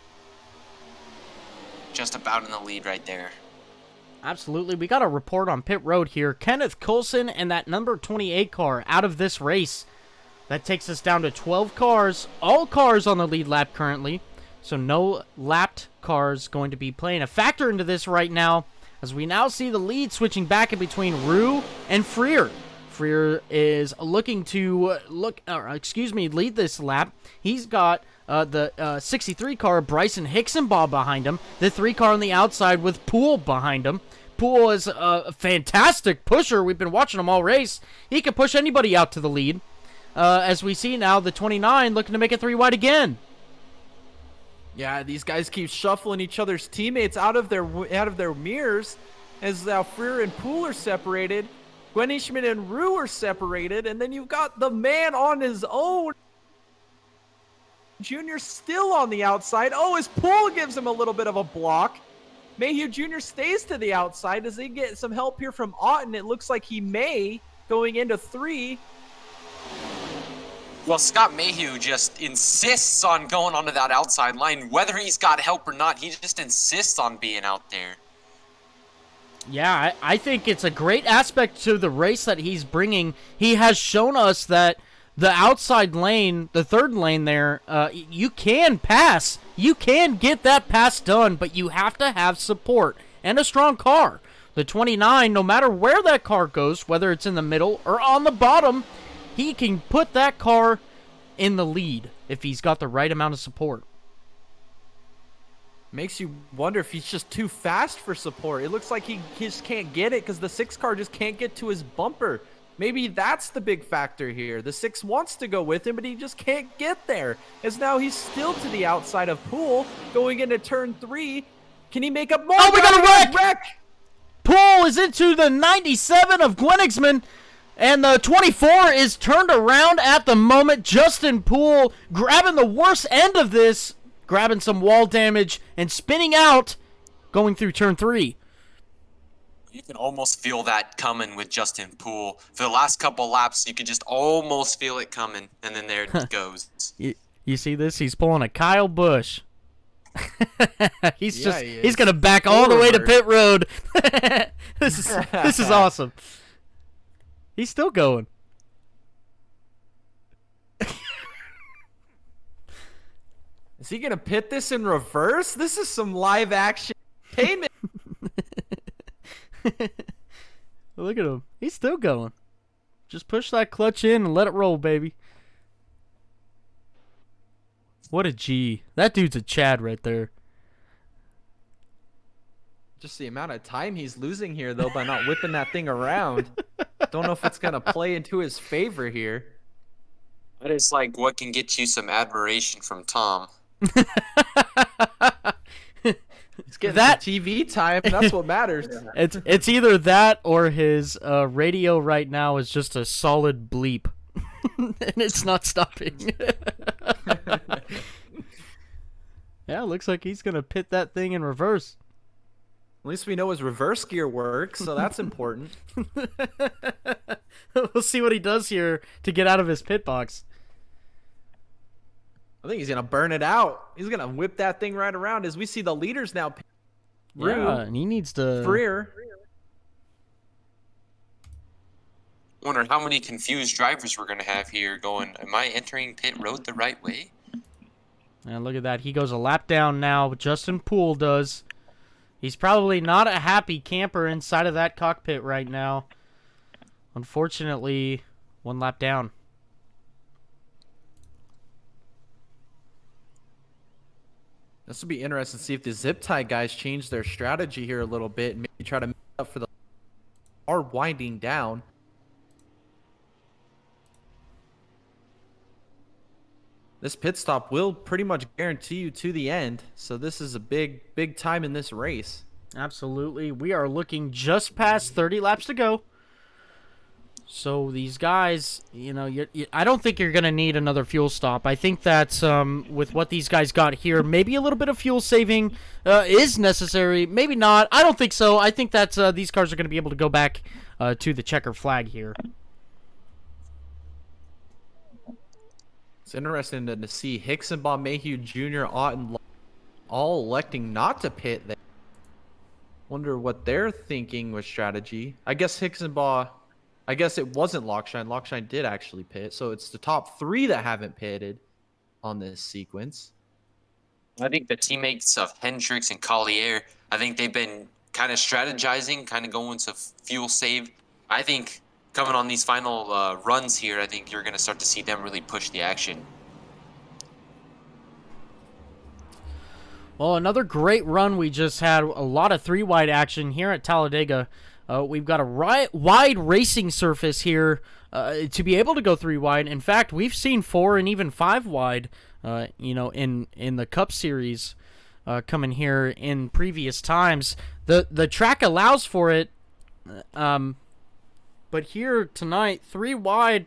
just about in the lead right there. Absolutely. We got a report on pit road here. Kenneth Coulson and that number 28 car out of this race. That takes us down to 12 cars. All cars on the lead lap currently. So no lapped cars going to be playing a factor into this right now, as we now see the lead switching back in between Rue and Freer. Freer is looking to lead this lap. He's got the 63 car, Bryson Hicksonball, behind him. The 3 car on the outside with Poole behind him. Poole is a fantastic pusher. We've been watching him all race. He can push anybody out to the lead. As we see now, the 29 looking to make it 3 wide again. Yeah, these guys keep shuffling each other's teammates out of their mirrors, as now Freer and Poole are separated. Gwenningsman and Rue are separated, and then you've got the man on his own. Junior still on the outside. Oh, as Poole gives him a little bit of a block. Mayhew Jr. stays to the outside as they get some help here from Otten. It looks like he may going into 3. Well, Scott Mayhew just insists on going onto that outside line. Whether he's got help or not, he just insists on being out there. Yeah, I think it's a great aspect to the race that he's bringing. He has shown us that the outside lane, the 3rd lane there, you can pass. You can get that pass done, but you have to have support and a strong car. The 29, no matter where that car goes, whether it's in the middle or on the bottom, he can put that car in the lead if he's got the right amount of support. Makes you wonder if he's just too fast for support. It looks like he just can't get it because the 6 car just can't get to his bumper. Maybe that's the big factor here. The 6 wants to go with him, but he just can't get there. As now he's still to the outside of Poole going into turn 3. Can he make up more? Oh, we got a wreck! Poole is into the 97 of Gwenningsman. And the 24 is turned around at the moment. Justin Poole grabbing the worst end of this, grabbing some wall damage and spinning out, going through turn 3. You can almost feel that coming with Justin Poole. For the last couple laps, you could just almost feel it coming, and then there it goes. You see this? He's pulling a Kyle Busch. He's he gonna back all the way to pit road. This is awesome. He's still going. Is he gonna pit this in reverse? This is some live action payment. Look at him. He's still going. Just push that clutch in and let it roll, baby. What a G. That dude's a Chad right there. Just the amount of time he's losing here, though, by not whipping that thing around. Don't know if it's going to play into his favor here. That is like what can get you some admiration from Tom. He's getting That- some TV time. That's what matters. It's either that or his radio right now is just a solid bleep. And it's not stopping. Yeah, looks like he's going to pit that thing in reverse. At least we know his reverse gear works, so that's important. We'll see what he does here to get out of his pit box. I think he's going to burn it out. He's going to whip that thing right around as we see the leaders now. Yeah, and he needs to... Freer. Wonder how many confused drivers we're going to have here going, am I entering pit road the right way? And look at that. He goes a lap down now. Justin Poole does. He's probably not a happy camper inside of that cockpit right now. Unfortunately, one lap down. This will be interesting to see if the zip tie guys change their strategy here a little bit and maybe try to make up for the are winding down. This pit stop will pretty much guarantee you to the end, so this is a big time in this race. Absolutely. We are looking just past 30 laps to go. So these guys, you know, I don't think you're going to need another fuel stop. I think that with what these guys got here, maybe a little bit of fuel saving is necessary. Maybe not. I don't think so. I think that these cars are going to be able to go back to the checker flag here. It's interesting to see Hicksonbaugh, Mayhew Jr., Otten, all electing not to pit there. Wonder what they're thinking with strategy. I guess Hicksonbaugh, I guess it wasn't Lockshine. Lockshine did actually pit, so it's the top three that haven't pitted on this sequence. I think the teammates of Hendricks and Collier, I think they've been kind of strategizing, kind of going to fuel save. I think coming on these final runs here, I think you're going to start to see them really push the action. Well, another great run. We just had a lot of three-wide action here at Talladega. We've got a wide racing surface here to be able to go three-wide. In fact, we've seen 4 and even 5-wide, you know, in the Cup Series coming here in previous times. The track allows for it, but here tonight, 3-wide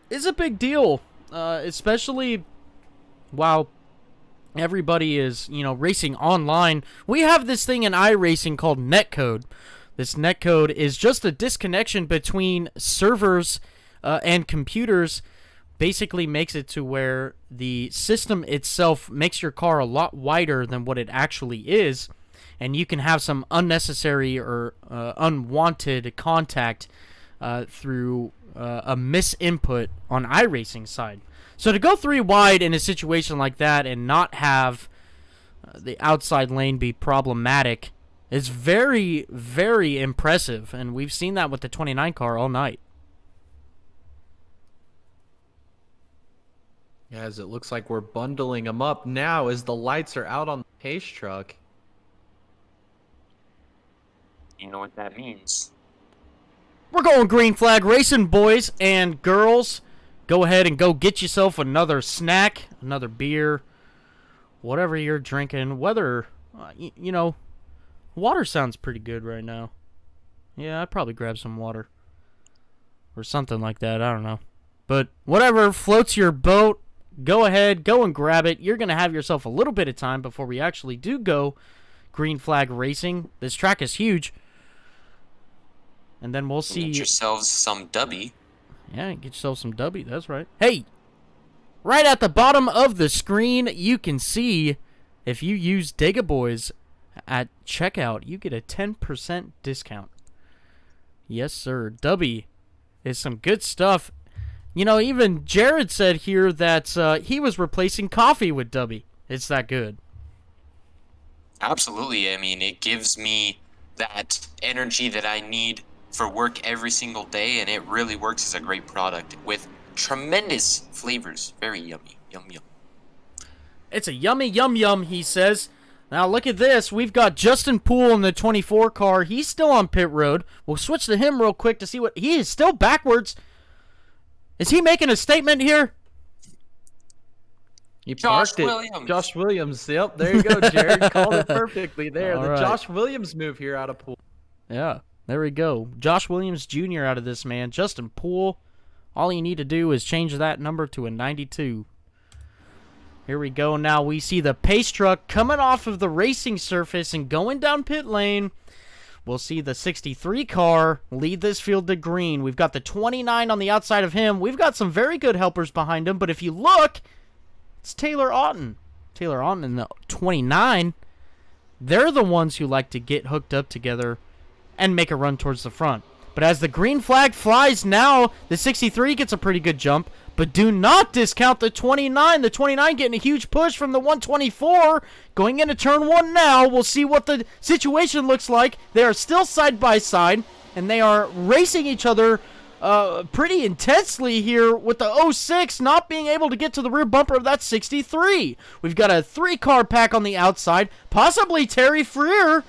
is a big deal, especially while everybody is, you know, racing online. We have this thing in iRacing called netcode. This netcode is just a disconnection between servers and computers. Basically makes it to where the system itself makes your car a lot wider than what it actually is, and you can have some unnecessary or unwanted contact through a misinput on iRacing side. So to go 3-wide in a situation like that and not have the outside lane be problematic is very, very impressive, and we've seen that with the 29 car all night. Yeah, as it looks like we're bundling them up now as the lights are out on the pace truck. You know what that means. We're going green flag racing, boys and girls. Go ahead and go get yourself another snack, another beer, whatever you're drinking. Whether, you know, water sounds pretty good right now. Yeah, I'd probably grab some water. Or something like that, I don't know. But whatever floats your boat, go ahead, go and grab it. You're going to have yourself a little bit of time before we actually do go green flag racing. This track is huge. And then we'll see. Get yourselves some dubby. Yeah, get yourself some W, that's right. Hey, right at the bottom of the screen, you can see if you use Dega Boys at checkout, you get a 10% discount. Yes, sir. W is some good stuff. You know, even Jared said here that he was replacing coffee with W. It's that good. Absolutely. I mean, it gives me that energy that I need for work every single day, and it really works as a great product with tremendous flavors. Very yummy. Yum, yum. It's a yummy yum, he says. Now look at this. We've got Justin Poole in the 24 car. He's still on pit road. We'll switch to him real quick to see what... He is still backwards. Is he making a statement here? He Josh parked it. Williams. Josh Williams. Yep, there you go, Jared. Called it perfectly there. All The right. Josh Williams move here out of Poole. Yeah, there we go. Josh Williams Jr. out of this, man. Justin Poole. All you need to do is change that number to a 92. Here we go. Now we see the pace truck coming off of the racing surface and going down pit lane. We'll see the 63 car lead this field to green. We've got the 29 on the outside of him. We've got some very good helpers behind him, but if you look, it's Taylor Auten. Taylor Auten and the 29, they're the ones who like to get hooked up together and make a run towards the front. But as the green flag flies now, the 63 gets a pretty good jump. But do not discount the 29. The 29 getting a huge push from the 124. Going into turn 1 now. We'll see what the situation looks like. They are still side by side. And they are racing each other pretty intensely here with the 06 not being able to get to the rear bumper of that 63. We've got a 3-car pack on the outside. Possibly Terry Freer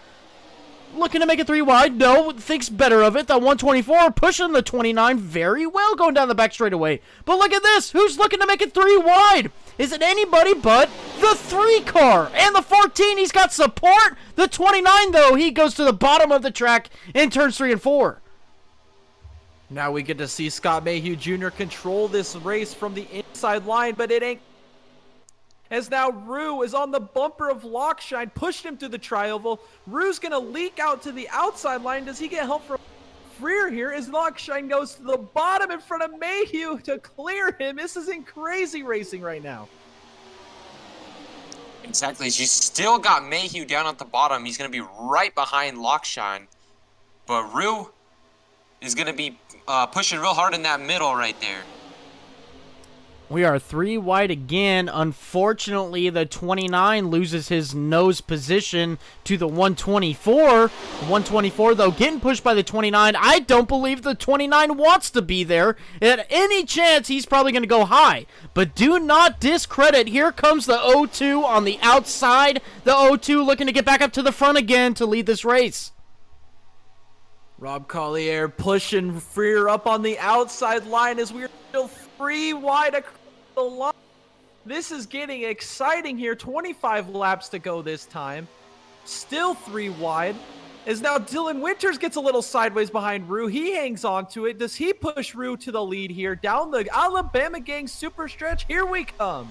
looking to make it 3 wide. No, thinks better of it. That 124 pushing the 29 very well going down the back straightaway. But look at this. Who's looking to make it 3 wide? Is it anybody but the 3 car? And the 14, he's got support. The 29, though, he goes to the bottom of the track in turns 3 and 4. Now we get to see Scott Mayhew Jr. control this race from the inside line, but it ain't. As now Rue is on the bumper of Lockshine, pushed him through the tri-oval. Rue's going to leak out to the outside line. Does he get help from Freer here as Lockshine goes to the bottom in front of Mayhew to clear him? This is in crazy racing right now. Exactly. She's still got Mayhew down at the bottom. He's going to be right behind Lockshine. But Rue is going to be pushing real hard in that middle right there. We are 3 wide again. Unfortunately, the 29 loses his nose position to the 124. 124, though, getting pushed by the 29. I don't believe the 29 wants to be there. At any chance, he's probably going to go high. But do not discredit. Here comes the 02 on the outside. The 02 looking to get back up to the front again to lead this race. Rob Collier pushing Freer up on the outside line as we're still 3 wide across the line. This is getting exciting here. 25 laps to go this time. Still 3 wide. As now Dylan Winters gets a little sideways behind Rue. He hangs on to it. Does he push Rue to the lead here? Down the Alabama Gang super stretch. Here we come.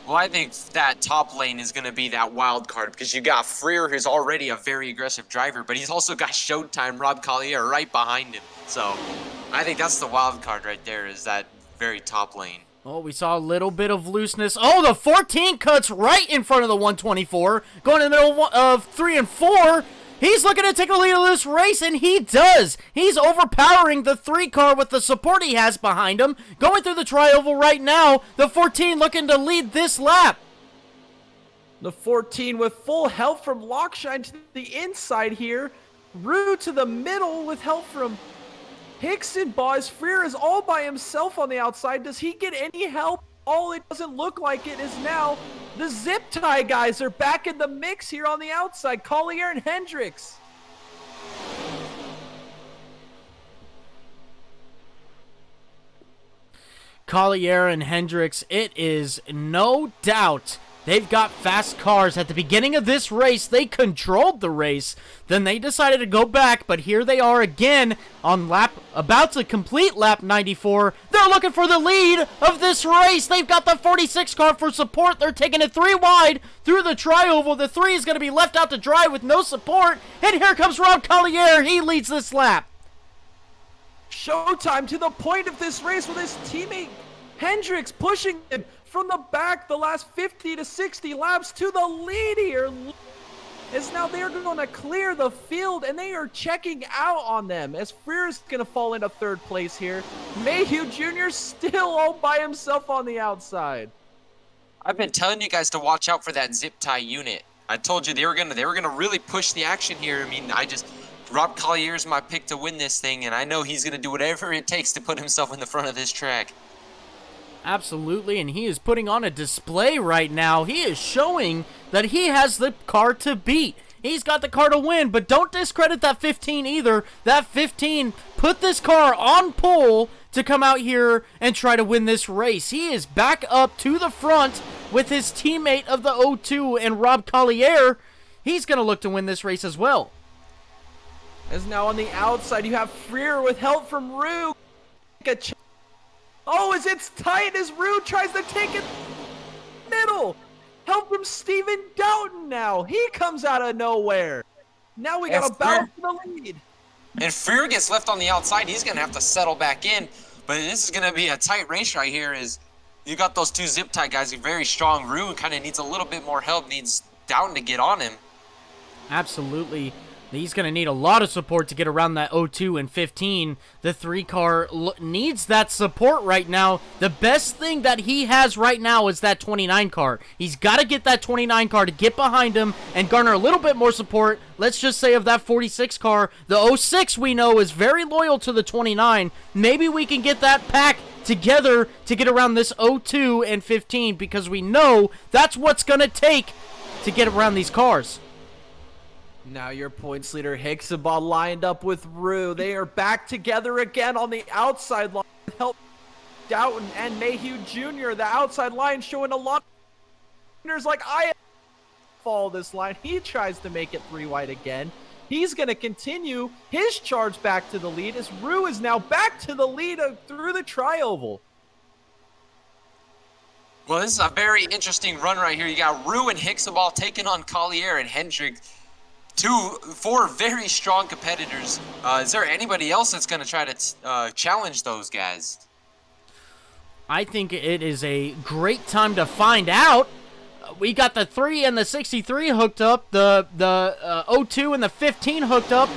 Well, I think that top lane is going to be that wild card because you got Freer, who's already a very aggressive driver, but he's also got Showtime Rob Collier right behind him. So I think that's the wild card right there, is that very top lane. Oh, we saw a little bit of looseness. Oh, the 14 cuts right in front of the 124. Going in the middle of 3 and 4. He's looking to take a lead of this race, and he does. He's overpowering the 3 car with the support he has behind him. Going through the tri-oval right now. The 14 looking to lead this lap. The 14 with full help from Lockshine to the inside here. Rue to the middle with help from Hickson. Boss Freer is all by himself on the outside. Does he get any help? All it doesn't look like it is now the zip tie guys are back in the mix here on the outside. Collier and Hendricks. Collier and Hendricks, it is no doubt they've got fast cars. At the beginning of this race, they controlled the race. Then they decided to go back, but here they are again on about to complete lap 94. They're looking for the lead of this race. They've got the 46 car for support. They're taking it 3 wide through the tri-oval. The 3 is going to be left out to dry with no support. And here comes Rob Collier. He leads this lap. Showtime to the point of this race with his teammate Hendricks pushing him from the back the last 50 to 60 laps to the lead here. As now they're going to clear the field and they are checking out on them as Freer is going to fall into 3rd place here. Mayhew Jr. still all by himself on the outside. I've been telling you guys to watch out for that zip tie unit. I told you they were gonna really push the action here. I mean, Rob Collier's my pick to win this thing, and I know he's gonna do whatever it takes to put himself in the front of this track. Absolutely, and he is putting on a display right now. He is showing that he has the car to beat. He's got the car to win, but don't discredit that 15 either. That 15 put this car on pole to come out here and try to win this race. He is back up to the front with his teammate of the 02 and Rob Collier. He's going to look to win this race as well. As now on the outside, you have Freer with help from Rue. Oh, as it's tight as Rue tries to take it middle. Help from Steven Doughton now. He comes out of nowhere. Now we got a battle for the lead. And Freer gets left on the outside. He's going to have to settle back in. But this is going to be a tight race right here. Is you got those two zip tie guys. Very strong. Rue kind of needs a little bit more help. Needs Doughton to get on him. Absolutely. He's going to need a lot of support to get around that 02 and 15. The 3 car needs that support right now. The best thing that he has right now is that 29 car. He's got to get that 29 car to get behind him and garner a little bit more support. Let's just say of that 46 car. The 06 we know is very loyal to the 29. Maybe we can get that pack together to get around this 02 and 15 because we know that's what's going to take to get around these cars. Now your points leader Hixabah lined up with Rue. They are back together again on the outside line. Help Doughton and Mayhew Jr. The outside line showing a lot of winners like I follow this line. He tries to make it 3 wide again. He's going to continue his charge back to the lead as Rue is now back to the lead through the tri-oval. Well, this is a very interesting run right here. You got Rue and Hixabah taking on Collier and Hendrick. 4 very strong competitors. Is there anybody else that's going to try to challenge those guys? I think it is a great time to find out. We got the 3 and the 63 hooked up, the 02 and the 15 hooked up,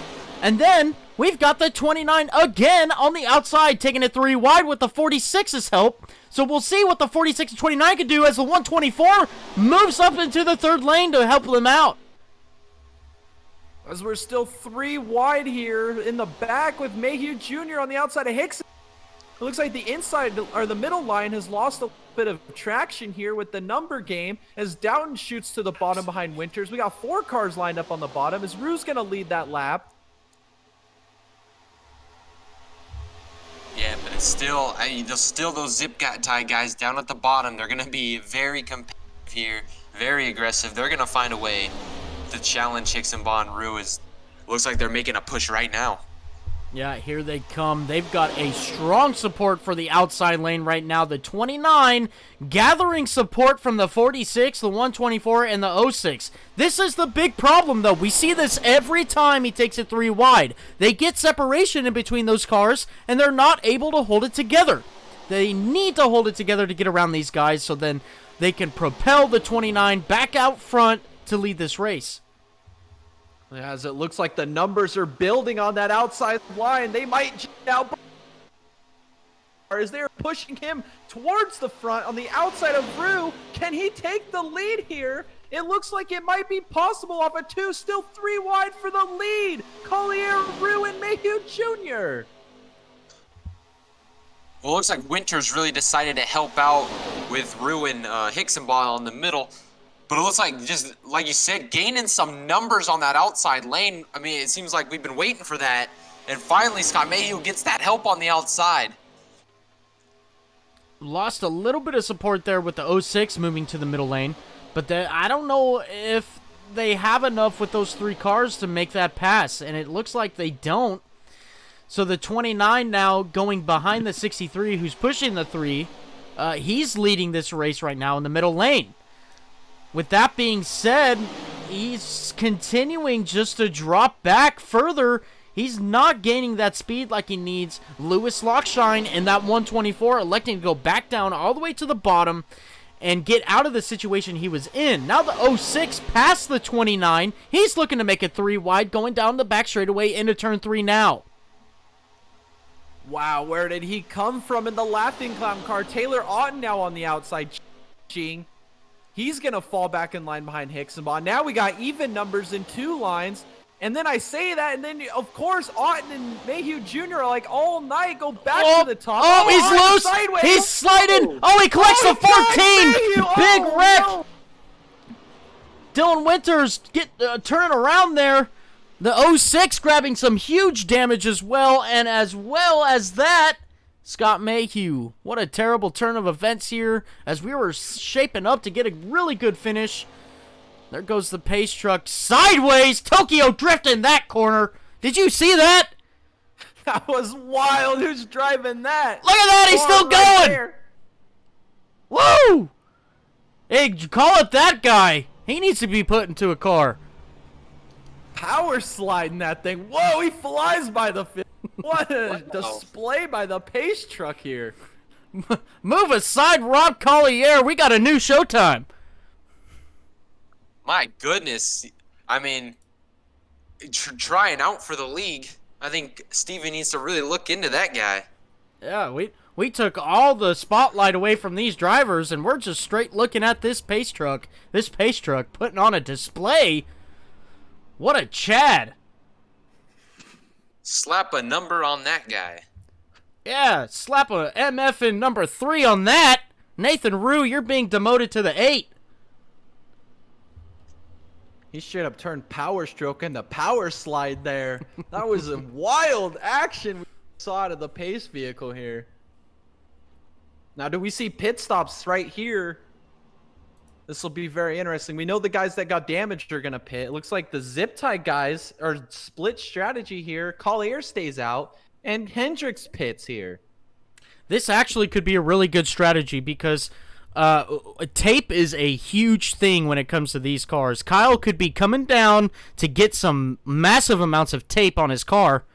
and then we've got the 29 again on the outside, taking it 3 wide with the 46's help. So we'll see what the 46 and 29 can do as the 124 moves up into the 3rd lane to help them out. As we're still 3 wide here in the back with Mayhew Jr. on the outside of Hicks. It looks like the inside or the middle line has lost a bit of traction here with the number game as Doughton shoots to the bottom behind Winters. We got 4 cars lined up on the bottom as Rue's going to lead that lap. Yeah, but it's still, there's still those zip tie guys down at the bottom. They're going to be very competitive here, very aggressive. They're going to find a way to challenge Hixabah and Rue. Looks like they're making a push right now. Yeah, here they come. They've got a strong support for the outside lane right now. The 29 gathering support from the 46, the 124, and the 06. This is the big problem, though. We see this every time he takes it 3 wide. They get separation in between those cars, and they're not able to hold it together. They need to hold it together to get around these guys so then they can propel the 29 back out front to lead this race. As it looks like the numbers are building on that outside line, they might now as they're pushing him towards the front on the outside of Rue. Can he take the lead here? It looks like it might be possible off a 2, still 3 wide for the lead. Collier, Rue, and Mayhew Jr. Well, it looks like Winters really decided to help out with Rue and Hixabah on the middle. But it looks like, just like you said, gaining some numbers on that outside lane. I mean, it seems like we've been waiting for that. And finally, Scott Mayhew gets that help on the outside. Lost a little bit of support there with the 06 moving to the middle lane. But I don't know if they have enough with those 3 cars to make that pass. And it looks like they don't. So the 29 now going behind the 63, who's pushing the 3. He's leading this race right now in the middle lane. With that being said, he's continuing just to drop back further. He's not gaining that speed like he needs. Lewis Lockshine and that 124 electing to go back down all the way to the bottom and get out of the situation he was in. Now the 06 past the 29. He's looking to make it 3 wide, going down the back straightaway into turn 3 now. Wow, where did he come from in the Laughing Clown car? Taylor Otten now on the outside. He's going to fall back in line behind Hixabah. Now we got even numbers in 2 lines. And then I say that, and then, of course, Otten and Mayhew Jr. are like all night, go back Oh, to the top. oh, he's Otten loose. sideways. He's sliding. Oh, he collects Oh, the he 14. tagged Big Mayhew. wreck. No. Dylan Winters turning around there. The 06 grabbing some huge damage as well. And as well as that, Scott Mayhew. What a terrible turn of events here as we were shaping up to get a really good finish. There goes the pace truck sideways. Tokyo drifting that corner. Did you see that? That was wild. Who's driving that? Look at that. He's still Right going. there. Woo! Hey, call it that guy. He needs to be put into a car. Power sliding that thing. Whoa, he flies by the field. What a display by the pace truck here. Move aside, Rob Collier. We got a new showtime. My goodness. I mean, trying out for the league. I think Steven needs to really look into that guy. Yeah, we took all the spotlight away from these drivers, and we're just straight looking at this pace truck. This pace truck putting on a display. What a Chad. Slap a number on that guy. Yeah, slap a MF in number 3 on that. Nathan Rue, you're being demoted to the 8. He straight up turned power stroke into power slide there. That was a wild action we saw out of the pace vehicle here. Now, do we see pit stops right here? This will be very interesting. We know the guys that got damaged are going to pit. It looks like the zip tie guys are split strategy here. Collier stays out, and Hendricks pits here. This actually could be a really good strategy because tape is a huge thing when it comes to these cars. Kyle could be coming down to get some massive amounts of tape on his car,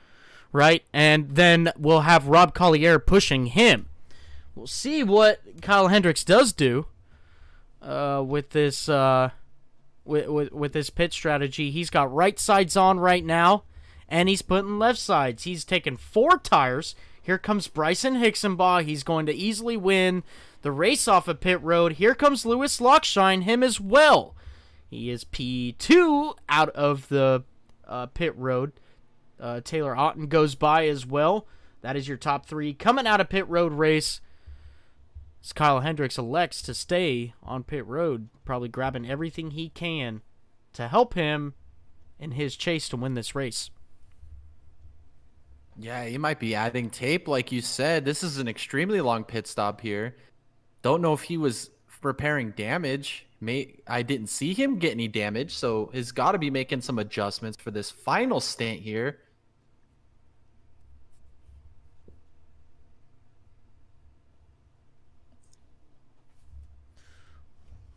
right? And then we'll have Rob Collier pushing him. We'll see what Kyle Hendricks does do with this with this pit strategy. He's got right sides on right now, and he's putting left sides. He's taking 4 tires. Here comes Bryson Hicksonbaugh. He's going to easily win the race off of pit road. Here comes Lewis Lockshine, him as well. He is P2 out of the pit road. Taylor Otten goes by as well. That is your top 3 coming out of pit road race. As Kyle Hendricks elects to stay on pit road, probably grabbing everything he can to help him in his chase to win this race. Yeah, he might be adding tape, like you said. This is an extremely long pit stop here. Don't know if he was repairing damage. I didn't see him get any damage, so he's got to be making some adjustments for this final stint here.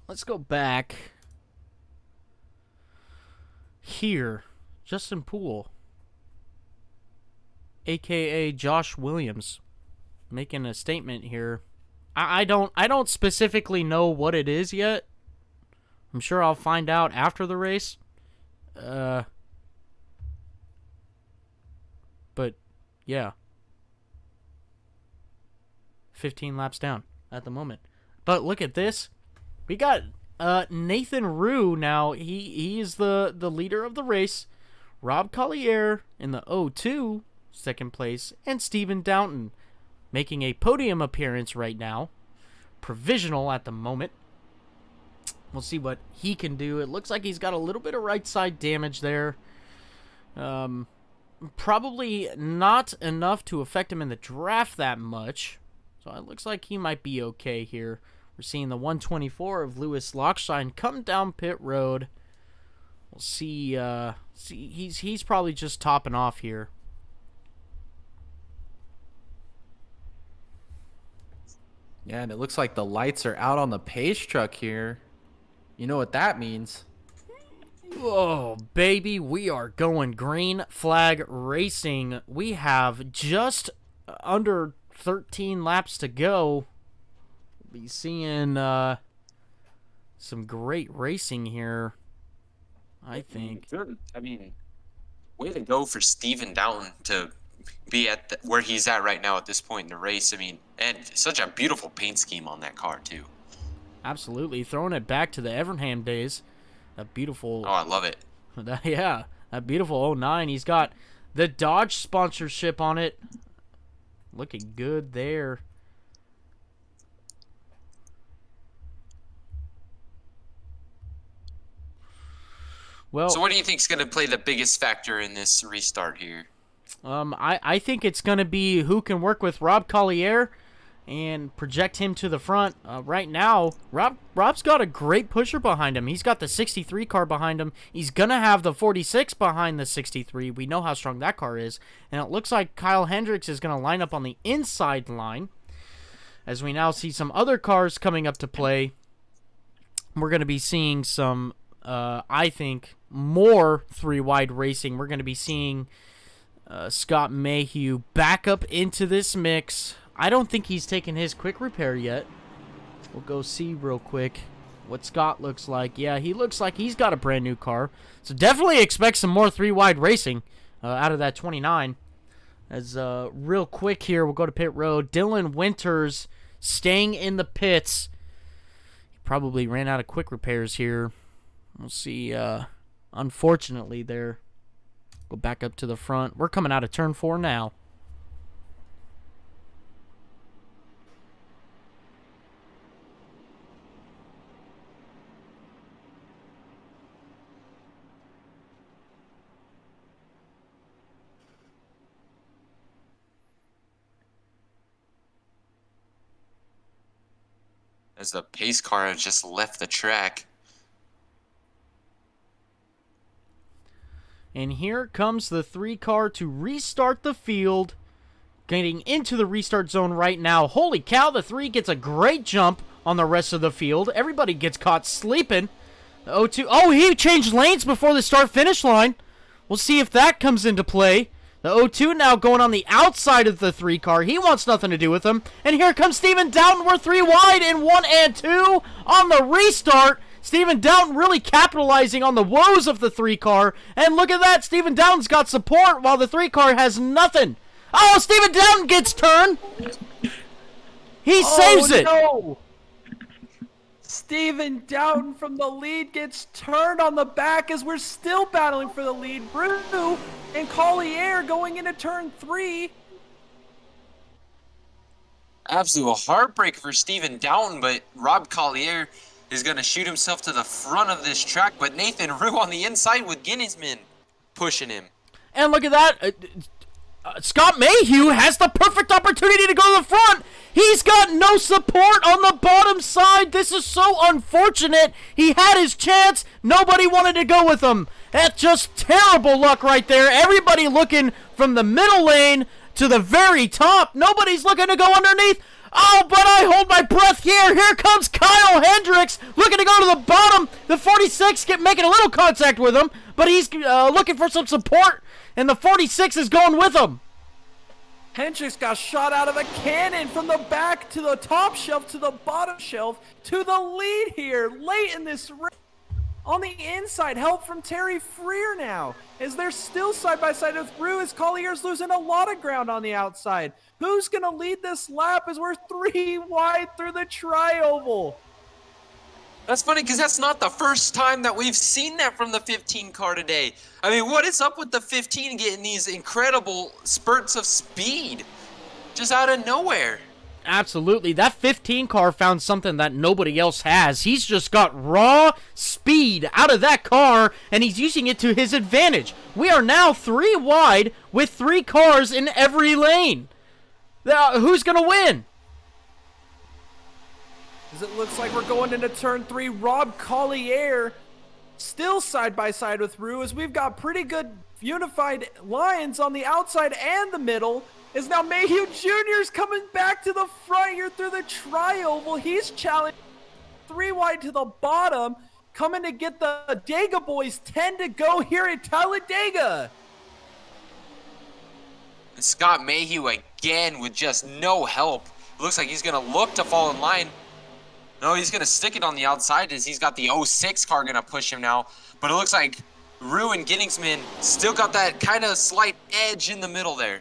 Let's go back here. Justin Poole, aka Josh Williams, making a statement here. I don't specifically know what it is yet. I'm sure I'll find out after the race. But yeah. 15 laps down at the moment. But look at this. We got Nathan Rue now. He is the leader of the race. Rob Collier in the 02, second place, and Stephen Downton making a podium appearance right now. Provisional at the moment. We'll see what he can do. It looks like he's got a little bit of right side damage there. Probably not enough to affect him in the draft that much. So it looks like he might be okay here. We're seeing the 124 of Lewis Lockshine come down pit road. We'll see. He's probably just topping off here. Yeah, and it looks like the lights are out on the pace truck here. You know what that means. Oh, baby, we are going green flag racing. We have just under 13 laps to go. We'll be seeing some great racing here, I think. Good. I mean, way to go for Stephen Downton to be at where he's at right now at this point in the race. I mean, and such a beautiful paint scheme on that car, too. Absolutely. Throwing it back to the Evernham days. A beautiful... Oh, I love it. Yeah, That beautiful 09. He's got the Dodge sponsorship on it. Looking good there. Well, So what do you think is going to play the biggest factor in this restart here? I think it's going to be who can work with Rob Collier and project him to the front. Right now, Rob's got a great pusher behind him. He's got the 63 car behind him. He's going to have the 46 behind the 63. We know how strong that car is. And it looks like Kyle Hendricks is going to line up on the inside line. As we now see some other cars coming up to play, we're going to be seeing some, I think, more three-wide racing. We're going to be seeing Scott Mayhew back up into this mix. I don't think he's taken his quick repair yet. We'll go see real quick what Scott looks like. Yeah, he looks like he's got a brand new car. So definitely expect some more three-wide racing out of that 29. As real quick here, we'll go to pit road. Dylan Winters staying in the pits. He probably ran out of quick repairs here. We'll see. Unfortunately, there. Go back up to the front. We're coming out of turn 4 now. As the pace car has just left the track. And here comes the 3 car to restart the field. Getting into the restart zone right now. Holy cow, the 3 gets a great jump on the rest of the field. Everybody gets caught sleeping. The 02, oh, he changed lanes before the start-finish line. We'll see if that comes into play. The 02 now going on the outside of the 3 car. He wants nothing to do with them. And here comes Steven Doughton. We're 3 wide in 1 and 2 on the restart. Steven Doughton really capitalizing on the woes of the 3 car. And look at that. Steven Doughton's got support while the 3 car has nothing. Oh, Steven Doughton gets turned. He saves it. No. Steven Doughton from the lead gets turned on the back as we're still battling for the lead. Rue and Collier going into turn 3. Absolute heartbreak for Steven Doughton, but Rob Collier is going to shoot himself to the front of this track, but Nathan Rue on the inside with Guinnessman pushing him. And look at that. Scott Mayhew has the perfect opportunity to go to the front. He's got no support on the bottom side. This is so unfortunate. He had his chance. Nobody wanted to go with him. That's just terrible luck right there. Everybody looking from the middle lane to the very top. Nobody's looking to go underneath. Oh, but I hold my breath here. Here comes Kyle Hendricks looking to go to the bottom. The 46 making a little contact with him, but he's looking for some support, and the 46 is going with him. Hendricks got shot out of a cannon from the back to the top shelf to the bottom shelf to the lead here late in this race. On the inside, help from Terry Freer now. As they're still side by side with Rue as Collier's losing a lot of ground on the outside. Who's going to lead this lap as we're 3 wide through the tri-oval? That's funny because that's not the first time that we've seen that from the 15 car today. I mean, what is up with the 15 getting these incredible spurts of speed just out of nowhere? Absolutely. That 15 car found something that nobody else has. He's just got raw speed out of that car, and he's using it to his advantage. We are now 3 wide with 3 cars in every lane. Who's going to win? As it looks like we're going into turn 3, Rob Collier still side by side with Rue as we've got pretty good unified lines on the outside and the middle. Is now Mayhew Jr.'s coming back to the front here through the tri-oval. He's challenged 3 wide to the bottom, coming to get the Dega boys 10 to go here at Talladega. And Scott Mayhew again with just no help. Looks like he's going to look to fall in line. No, he's going to stick it on the outside as he's got the 06 car going to push him now. But it looks like Rue and Ginningsman still got that kind of slight edge in the middle there.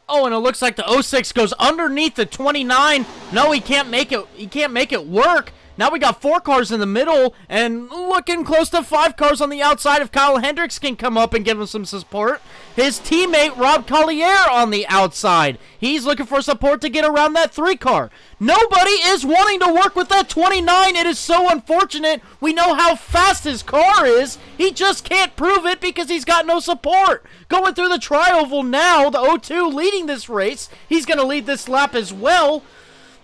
Oh, and it looks like the 06 goes underneath the 29. No, he can't make it. He can't make it work. Now we got 4 cars in the middle and looking close to 5 cars on the outside if Kyle Hendricks can come up and give him some support. His teammate Rob Collier on the outside. He's looking for support to get around that 3 car. Nobody is wanting to work with that 29. It is so unfortunate. We know how fast his car is. He just can't prove it because he's got no support. Going through the tri-oval now, the 02 leading this race. He's going to lead this lap as well.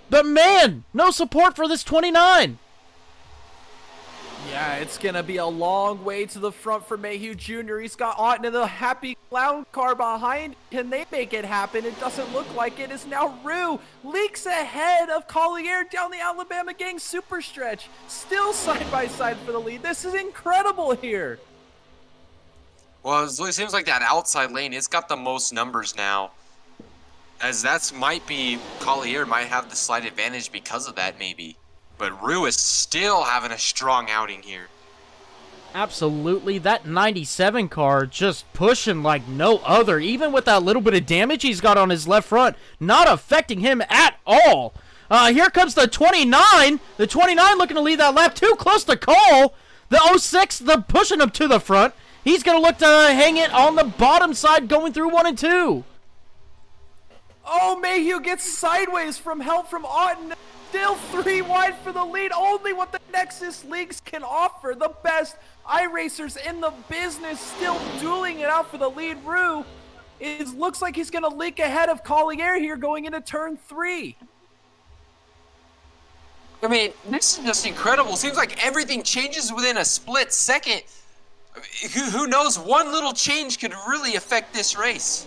But man, no support for this 29. Yeah, it's going to be a long way to the front for Mayhew Jr. He's got Otten in the happy clown car behind. Can they make it happen? It doesn't look like it. Is now Rue leaks ahead of Collier down the Alabama Gang super stretch. Still side by side for the lead. This is incredible here. Well, it seems like that outside lane, it's got the most numbers now. As that's might be, Collier might have the slight advantage because of that maybe. But Rue is still having a strong outing here. Absolutely. That 97 car just pushing like no other. Even with that little bit of damage he's got on his left front, not affecting him at all. Here comes the 29. The 29 looking to lead that lap. Too close to call. The 06, the pushing him to the front. He's going to look to hang it on the bottom side going through 1 and 2. Oh, Mayhew gets sideways from help from Otten. Still 3 wide for the lead. Only what the Nexus leagues can offer. The best iRacers in the business still dueling it out for the lead. Rue looks like he's going to leak ahead of Collier here going into turn 3. I mean, this is just incredible. Seems like everything changes within a split second. Who knows? One little change could really affect this race.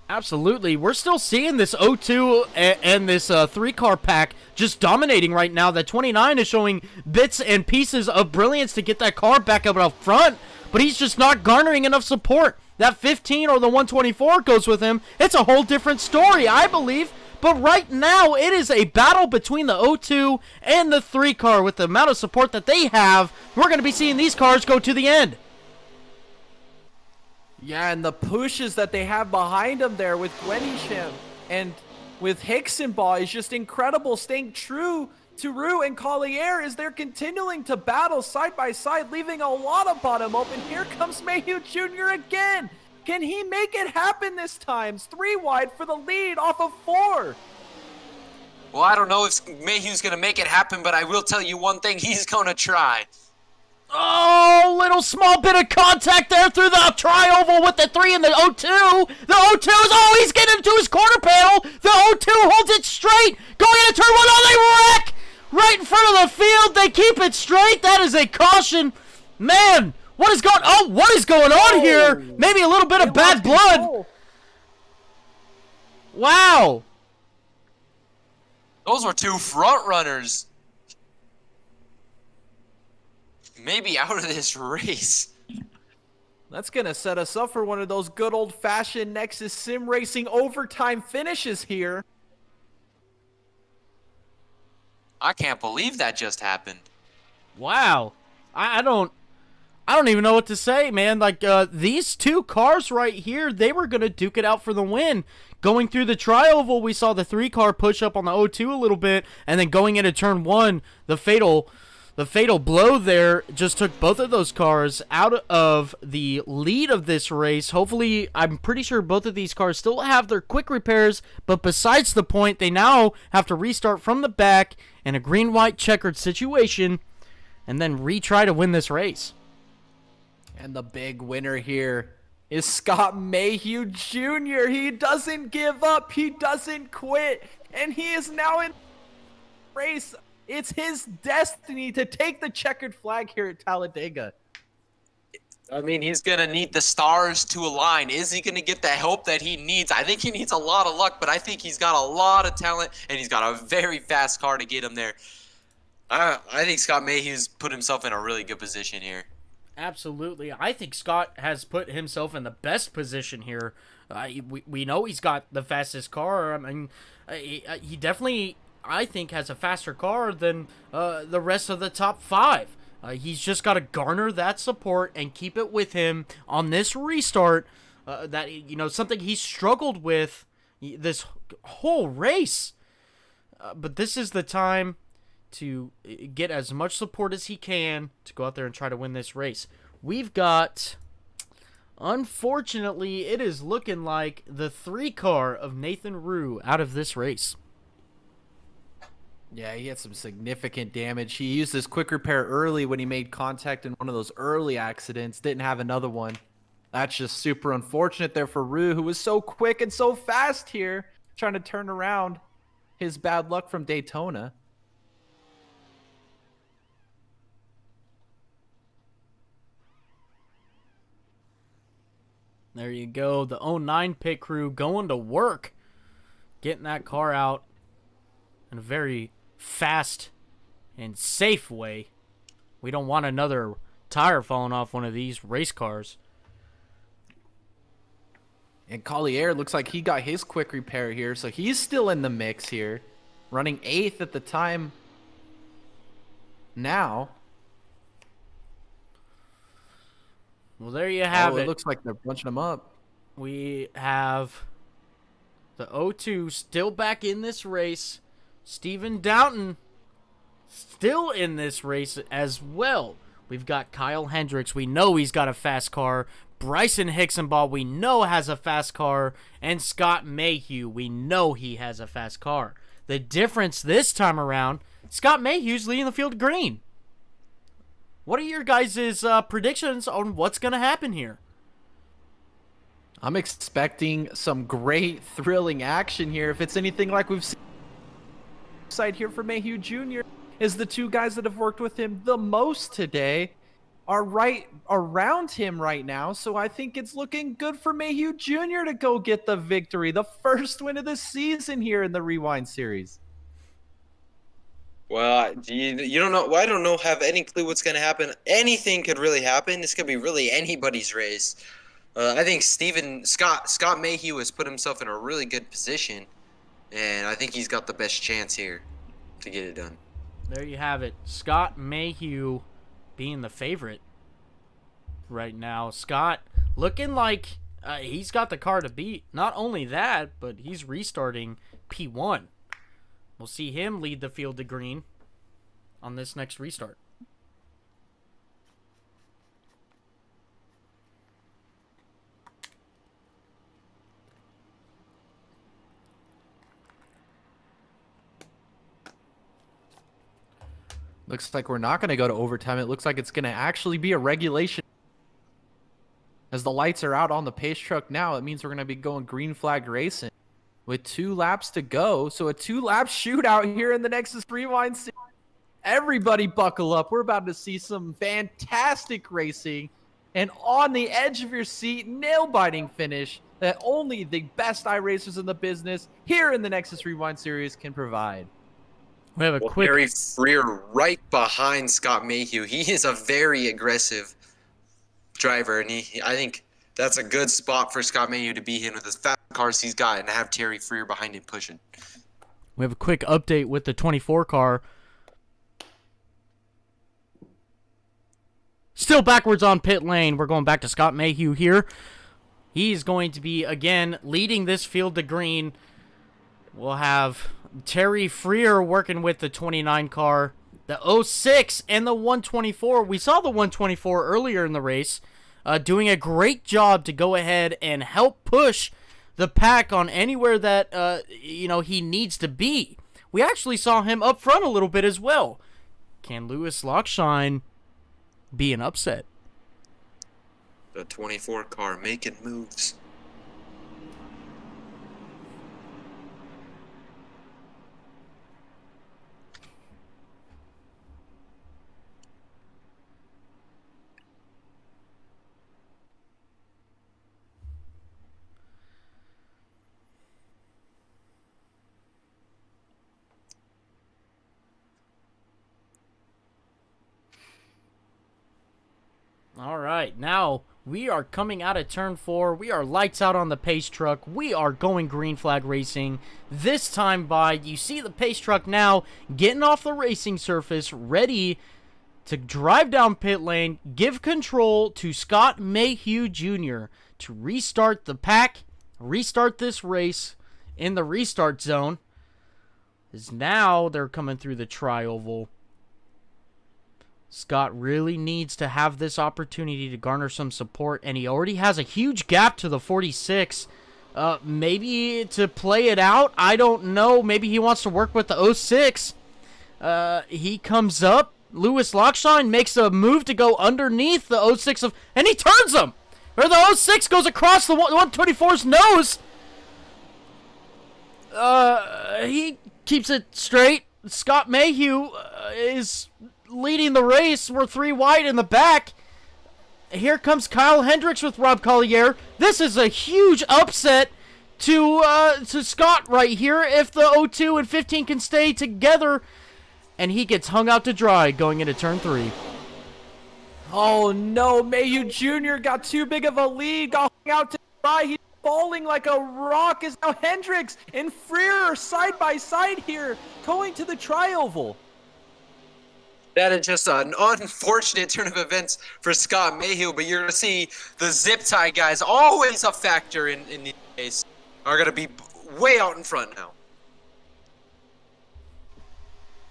Absolutely. We're still seeing this 02 and this 3-car pack just dominating right now. That 29 is showing bits and pieces of brilliance to get that car back up front, but he's just not garnering enough support. That 15 or the 124 goes with him. It's a whole different story, I believe. But right now, it is a battle between the 02 and the 3-car with the amount of support that they have. We're going to be seeing these cars go to the end. Yeah, and the pushes that they have behind them there with Gwenisham and with Hicksenball is just incredible. Staying true to Rue and Collier as they're continuing to battle side by side, leaving a lot of bottom open. Here comes Mayhew Jr. again. Can he make it happen this time? 3 wide for the lead off of 4. Well, I don't know if Mayhew's going to make it happen, but I will tell you one thing. He's going to try. Oh, little small bit of contact there through the tri-oval with the 3 and the 02. The 02 is, he's getting into his quarter panel. The 02 holds it straight. Going into turn 1, they wreck! Right in front of the field, they keep it straight. That is a caution. Man, what is going on here? Maybe a little bit of bad blood. Wow. Those were 2 front runners. Maybe out of this race. That's going to set us up for one of those good old-fashioned Nexus sim racing overtime finishes here. I can't believe that just happened. Wow. I don't even know what to say, man. Like, these 2 cars right here, they were going to duke it out for the win. Going through the tri-oval, we saw the 3-car push up on the 02 a little bit, and then going into turn 1, the fatal blow there just took both of those cars out of the lead of this race. Hopefully, I'm pretty sure both of these cars still have their quick repairs, but besides the point, they now have to restart from the back in a green-white checkered situation and then retry to win this race. And the big winner here is Scott Mayhew Jr. He doesn't give up. He doesn't quit. And he is now in race. It's his destiny to take the checkered flag here at Talladega. I mean, he's going to need the stars to align. Is he going to get the help that he needs? I think he needs a lot of luck, but I think he's got a lot of talent, and he's got a very fast car to get him there. I think Scott Mayhew's put himself in a really good position here. Absolutely. I think Scott has put himself in the best position here. We know he's got the fastest car. I mean, he definitely, I think, has a faster car than the rest of the top 5. He's just got to garner that support and keep it with him on this restart. That, you know, something he struggled with this whole race. But this is the time to get as much support as he can to go out there and try to win this race. We've got, unfortunately, it is looking like the 3-car of Nathan Rue out of this race. Yeah, he had some significant damage. He used his quick repair early when he made contact in one of those early accidents. Didn't have another one. That's just super unfortunate there for Rue, who was so quick and so fast here, trying to turn around his bad luck from Daytona. There you go. The 09 pit crew going to work, getting that car out in a very fast and safe way. We don't want another tire falling off one of these race cars. And Collier looks like he got his quick repair here, so he's still in the mix here. Running 8th at the time now. Well, there you have it. It looks like they're bunching them up. We have the 02 still back in this race. Steven Downton still in this race as well. We've got Kyle Hendricks. We know he's got a fast car. Bryson Hixenbaugh, we know, has a fast car. And Scott Mayhew, we know he has a fast car. The difference this time around, Scott Mayhew's leading the field green. What are your guys' predictions on what's going to happen here? I'm expecting some great, thrilling action here. If it's anything like we've seen side here for Mayhew Jr., is the 2 guys that have worked with him the most today are right around him right now. So I think it's looking good for Mayhew Jr. to go get the victory. The first win of the season here in the Rewind Series. Well, you don't know. Well, I don't know. Have any clue what's going to happen? Anything could really happen. This could be really anybody's race. I think Scott Mayhew has put himself in a really good position, and I think he's got the best chance here to get it done. There you have it. Scott Mayhew being the favorite right now. Scott looking like he's got the car to beat. Not only that, but he's restarting P1. We'll see him lead the field to green on this next restart. Looks like we're not going to go to overtime. It looks like it's going to actually be a regulation. As the lights are out on the pace truck now, it means we're going to be going green flag racing with 2 laps to go. So a 2-lap shootout here in the Nexus Rewind Series. Everybody buckle up. We're about to see some fantastic racing and on the edge of your seat, nail-biting finish that only the best iRacers in the business here in the Nexus Rewind Series can provide. We have a quick Terry Freer right behind Scott Mayhew. He is a very aggressive driver, and I think that's a good spot for Scott Mayhew to be in with as fast cars he's got and have Terry Freer behind him pushing. We have a quick update with the 24 car. Still backwards on pit lane. We're going back to Scott Mayhew here. He's going to be, again, leading this field to green. We'll have Terry Freer working with the 29 car, the 06, and the 124. We saw the 124 earlier in the race, doing a great job to go ahead and help push the pack on anywhere that he needs to be. We actually saw him up front a little bit as well. Can Lewis Lockshine be an upset? The 24 car making moves. All right, now we are coming out of turn 4. We are lights out on the pace truck. We are going green flag racing. This time you see the pace truck now getting off the racing surface, ready to drive down pit lane, give control to Scott Mayhew Jr. to restart the pack, restart this race in the restart zone. is now they're coming through the tri-oval. Scott really needs to have this opportunity to garner some support, and he already has a huge gap to the 46. Maybe to play it out, I don't know. Maybe he wants to work with the 06. He comes up. Lewis Lockshine makes a move to go underneath the 06 and he turns him. Or the 06 goes across the 124's nose. He keeps it straight. Scott Mayhew is leading the race. We're 3 wide in the back. Here comes Kyle Hendricks with Rob Collier. This is a huge upset to Scott right here. If the 02 and 15 can stay together, and he gets hung out to dry going into turn 3. Oh no, Mayhew Jr. got too big of a lead, got hung out to dry. He's falling like a rock. Is now Hendricks and Freer side by side here, going to the tri-oval. That is just an unfortunate turn of events for Scott Mayhew, but you're going to see the zip tie guys, always a factor in the case, are going to be way out in front now.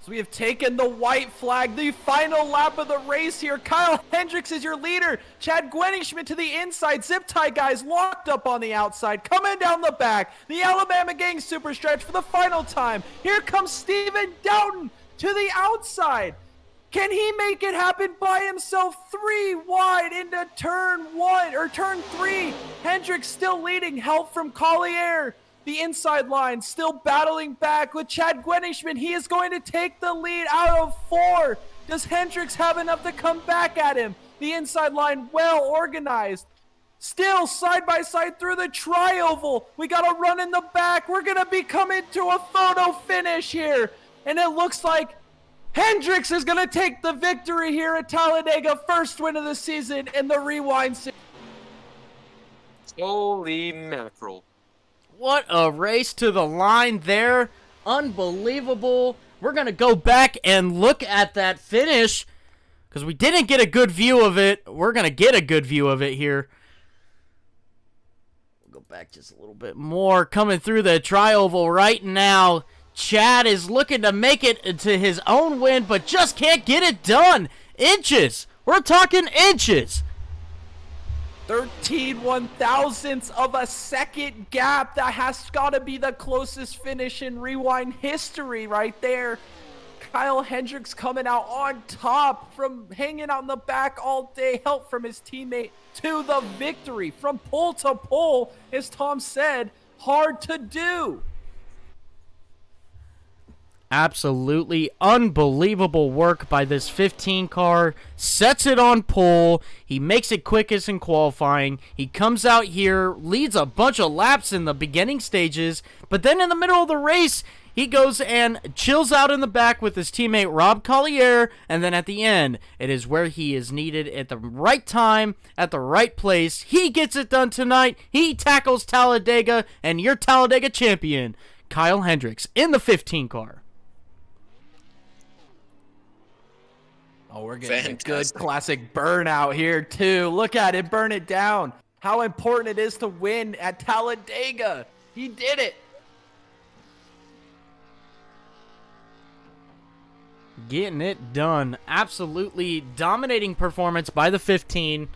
So we have taken the white flag, the final lap of the race here. Kyle Hendricks is your leader. Chad Gwenningschmidt to the inside. Zip tie guys locked up on the outside. Coming down the back. The Alabama gang super stretch for the final time. Here comes Steven Doughton to the outside. Can he make it happen by himself? 3 wide into turn 3. Hendricks still leading. Help from Collier. The inside line still battling back with Chad Gwenningschmidt. He is going to take the lead out of 4. Does Hendricks have enough to come back at him? The inside line well organized. Still side by side through the tri-oval. We got a run in the back. We're going to be coming to a photo finish here. And it looks like Hendricks is going to take the victory here at Talladega. First win of the season in the Rewind Series. Holy mackerel. What a race to the line there. Unbelievable. We're going to go back and look at that finish because we didn't get a good view of it. We're going to get a good view of it here. We'll go back just a little bit more. Coming through the tri-oval right now. Chad is looking to make it to his own win, but just can't get it done. Inches. We're talking inches. 13 1,000ths of a second gap. That has got to be the closest finish in Rewind history right there. Kyle Hendricks coming out on top from hanging out in the back all day. Help from his teammate to the victory from pole to pole. As Tom said, hard to do. Absolutely unbelievable work by this 15 car. Sets it on pole. He makes it quickest in qualifying. He comes out here, leads a bunch of laps in the beginning stages, but then in the middle of the race, he goes and chills out in the back with his teammate Rob Collier, and then at the end, it is where he is needed at the right time, at the right place. He gets it done tonight. He tackles Talladega, and your Talladega champion, Kyle Hendricks, in the 15 car. Oh, we're getting a good classic burnout here, too. Look at it, burn it down. How important it is to win at Talladega. He did it. Getting it done. Absolutely dominating performance by the 15.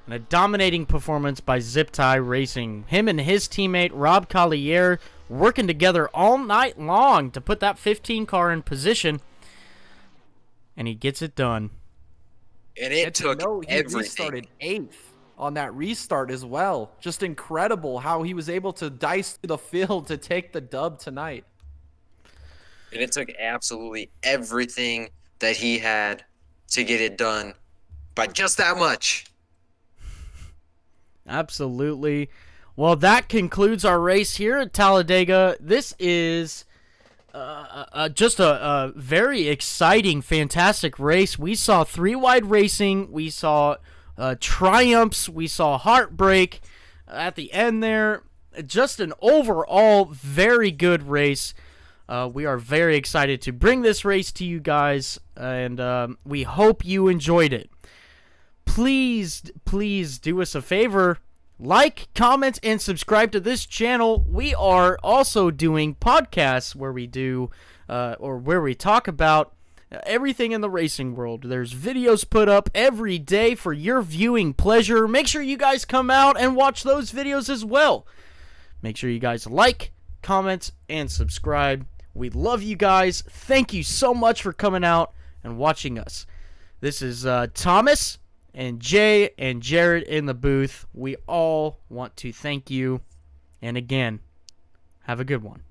And a dominating performance by Zip Tie Racing. Him and his teammate, Rob Collier, working together all night long to put that 15 car in position. And he gets it done. And it took everything. He restarted 8th on that restart as well. Just incredible how he was able to dice through the field to take the dub tonight. And it took absolutely everything that he had to get it done by just that much. Absolutely. Well, that concludes our race here at Talladega. This is just a very exciting, fantastic race. We saw 3 wide racing. We saw triumphs. We saw heartbreak at the end there. Just an overall very good race. We are very excited to bring this race to you guys, and we hope you enjoyed it. Please do us a favor. like, comment, and subscribe to this channel. We are also doing podcasts where we do, where we talk about everything in the racing world. There's videos put up every day for your viewing pleasure. Make sure you guys come out and watch those videos as well. Make sure you guys like, comment, and subscribe. We love you guys. Thank you so much for coming out and watching us. This is Thomas and Jay and Jared in the booth. We all want to thank you. And again, have a good one.